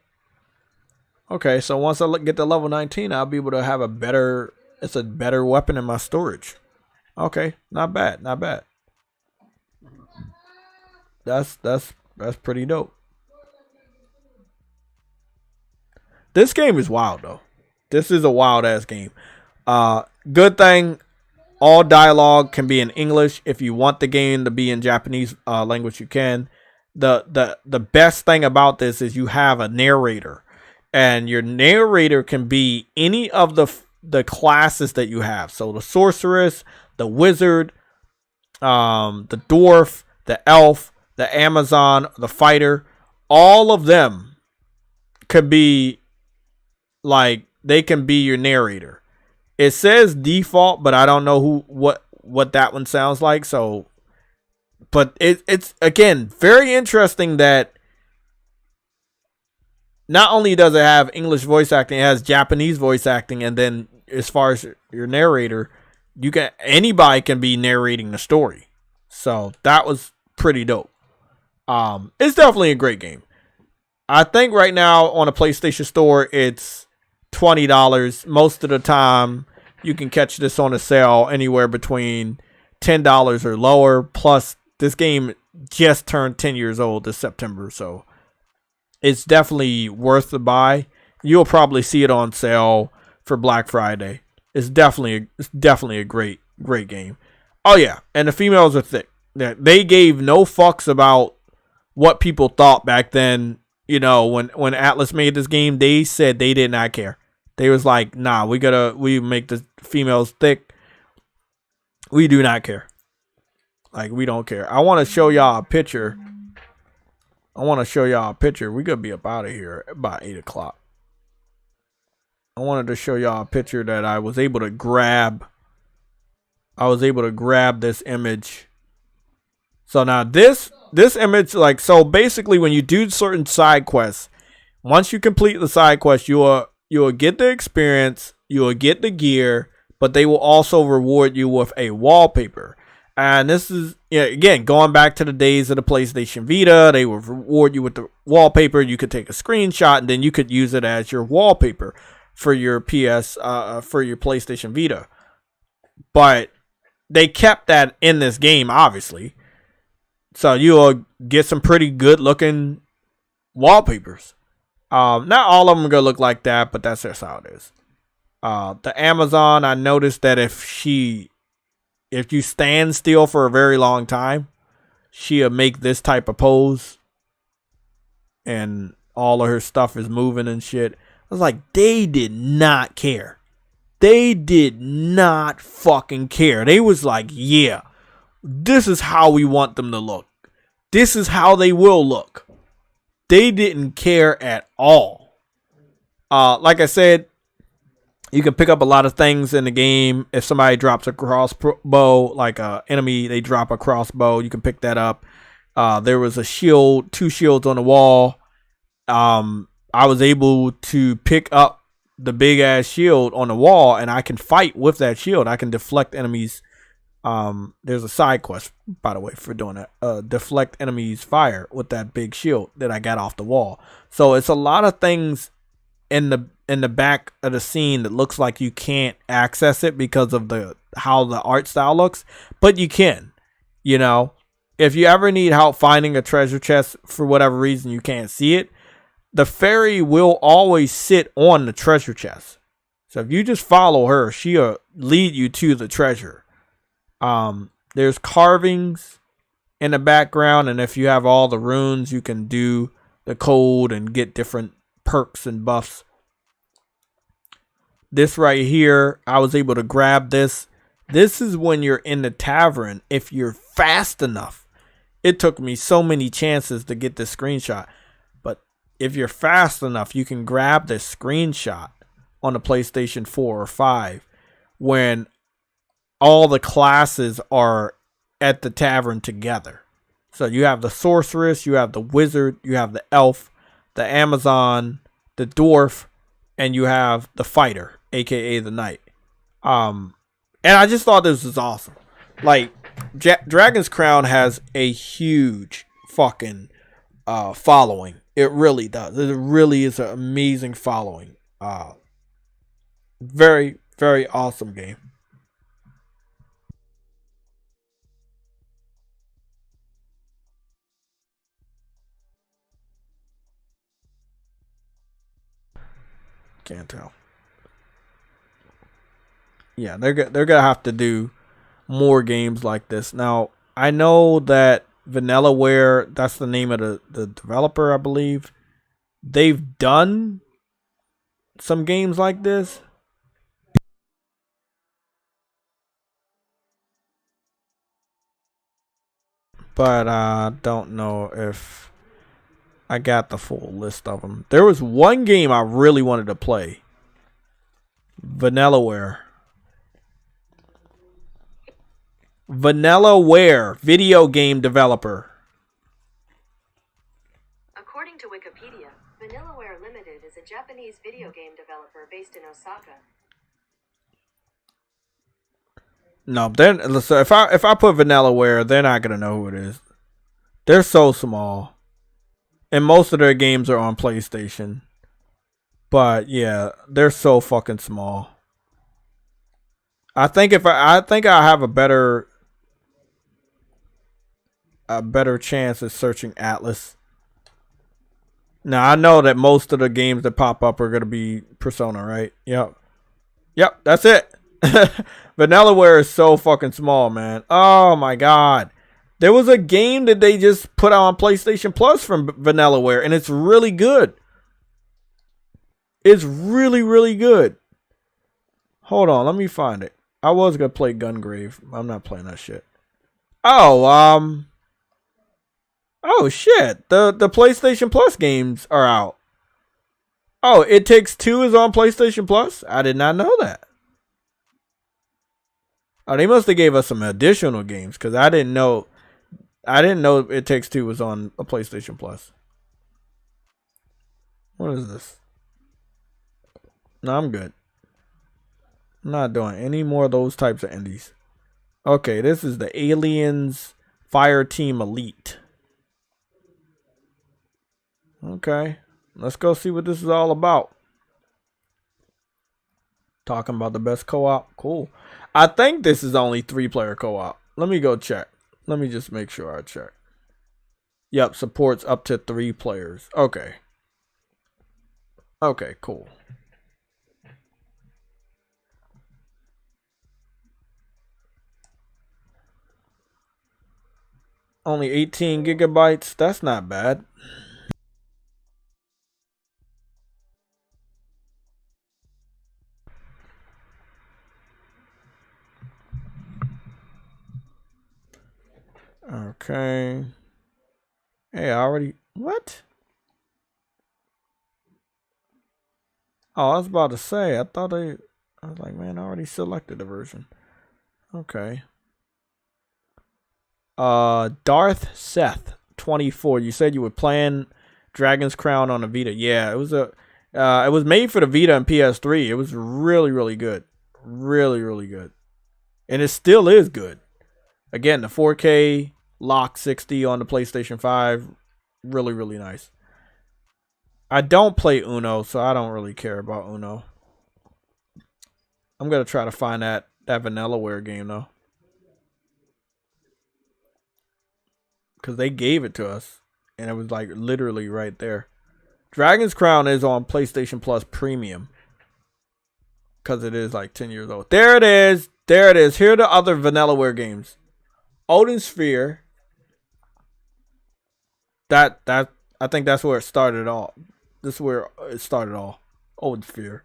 Okay, so once I get to level 19, I'll be able to have a better weapon in my storage. Okay, not bad, not bad. That's pretty dope. This game is wild though. This is a wild ass game. Good thing all dialogue can be in English. If you want the game to be in Japanese language, you can. The best thing about this is you have a narrator, and your narrator can be any of the classes that you have. So the sorceress, the wizard, the dwarf, the elf, the Amazon, the fighter, all of them could be like, they can be your narrator. It says default, but I don't know what that one sounds like. So, but it's again very interesting that not only does it have English voice acting, it has Japanese voice acting, and then as far as your narrator, anybody can be narrating the story. So that was pretty dope. It's definitely a great game. I think right now on a PlayStation Store it's $20. Most of the time you can catch this on a sale anywhere between $10 or lower. Plus this game just turned 10 years old this September, so it's definitely worth the buy. You'll probably see it on sale for Black Friday. It's definitely a great game. Oh yeah, and the females are thick. They gave no fucks about what people thought back then. You know, when Atlas made this game, they said they did not care. They was like, nah, we make the females thick. We do not care. Like, we don't care. I want to show y'all a picture. We could be up out of here about 8 o'clock. I wanted to show y'all a picture that I was able to grab. I was able to grab this image. So now this image, like, so basically when you do certain side quests, once you complete the side quest, you will get the experience, you will get the gear, but they will also reward you with a wallpaper. And this is, again, going back to the days of the PlayStation Vita, they will reward you with the wallpaper. You could take a screenshot and then you could use it as your wallpaper for your for your PlayStation Vita. But they kept that in this game, obviously. So you'll get some pretty good looking wallpapers. Not all of them are going to look like that, but that's just how it is. The Amazon, I noticed that if you stand still for a very long time, she'll make this type of pose. And all of her stuff is moving and shit. I was like, they did not care. They did not fucking care. They was like, yeah, this is how we want them to look. This is how they will look. They didn't care at all. Like I said, you can pick up a lot of things in the game. If somebody drops a crossbow, like an enemy, they drop a crossbow, you can pick that up. There was a shield, 2 shields on the wall. I was able to pick up the big ass shield on the wall, and I can fight with that shield. I can deflect enemies. There's a side quest, by the way, for doing that. Deflect enemies' fire with that big shield that I got off the wall. So it's a lot of things in the back of the scene that looks like you can't access it because of how the art style looks, but you can. You know, if you ever need help finding a treasure chest for whatever reason you can't see it, the fairy will always sit on the treasure chest. So if you just follow her, she'll lead you to the treasure. There's carvings in the background, and if you have all the runes, you can do the code and get different perks and buffs. This right here, I was able to grab this. This is when you're in the tavern. If you're fast enough, it took me so many chances to get this screenshot, but if you're fast enough, you can grab this screenshot on the PlayStation 4 or 5 when all the classes are at the tavern together. So you have the sorceress, you have the wizard, you have the elf, the Amazon, the dwarf, and you have the fighter, aka the knight. And I just thought this was awesome. Like, Dragon's Crown has a huge fucking following. It really does. It really is an amazing following. Very, very awesome game. Can't tell. Yeah, they're gonna have to do more games like this. Now, I know that Vanillaware, that's the name of the developer, I believe. They've done some games like this. but I don't know if I got the full list of them. There was one game I really wanted to play. Vanillaware. Vanillaware, video game developer. According to Wikipedia, Vanillaware Limited is a Japanese video game developer based in Osaka. No, then so if I put Vanillaware, they're not gonna know who it is. They're so small, and most of their games are on PlayStation. But yeah, they're so fucking small. I think I have a better chance at searching Atlas. Now I know that most of the games that pop up are gonna be Persona, right? Yep, that's it. Vanillaware is so fucking small, man. Oh my god. There was a game that they just put out on PlayStation Plus from Vanillaware, and it's really good. It's really, really good. Hold on, let me find it. I was gonna play Gungrave. I'm not playing that shit. Oh, oh shit. The PlayStation Plus games are out. Oh, It Takes Two is on PlayStation Plus? I did not know that. Oh, they must have gave us some additional games, because I didn't know It Takes Two was on a PlayStation Plus. What is this? No, I'm good. I'm not doing any more of those types of indies. Okay, this is the Aliens Fire Team Elite. Okay, let's go see what this is all about. Talking about the best co-op. Cool. I think this is only 3-player co-op. Let me go check. Let me just make sure I check. Yep, supports up to 3 players. Okay. Okay, cool. Only 18 gigabytes. That's not bad. Okay. Hey, I already... What? Oh, I was about to say. I was like, man, I already selected the version. Okay. Darth Seth 24. You said you were playing Dragon's Crown on the Vita. Yeah, it was it was made for the Vita and PS3. It was really, really good. Really, really good. And it still is good. Again, the 4K Lock 60 on the PlayStation 5. Really, really nice. I don't play Uno, so I don't really care about Uno. I'm going to try to find that Vanillaware game, though. Because they gave it to us. And it was like literally right there. Dragon's Crown is on PlayStation Plus Premium. Because it is like 10 years old. There it is. There it is. Here are the other Vanillaware games. Odin Sphere. I think that's where it started all. This is where it started all. Odin Sphere.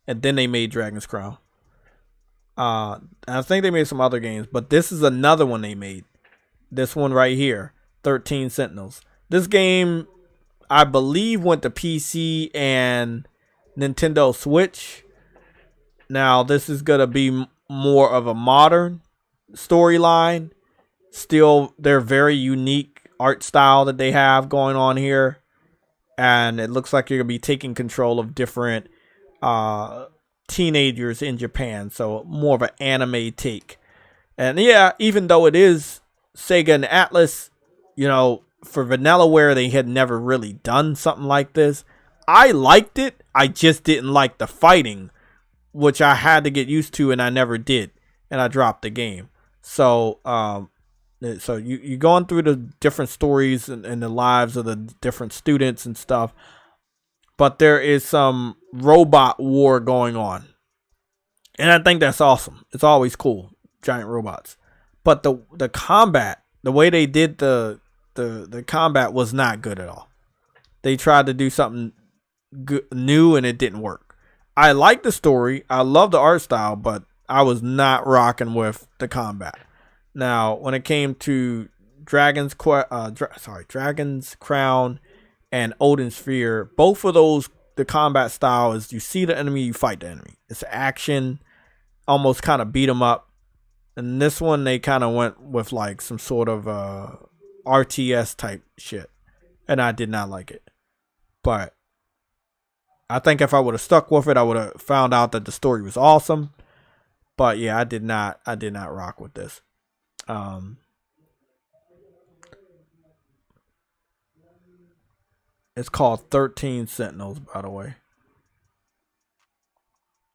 And then they made Dragon's Crown. I think they made some other games. But this is another one they made. This one right here. 13 Sentinels. This game, I believe, went to PC and Nintendo Switch. Now, this is going to be more of a modern storyline. Still, they're very unique art style that they have going on here. And it looks like you're going to be taking control of different teenagers in Japan. So, more of an anime take. And yeah, even though it is Sega and Atlas, you know, for Vanillaware, they had never really done something like this. I liked it. I just didn't like the fighting, which I had to get used to, and I never did. And I dropped the game. So, you're going through the different stories and the lives of the different students and stuff. But there is some robot war going on. And I think that's awesome. It's always cool. Giant robots. But the combat, the way they did the combat was not good at all. They tried to do something new and it didn't work. I like the story. I love the art style, but I was not rocking with the combat. Now, when it came to Dragon's Crown and Odin's Sphere. Both of those, the combat style is you see the enemy, you fight the enemy. It's action, almost kind of beat 'em up. And this one, they kind of went with like some sort of RTS type shit. And I did not like it. But I think if I would have stuck with it, I would have found out that the story was awesome. But yeah, I did not rock with this. It's called 13 Sentinels, by the way.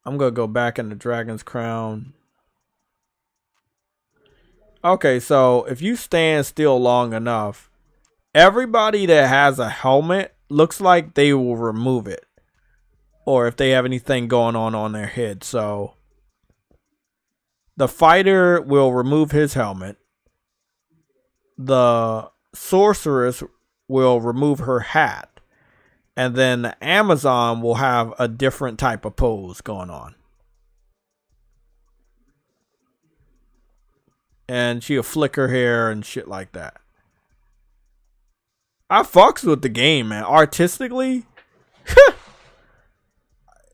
I'm going to go back into Dragon's Crown. Okay, so if you stand still long enough, everybody that has a helmet looks like they will remove it. Or if they have anything going on their head. So the fighter will remove his helmet. The sorceress will remove her hat. And then the Amazon will have a different type of pose going on. And she'll flick her hair and shit like that. I fucks with the game, man. Artistically,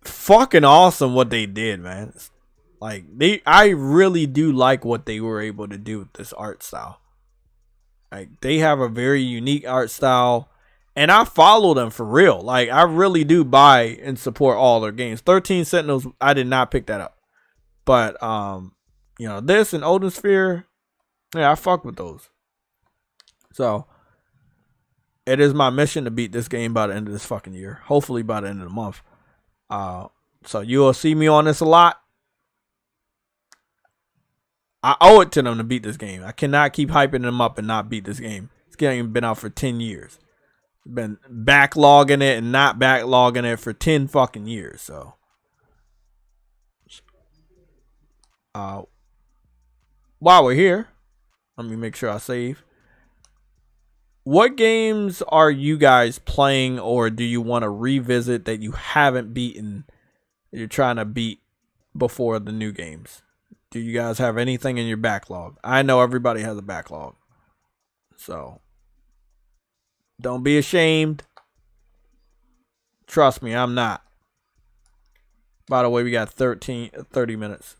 fucking awesome what they did, man. Like I really do like what they were able to do with this art style. Like they have a very unique art style, and I follow them for real. Like I really do buy and support all their games. 13 Sentinels, I did not pick that up, but you know, this and Odin Sphere, yeah, I fuck with those. So it is my mission to beat this game by the end of this fucking year. Hopefully by the end of the month. So you will see me on this a lot. I owe it to them to beat this game. I cannot keep hyping them up and not beat this game. This game has been out for 10 years. Been backlogging it and not backlogging it for 10 fucking years. So while we're here, let me make sure I save. What games are you guys playing, or do you want to revisit that you haven't beaten, that you're trying to beat before the new games? Do you guys have anything in your backlog? I know everybody has a backlog. So don't be ashamed. Trust me, I'm not. By the way, we got 30 minutes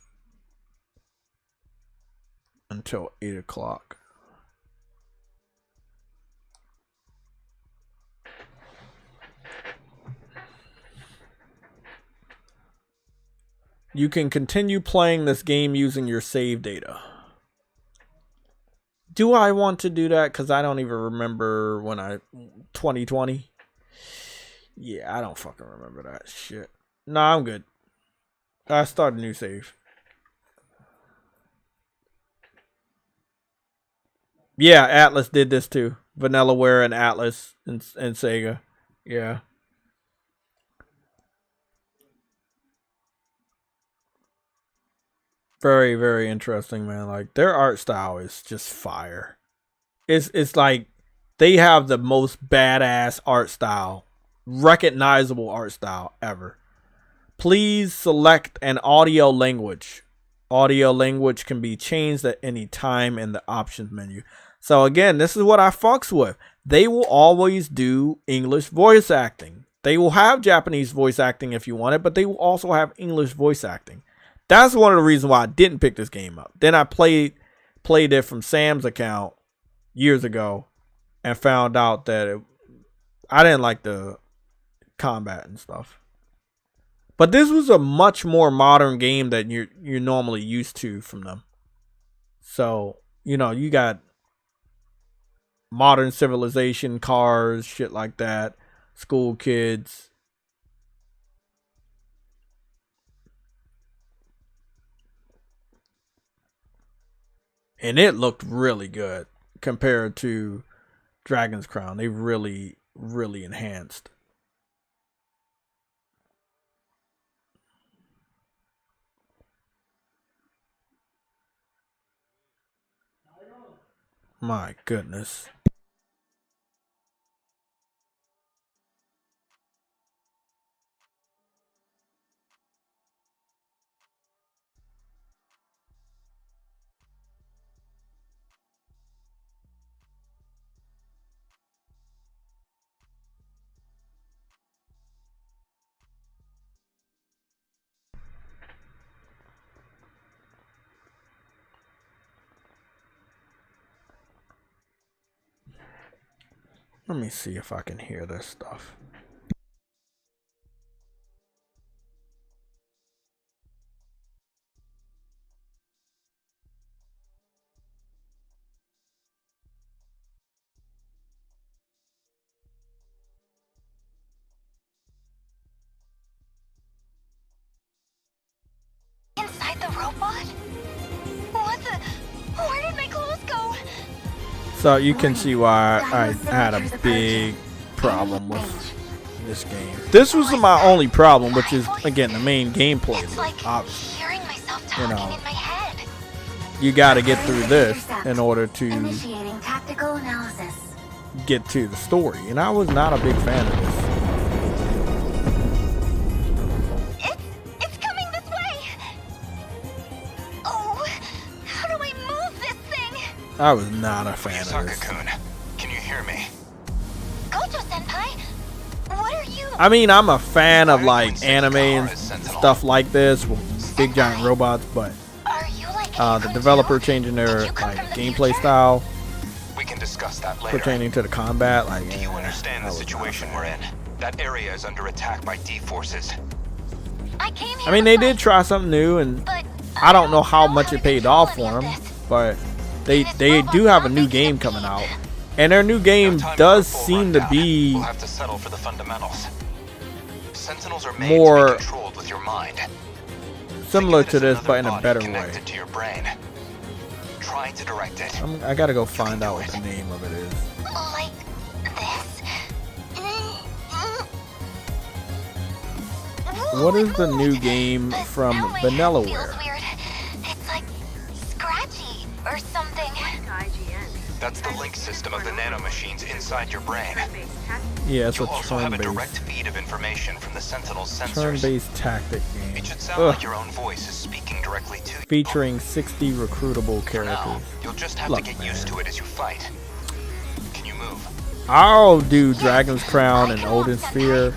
until 8 o'clock. You can continue playing this game using your save data. Do I want to do that? Because I don't even remember when 2020. Yeah, I don't fucking remember that shit. Nah, I'm good. I start a new save. Yeah, Atlas did this too. Vanillaware and Atlas and Sega. Yeah. Very, very interesting, man. Like their art style is just fire. It's like they have the most badass art style, recognizable art style ever. Please select an audio language. Audio language can be changed at any time in the options menu. So again, this is what I fucks with. They will always do English voice acting. They will have Japanese voice acting if you want it, but they will also have English voice acting. That's one of the reasons why I didn't pick this game up. Then I played it from Sam's account years ago and found out that I didn't like the combat and stuff. But this was a much more modern game than you're normally used to from them. So, you know, you got modern civilization, cars, shit like that, school kids. And it looked really good compared to Dragon's Crown. They really, really enhanced. My goodness. Let me see if I can hear this stuff. Inside the robot? What the? Where did my clothes go? So you can see why I had a big problem with this game. This was my only problem, which is again the main gameplay. It's like hearing myself talking in my head. You got to get through this in order to Initiating tactical analysis. get to the story, and I was not a big fan of this. It's coming this way. Oh, how do I move this thing? I was not a fan of this. Yusaka-kun, can you hear me? Gojo-senpai, what are you? I mean, I'm a fan of like anime and stuff like this with big giant robots, but Are you like the developer changing their like gameplay style We can discuss that later. pertaining to the combat, like Do you understand the situation we're in? That area is under attack by D forces. I came here I mean, to they fight, did try something new, and but I don't know how much to it paid control off any for of them, this. but they do have a new game coming out, and their new game No time for does a full seem to rundown. be We'll have to settle for the fundamentals. Sentinels are made more to be controlled with your mind. similar Think of to it as this, but in a another better body way. connected to your brain. Try to direct it. I gotta go find out what the name of it is. Like this. What is the new game But from now my head Vanillaware? feels weird. It's like scratchy or something. IGN. That's the link system of the nanomachines inside your brain. Turn-based tactics. Yeah, it's a You'll also have a direct turn-based feed of information from the Sentinel's sensors. turn-based tactic game. It should sound like your own voice is speaking directly to you. Featuring 60 recruitable For now, characters. you'll just have Look, to get used man. to it as you fight. Can you move? I'll do Dragon's Crown and Odin's Sphere,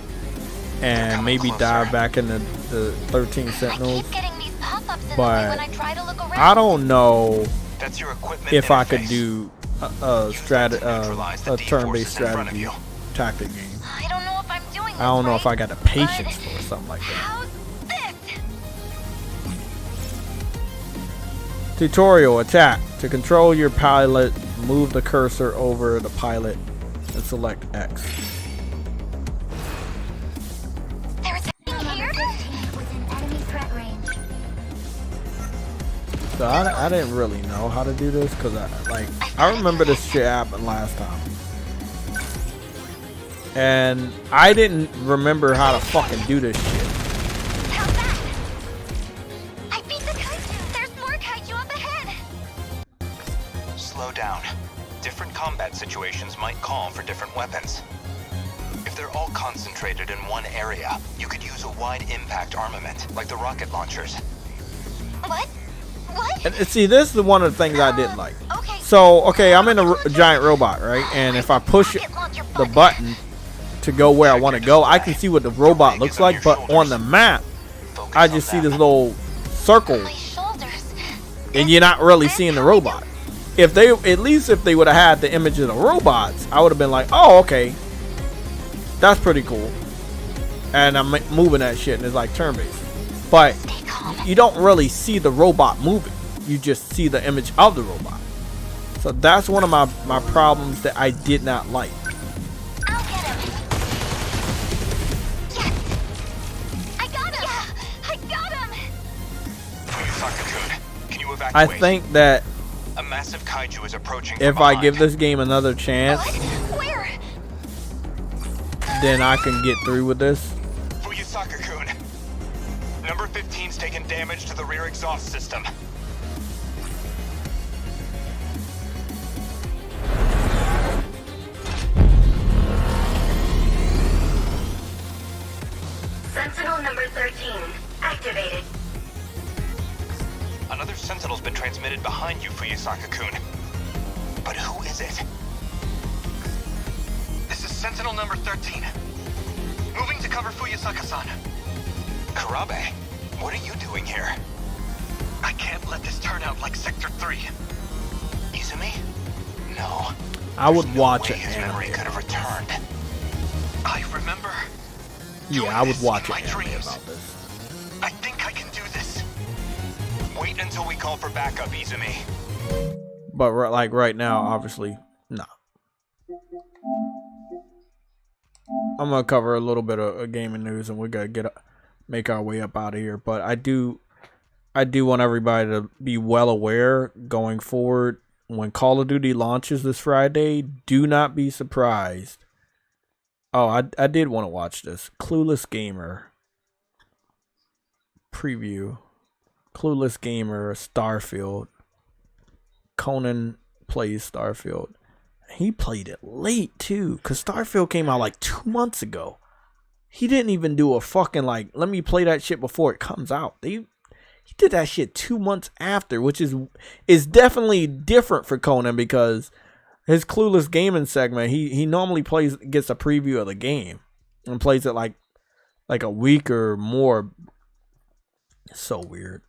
and maybe dive back into the 13 I Sentinels. keep getting these pop-ups in the way But when I try to look around. I don't know That's your equipment if I could interface. do a Use that to neutralize the a turn-based D-forces in front of strategy you. tactic game. I don't know if I'm doing this I don't know if I right, got the patience but for something like that. How's this? Tutorial attack. To control your pilot, move the cursor over the pilot and select X. There's a thing here? Within enemy threat range. So I didn't really know how to do this because I remember this shit happened last time. And I didn't remember how to fucking do this shit. How's that? I beat the kaiju. There's more kaiju up ahead. Slow down. Different combat situations might call for different weapons. If they're all concentrated in one area, you could use a wide impact armament, like the rocket launchers. What? What? And see, this is one of the things I didn't like. Okay. So, okay, I'm in a giant robot, right? And if I push Rocket launcher the button to go where I want to go, I can see what the robot looks like, but on the map, Focus I on just see that. this little circle, My shoulders. and you're not really seeing the robot. If they, at least if they would have had the image of the robots, I would have been like, oh, okay, that's pretty cool. And I'm moving that shit, and it's like turn-based. But Stay calm. you don't really see the robot moving. You just see the image of the robot. So that's one of my problems that I did not like. I'll get him. Yes. I got him. Yeah, I got him. Yusaka-kun, can you evacuate? I think that a massive kaiju is approaching if from I behind. give this game another chance, What? Where? then I can get through with this. Yusaka-kun, number 15's taken damage to the rear exhaust system. Sentinel number 13 activated. Another Sentinel's been transmitted behind you, Yusaka-kun. But who is it? This is Sentinel number 13. Moving to cover Fuyusaka-san. Karabe, what are you doing here? I can't let this turn out like Sector 3. Izumi? No. I would There's no watch way an his memory anime. could have returned. I remember. Yeah, I would watch an my anime dreams. about this. I think I can do this. Wait until we call for backup, Izumi. But like right now, obviously, nah. I'm gonna cover a little bit of gaming news, and we're gonna make our way up out of here. But I do want everybody to be well aware going forward when Call of Duty launches this Friday. Do not be surprised. Oh, I did want to watch this Clueless Gamer preview. Clueless Gamer, Starfield. Conan plays Starfield. He played it late too, cause Starfield came out like 2 months ago. He didn't even do a fucking like, let me play that shit before it comes out. He did that shit 2 months after, which is definitely different for Conan, because his Clueless Gaming segment, he normally gets a preview of the game and plays it like a week or more. It's so weird.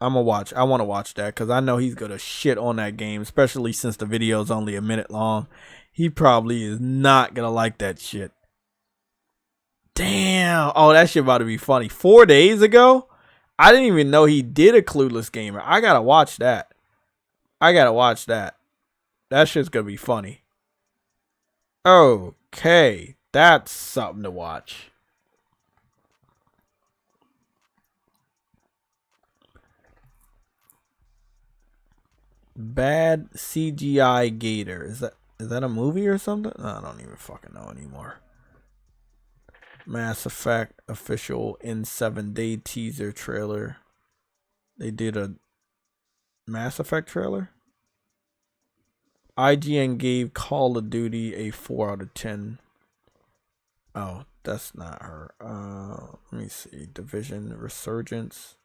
I want to watch that, because I know he's gonna shit on that game, especially since the video is only a minute long. He probably is not gonna like that shit. Damn. Oh, that shit about to be funny. 4 days ago? I didn't even know he did a Clueless Gamer. I gotta watch that. That shit's gonna be funny. Okay. That's something to watch. Bad CGI Gator. Is that a movie or something? I don't even fucking know anymore. Mass Effect official in 7-day teaser trailer. They did a Mass Effect trailer. IGN gave Call of Duty a 4 out of 10. Oh, that's not her. Let me see. Division Resurgence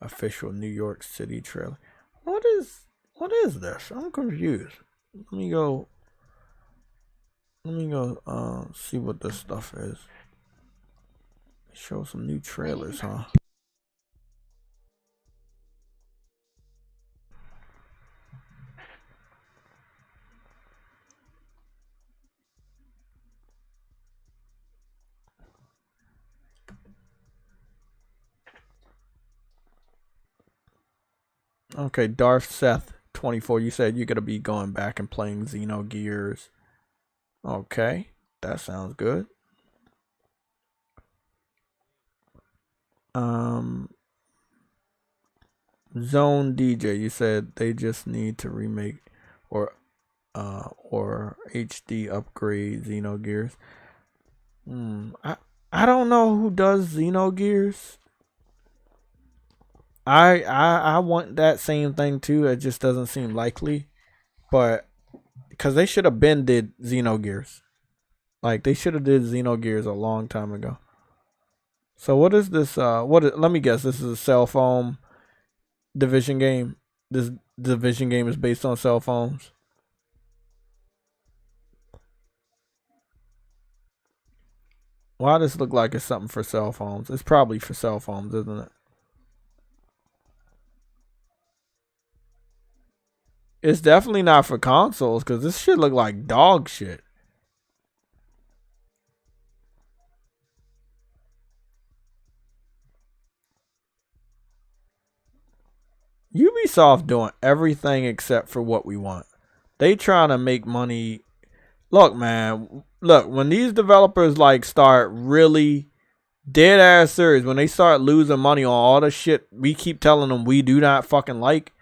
official New York City trailer. What is this? I'm confused. Let me go see what this stuff is. Show some new trailers, huh? Okay, Darth Seth 24. You said you're gonna be going back and playing Xenogears. Okay, that sounds good. Zone DJ, you said they just need to remake or HD upgrade Xenogears. I don't know who does Xenogears. I want that same thing too. It just doesn't seem likely, but because they should have did Xenogears, like they should have did Xenogears a long time ago. So what is this? Let me guess. This is a cell phone Division game. This Division game is based on cell phones. Why does this look like it's something for cell phones? It's probably for cell phones, isn't it? It's definitely not for consoles, because this shit look like dog shit. Ubisoft doing everything except for what we want. They trying to make money. Look, man. Look, when these developers like start really dead ass serious, when they start losing money on all the shit we keep telling them we do not fucking like,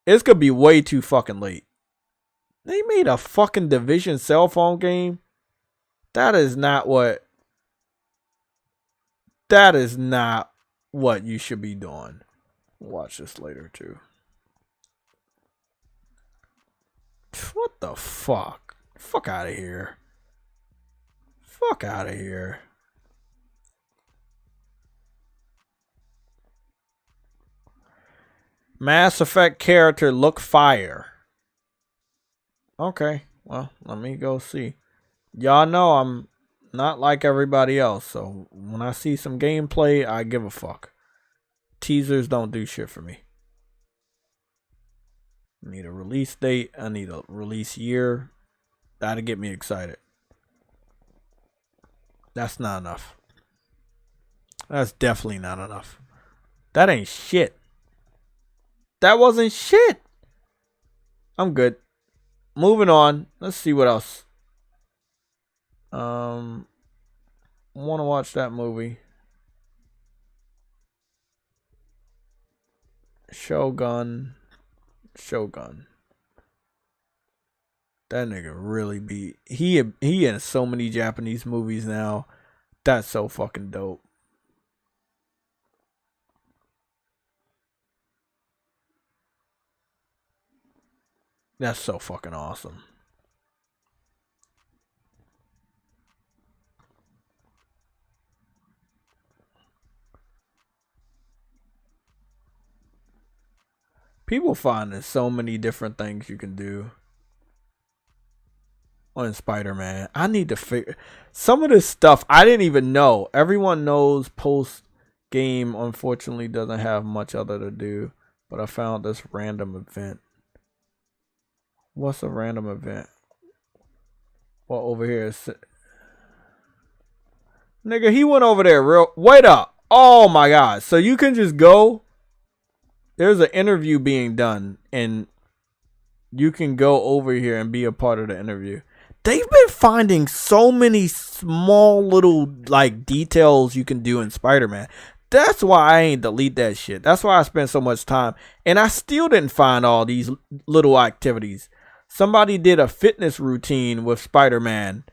it's gonna be way too fucking late. They made a fucking Division cell phone game. That is not what you should be doing. Watch this later too. What the fuck? Fuck out of here. Fuck out of here. Mass Effect character look fire. Okay, well, let me go see. Y'all know I'm not like everybody else, so when I see some gameplay, I give a fuck. Teasers don't do shit for me. I need a release date. I need a release year. That'll get me excited. That's not enough. That's definitely not enough. That ain't shit. That wasn't shit. I'm good. Moving on. Let's see what else. Want to watch that movie. Shogun. That nigga really be he in so many Japanese movies now. That's so fucking dope. That's so fucking awesome. People find there's so many different things you can do on Spider-Man. I need to figure some of this stuff I didn't even know. Everyone knows post game unfortunately doesn't have much other to do, but I found this random event. What's a random event? Well, over here is nigga, he went over there real wait up. Oh my god. So you can just go. There's an interview being done and you can go over here and be a part of the interview. They've been finding so many small little like details you can do in Spider-Man. That's why I ain't delete that shit. That's why I spent so much time. And I still didn't find all these little activities. Somebody did a fitness routine with Spider-Man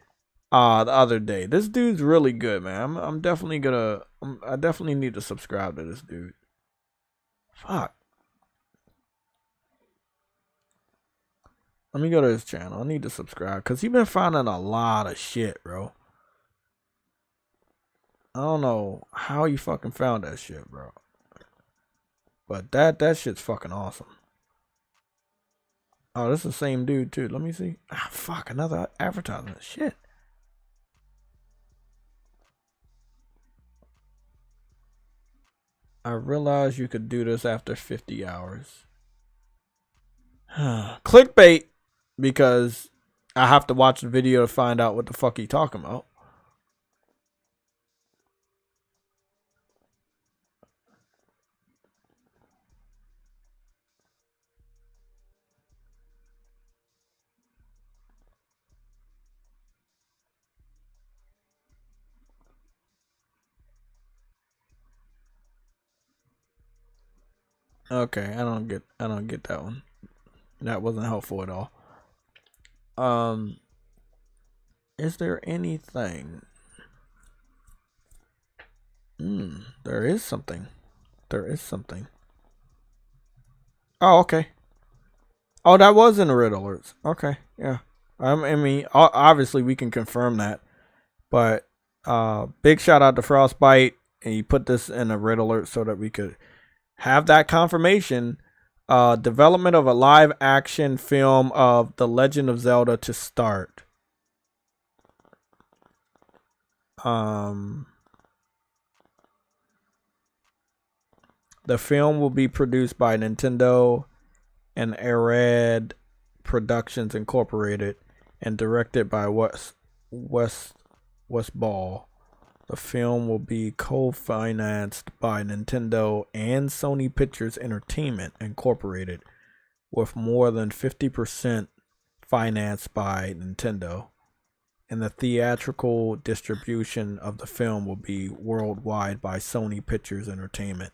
the other day. This dude's really good, man. I'm definitely gonna I definitely need to subscribe to this dude. Fuck. Let me go to his channel. I need to subscribe because he's been finding a lot of shit, bro. I don't know how you fucking found that shit, bro. But that shit's fucking awesome. Oh, this is the same dude too. Let me see. Ah, fuck, another advertisement. Shit. I realized you could do this after 50 hours. Clickbait, because I have to watch the video to find out what the fuck he talking about. Okay, I don't get that one. That wasn't helpful at all. Is there anything? There is something. There is something. Oh, okay. Oh, that was in the red alerts. Okay, yeah. I mean, obviously we can confirm that. But big shout out to Frostbite, and he put this in a red alert so that we could have that confirmation. Development of a live action film of The Legend of Zelda to start. The film will be produced by Nintendo and Arad Productions Incorporated and directed by West Ball. The film will be co-financed by Nintendo and Sony Pictures Entertainment Incorporated, with more than 50% financed by Nintendo. And the theatrical distribution of the film will be worldwide by Sony Pictures Entertainment.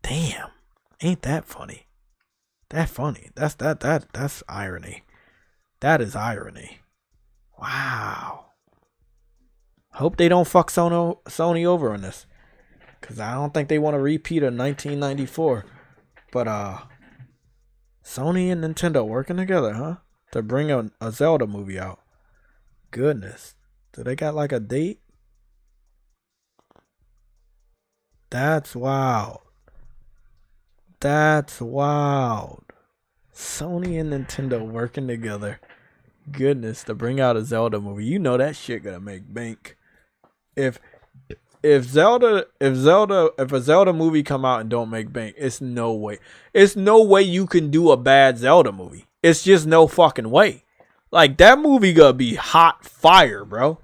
Damn, ain't that funny? That funny. That's irony. That is irony. Wow. Hope they don't fuck Sony over on this, cause I don't think they want to repeat a 1994. But Sony and Nintendo working together, huh? To bring a Zelda movie out. Goodness, do they got like a date? That's wild. That's wild. Sony and Nintendo working together. Goodness, to bring out a Zelda movie. You know that shit gonna make bank. If if a Zelda movie come out and don't make bank, it's no way. It's no way you can do a bad Zelda movie. It's just no fucking way. Like, that movie gonna be hot fire, bro.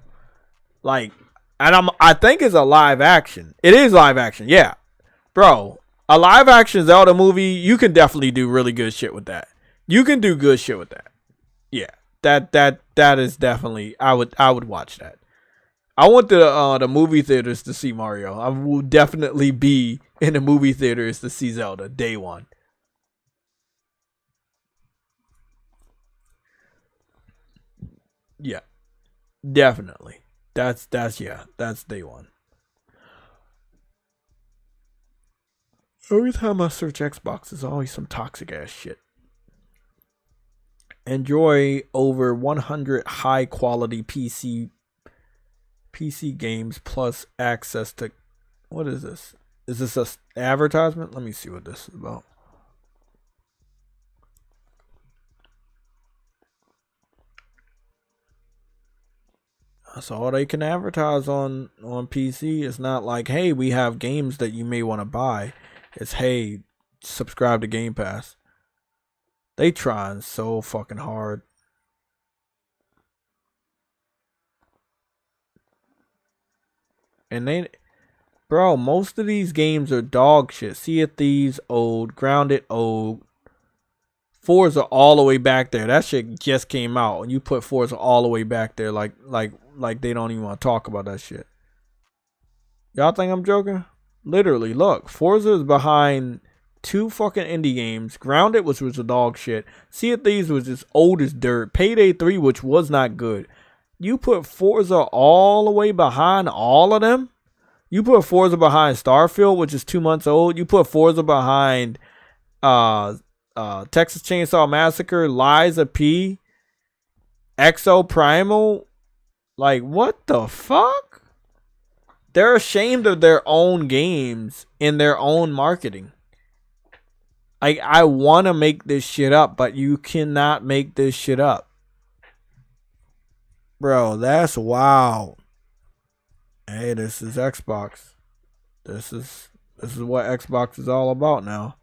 Like, and I think it's a live action. It is live action, yeah. Bro, a live action Zelda movie, you can definitely do really good shit with that. You can do good shit with that. Yeah. That is definitely, I would watch that. I want the movie theaters to see Mario. I will definitely be in the movie theaters to see Zelda day one. Yeah, definitely. That's day one. Every time I search Xbox, there's always some toxic ass shit. Enjoy over 100 high quality PC games plus access to, what is this? Is this a advertisement? Let me see what this is about. That's all they can advertise on PC. It's not like, hey, we have games that you may want to buy. It's, hey, subscribe to Game Pass. They trying so fucking hard. And they, bro, most of these games are dog shit. Sea of Thieves old, Grounded old. Forza all the way back there. That shit just came out, and you put Forza all the way back there, like they don't even want to talk about that shit. Y'all think I'm joking? Literally, look, Forza is behind 2 fucking indie games. Grounded, which was a dog shit. Sea of Thieves was just old as dirt. Payday 3, which was not good. You put Forza all the way behind all of them? You put Forza behind Starfield, which is 2 months old. You put Forza behind Texas Chainsaw Massacre, Liza P, Exo Primal. Like, what the fuck? They're ashamed of their own games in their own marketing. Like, I want to make this shit up, but you cannot make this shit up. Bro, that's wild. Hey, this is Xbox. This is what Xbox is all about now.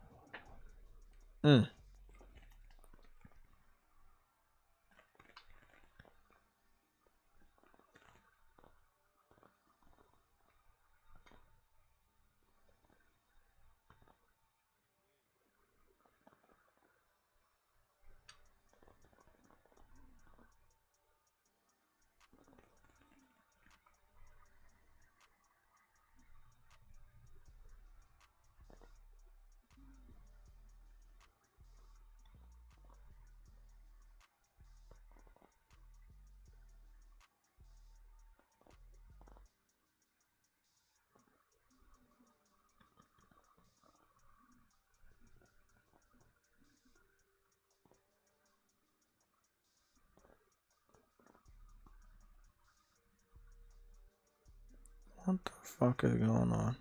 What the fuck is going on?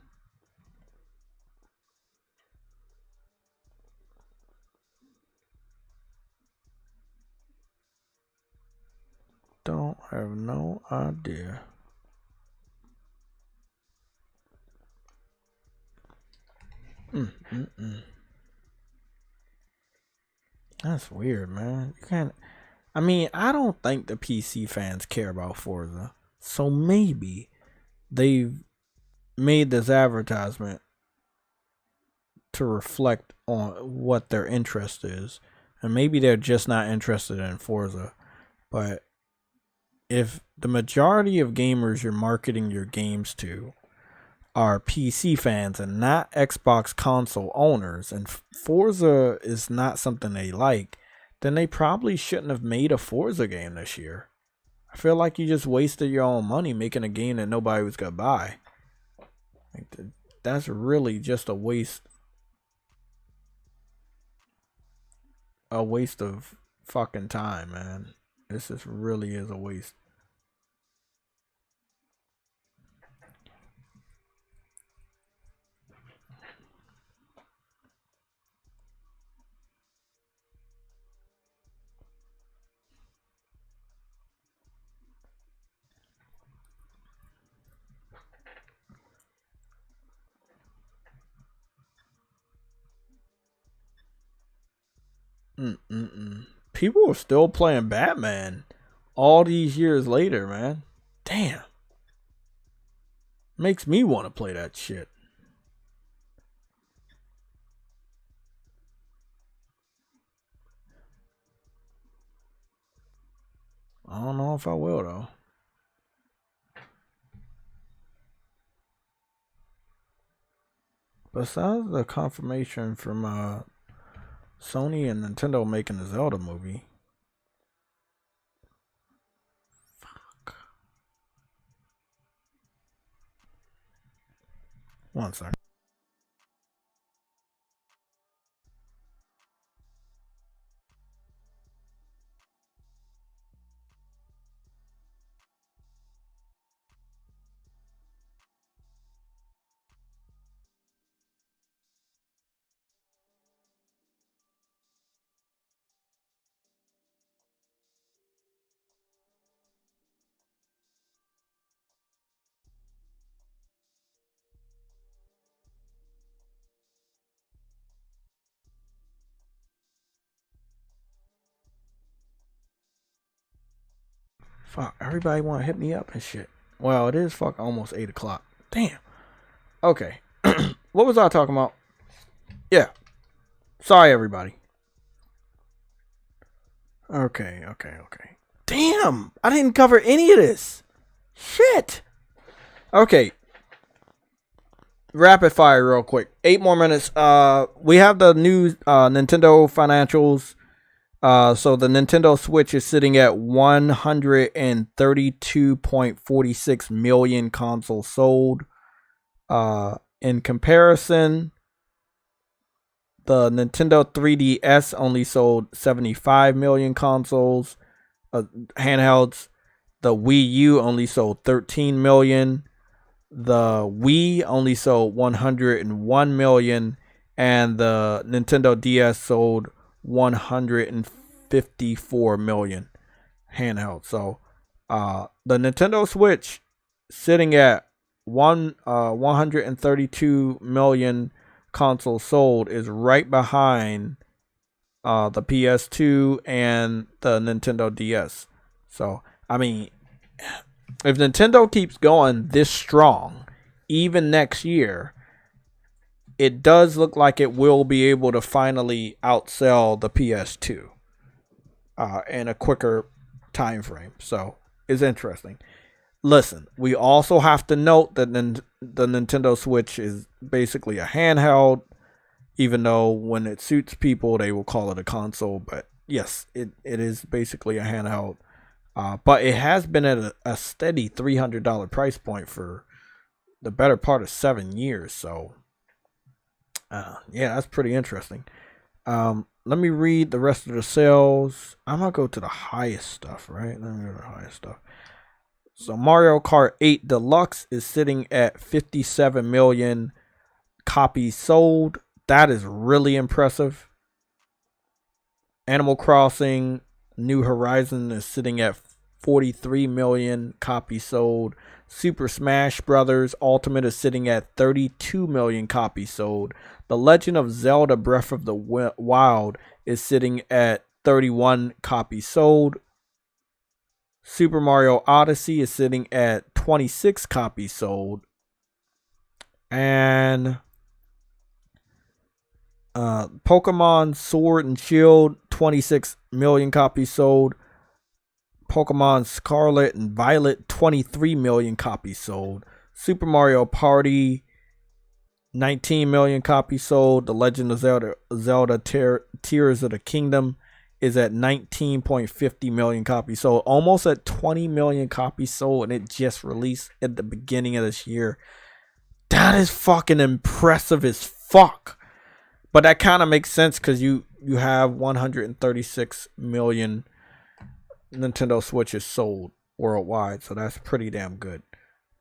Don't have no idea. That's weird, man. You can't. I mean, I don't think the PC fans care about Forza. So maybe they've made this advertisement to reflect on what their interest is. And maybe they're just not interested in Forza. But if the majority of gamers you're marketing your games to are PC fans and not Xbox console owners, and Forza is not something they like, then they probably shouldn't have made a Forza game this year. I feel like you just wasted your own money making a game that nobody was gonna buy. Like, that's really just a waste. A waste of fucking time, man. This just really is a waste. People are still playing Batman all these years later, man. Damn. Makes me want to play that shit. I don't know if I will, though. Besides the confirmation from Sony and Nintendo making the Zelda movie. Fuck. One second. Fuck, everybody want to hit me up and shit. Well, it is fuck almost 8 o'clock. Damn. Okay. What was I talking about? Yeah. Sorry, everybody. Okay. Damn, I didn't cover any of this. Shit. Okay. Rapid fire real quick. 8 more minutes. We have the new Nintendo financials. So the Nintendo Switch is sitting at 132.46 million consoles sold. In comparison, the Nintendo 3DS only sold 75 million consoles, handhelds. The Wii U only sold 13 million. The Wii only sold 101 million, and the Nintendo DS sold 154 million handheld. So the Nintendo Switch sitting at 132 million consoles sold is right behind the PS2 and the Nintendo DS. So I mean, if Nintendo keeps going this strong even next year, it does look like it will be able to finally outsell the PS2 in a quicker time frame. So it's interesting. Listen, we also have to note that the Nintendo Switch is basically a handheld, even though when it suits people, they will call it a console. But yes, it is basically a handheld. But it has been at a steady $300 price point for the better part of 7 years. So yeah, that's pretty interesting. Let me read the rest of the sales. I'm gonna go to the highest stuff, right? Let me go to the highest stuff. So Mario Kart 8 Deluxe is sitting at 57 million copies sold. That is really impressive. Animal Crossing New Horizon is sitting at 43 million copies sold. Super Smash Bros. Ultimate is sitting at 32 million copies sold. The Legend of Zelda Breath of the Wild is sitting at 31 copies sold. Super Mario Odyssey is sitting at 26 copies sold. And Pokemon Sword and Shield, 26 million copies sold. Pokemon Scarlet and Violet, 23 million copies sold. Super Mario Party, 19 million copies sold. The Legend of Zelda Tears of the Kingdom is at 19.50 million copies sold. Almost at 20 million copies sold, and it just released at the beginning of this year. That is fucking impressive as fuck. But that kind of makes sense because you have 136 million Nintendo Switches sold worldwide, so that's pretty damn good.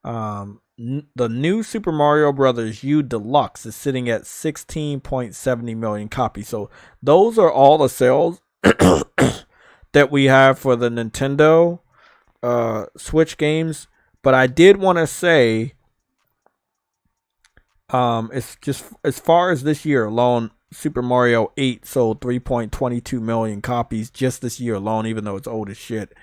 The new Super Mario Bros. U Deluxe is sitting at 16.70 million copies. So those are all the sales that we have for the Nintendo Switch games. But I did want to say, it's just as far as this year alone, Super Mario 8 sold 3.22 million copies just this year alone, even though it's old as shit.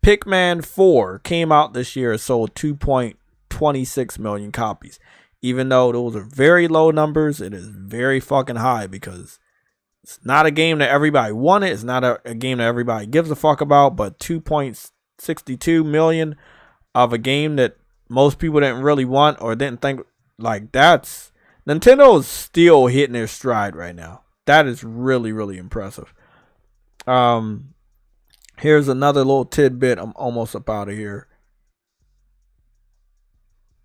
Pikmin 4 came out this year and sold 2.26 million copies. Even though those are very low numbers, it is very fucking high because it's not a game that everybody wanted. It's not a game that everybody gives a fuck about, but 2.62 million of a game that most people didn't really want or didn't think, like, that's... Nintendo is still hitting their stride right now. That is really, really impressive. Here's another little tidbit. I'm almost up out of here.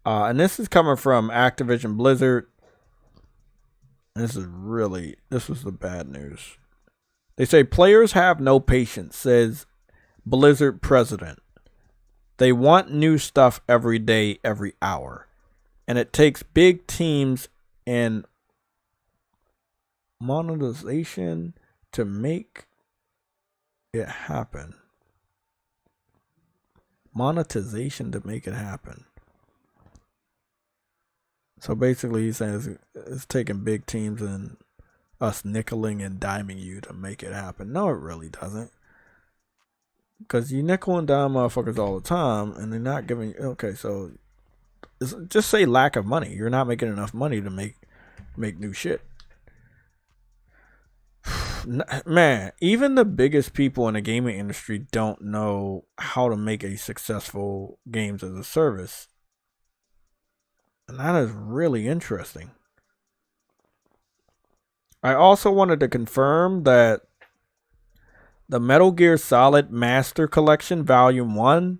And this is coming from Activision Blizzard. This was the bad news. They say players have no patience, says Blizzard president. They want new stuff every day, every hour. And it takes big teams and monetization to make it happen. Monetization to make it happen. So basically he's saying it's taking big teams and us nickeling and diming you to make it happen. No, it really doesn't. Because you nickel and dime motherfuckers all the time and they're not giving you... Okay, so just say lack of money. You're not making enough money to make new shit. Man, even the biggest people in the gaming industry don't know how to make a successful games as a service. And that is really interesting. I also wanted to confirm that the Metal Gear Solid Master Collection Volume 1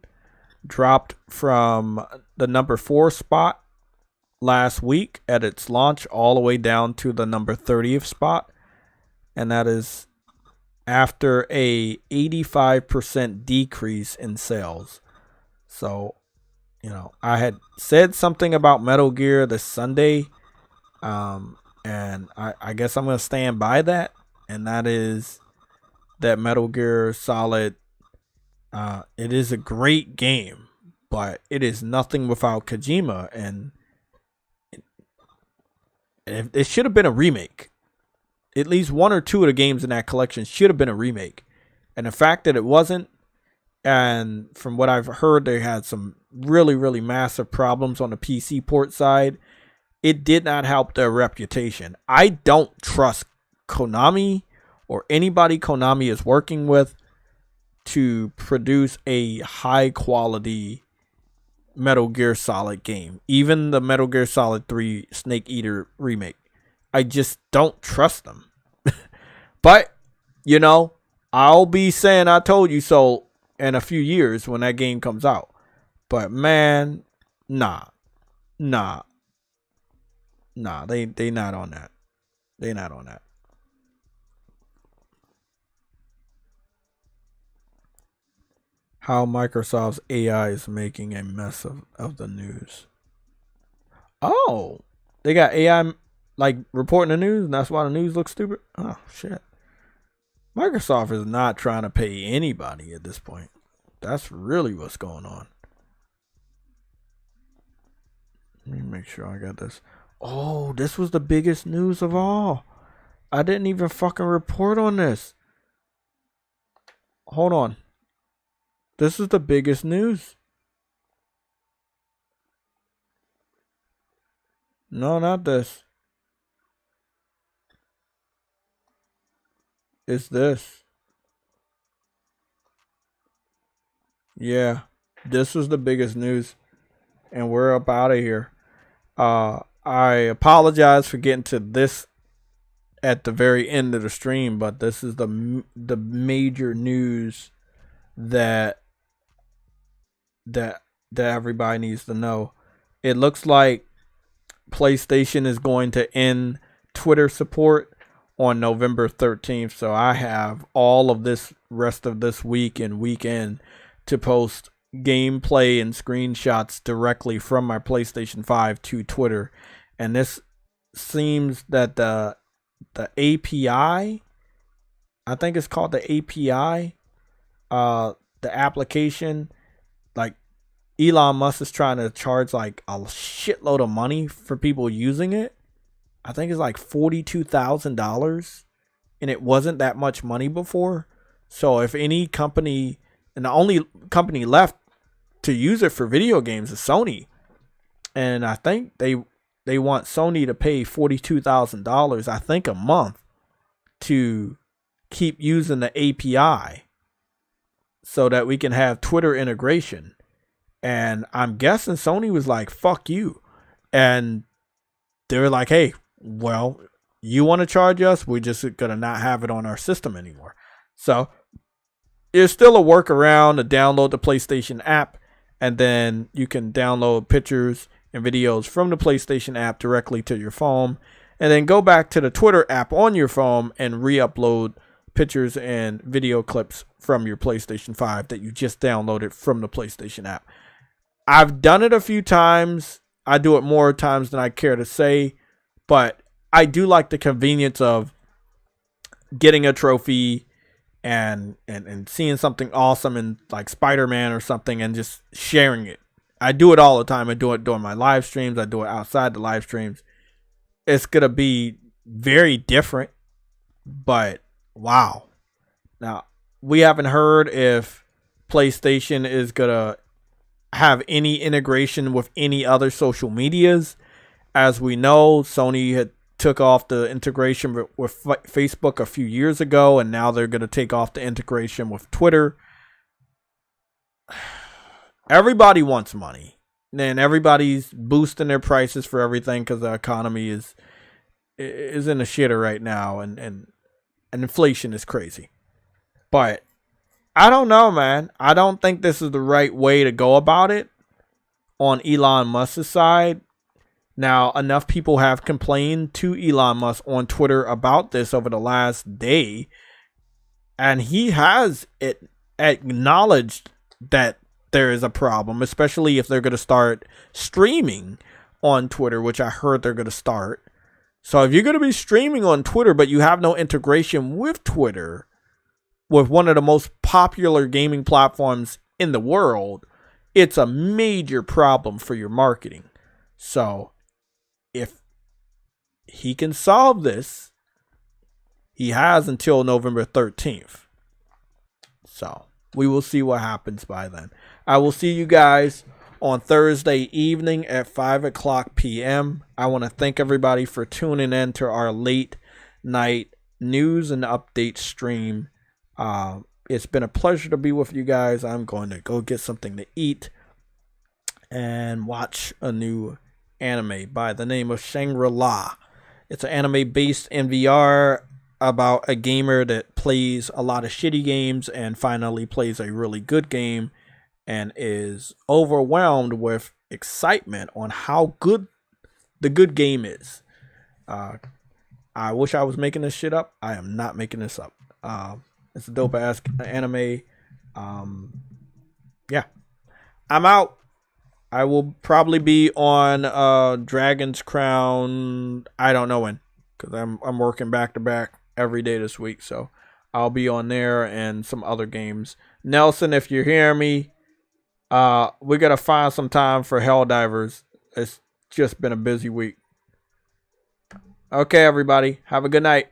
dropped from the number 4 spot last week at its launch all the way down to the number 30th spot. And that is after a 85% decrease in sales. So, you know, I had said something about Metal Gear this Sunday. And I guess I'm going to stand by that. And that is that Metal Gear Solid, it is a great game, but it is nothing without Kojima. And it should have been a remake. At least one or two of the games in that collection should have been a remake. And the fact that it wasn't, and from what I've heard, they had some really, really massive problems on the PC port side. It did not help their reputation. I don't trust Konami or anybody Konami is working with to produce a high quality Metal Gear Solid game. Even the Metal Gear Solid 3 Snake Eater remake. I just don't trust them. But, you know, I'll be saying I told you so in a few years when that game comes out. But man, nah, they not on that. They not on that. How Microsoft's AI is making a mess of the news. Oh, they got AI like reporting the news, and that's why the news looks stupid. Oh shit. Microsoft is not trying to pay anybody at this point. That's really what's going on. Let me make sure I got this. Oh, this was the biggest news of all. I didn't even fucking report on this. Hold on. This is the biggest news. No, not this. It's this. Yeah, this was the biggest news. And we're up out of here. I apologize for getting to this at the very end of the stream, but this is the major news that everybody needs to know. It looks like PlayStation is going to end Twitter support on November 13th. So I have all of this rest of this week and weekend to post gameplay and screenshots directly from my PlayStation 5 to Twitter. And this seems that the API, I think it's called the API, the application, like Elon Musk is trying to charge like a shitload of money for people using it. I think it's like $42,000, and it wasn't that much money before. So if any company, and the only company left to use it for video games is Sony, and I think they want Sony to pay $42,000, I think, a month to keep using the API so that we can have Twitter integration. And I'm guessing Sony was like, fuck you. And they were like, hey, well, you want to charge us? We're just going to not have it on our system anymore. So there's still a workaround to download the PlayStation app, and then you can download pictures and videos from the PlayStation app directly to your phone, and then go back to the Twitter app on your phone and re-upload pictures and video clips from your PlayStation 5 that you just downloaded from the PlayStation app. I've done it a few times. I do it more times than I care to say, but I do like the convenience of getting a trophy and seeing something awesome in like Spider-Man or something and just sharing it. I do it all the time. I do it during my live streams. I do it outside the live streams. It's going to be very different, but wow. Now, we haven't heard if PlayStation is going to have any integration with any other social medias. As we know, Sony had took off the integration with Facebook a few years ago, and now they're going to take off the integration with Twitter. Everybody wants money, and everybody's boosting their prices for everything because the economy is in the shitter right now, and inflation is crazy. But I don't know, man. I don't think this is the right way to go about it on Elon Musk's side. Now, enough people have complained to Elon Musk on Twitter about this over the last day, and he has acknowledged that there is a problem, especially if they're going to start streaming on Twitter, which I heard they're going to start. So if you're going to be streaming on Twitter, but you have no integration with Twitter, with one of the most popular gaming platforms in the world, it's a major problem for your marketing. So if he can solve this, he has until November 13th. So we will see what happens by then. I will see you guys on Thursday evening at 5:00 p.m. I want to thank everybody for tuning in to our late night news and update stream. It's been a pleasure to be with you guys. I'm going to go get something to eat and watch a new anime by the name of Shangri-La. It's an anime based in VR about a gamer that plays a lot of shitty games and finally plays a really good game and is overwhelmed with excitement on how good the good game is. I wish I was making this shit up. I am not making this up. It's a dope ass anime. Yeah, I'm out. I will probably be on Dragon's Crown. I don't know when, because I'm working back to back every day this week. So I'll be on there and some other games. Nelson, if you're hearing me, we gotta find some time for Helldivers. It's just been a busy week. Okay, everybody, have a good night.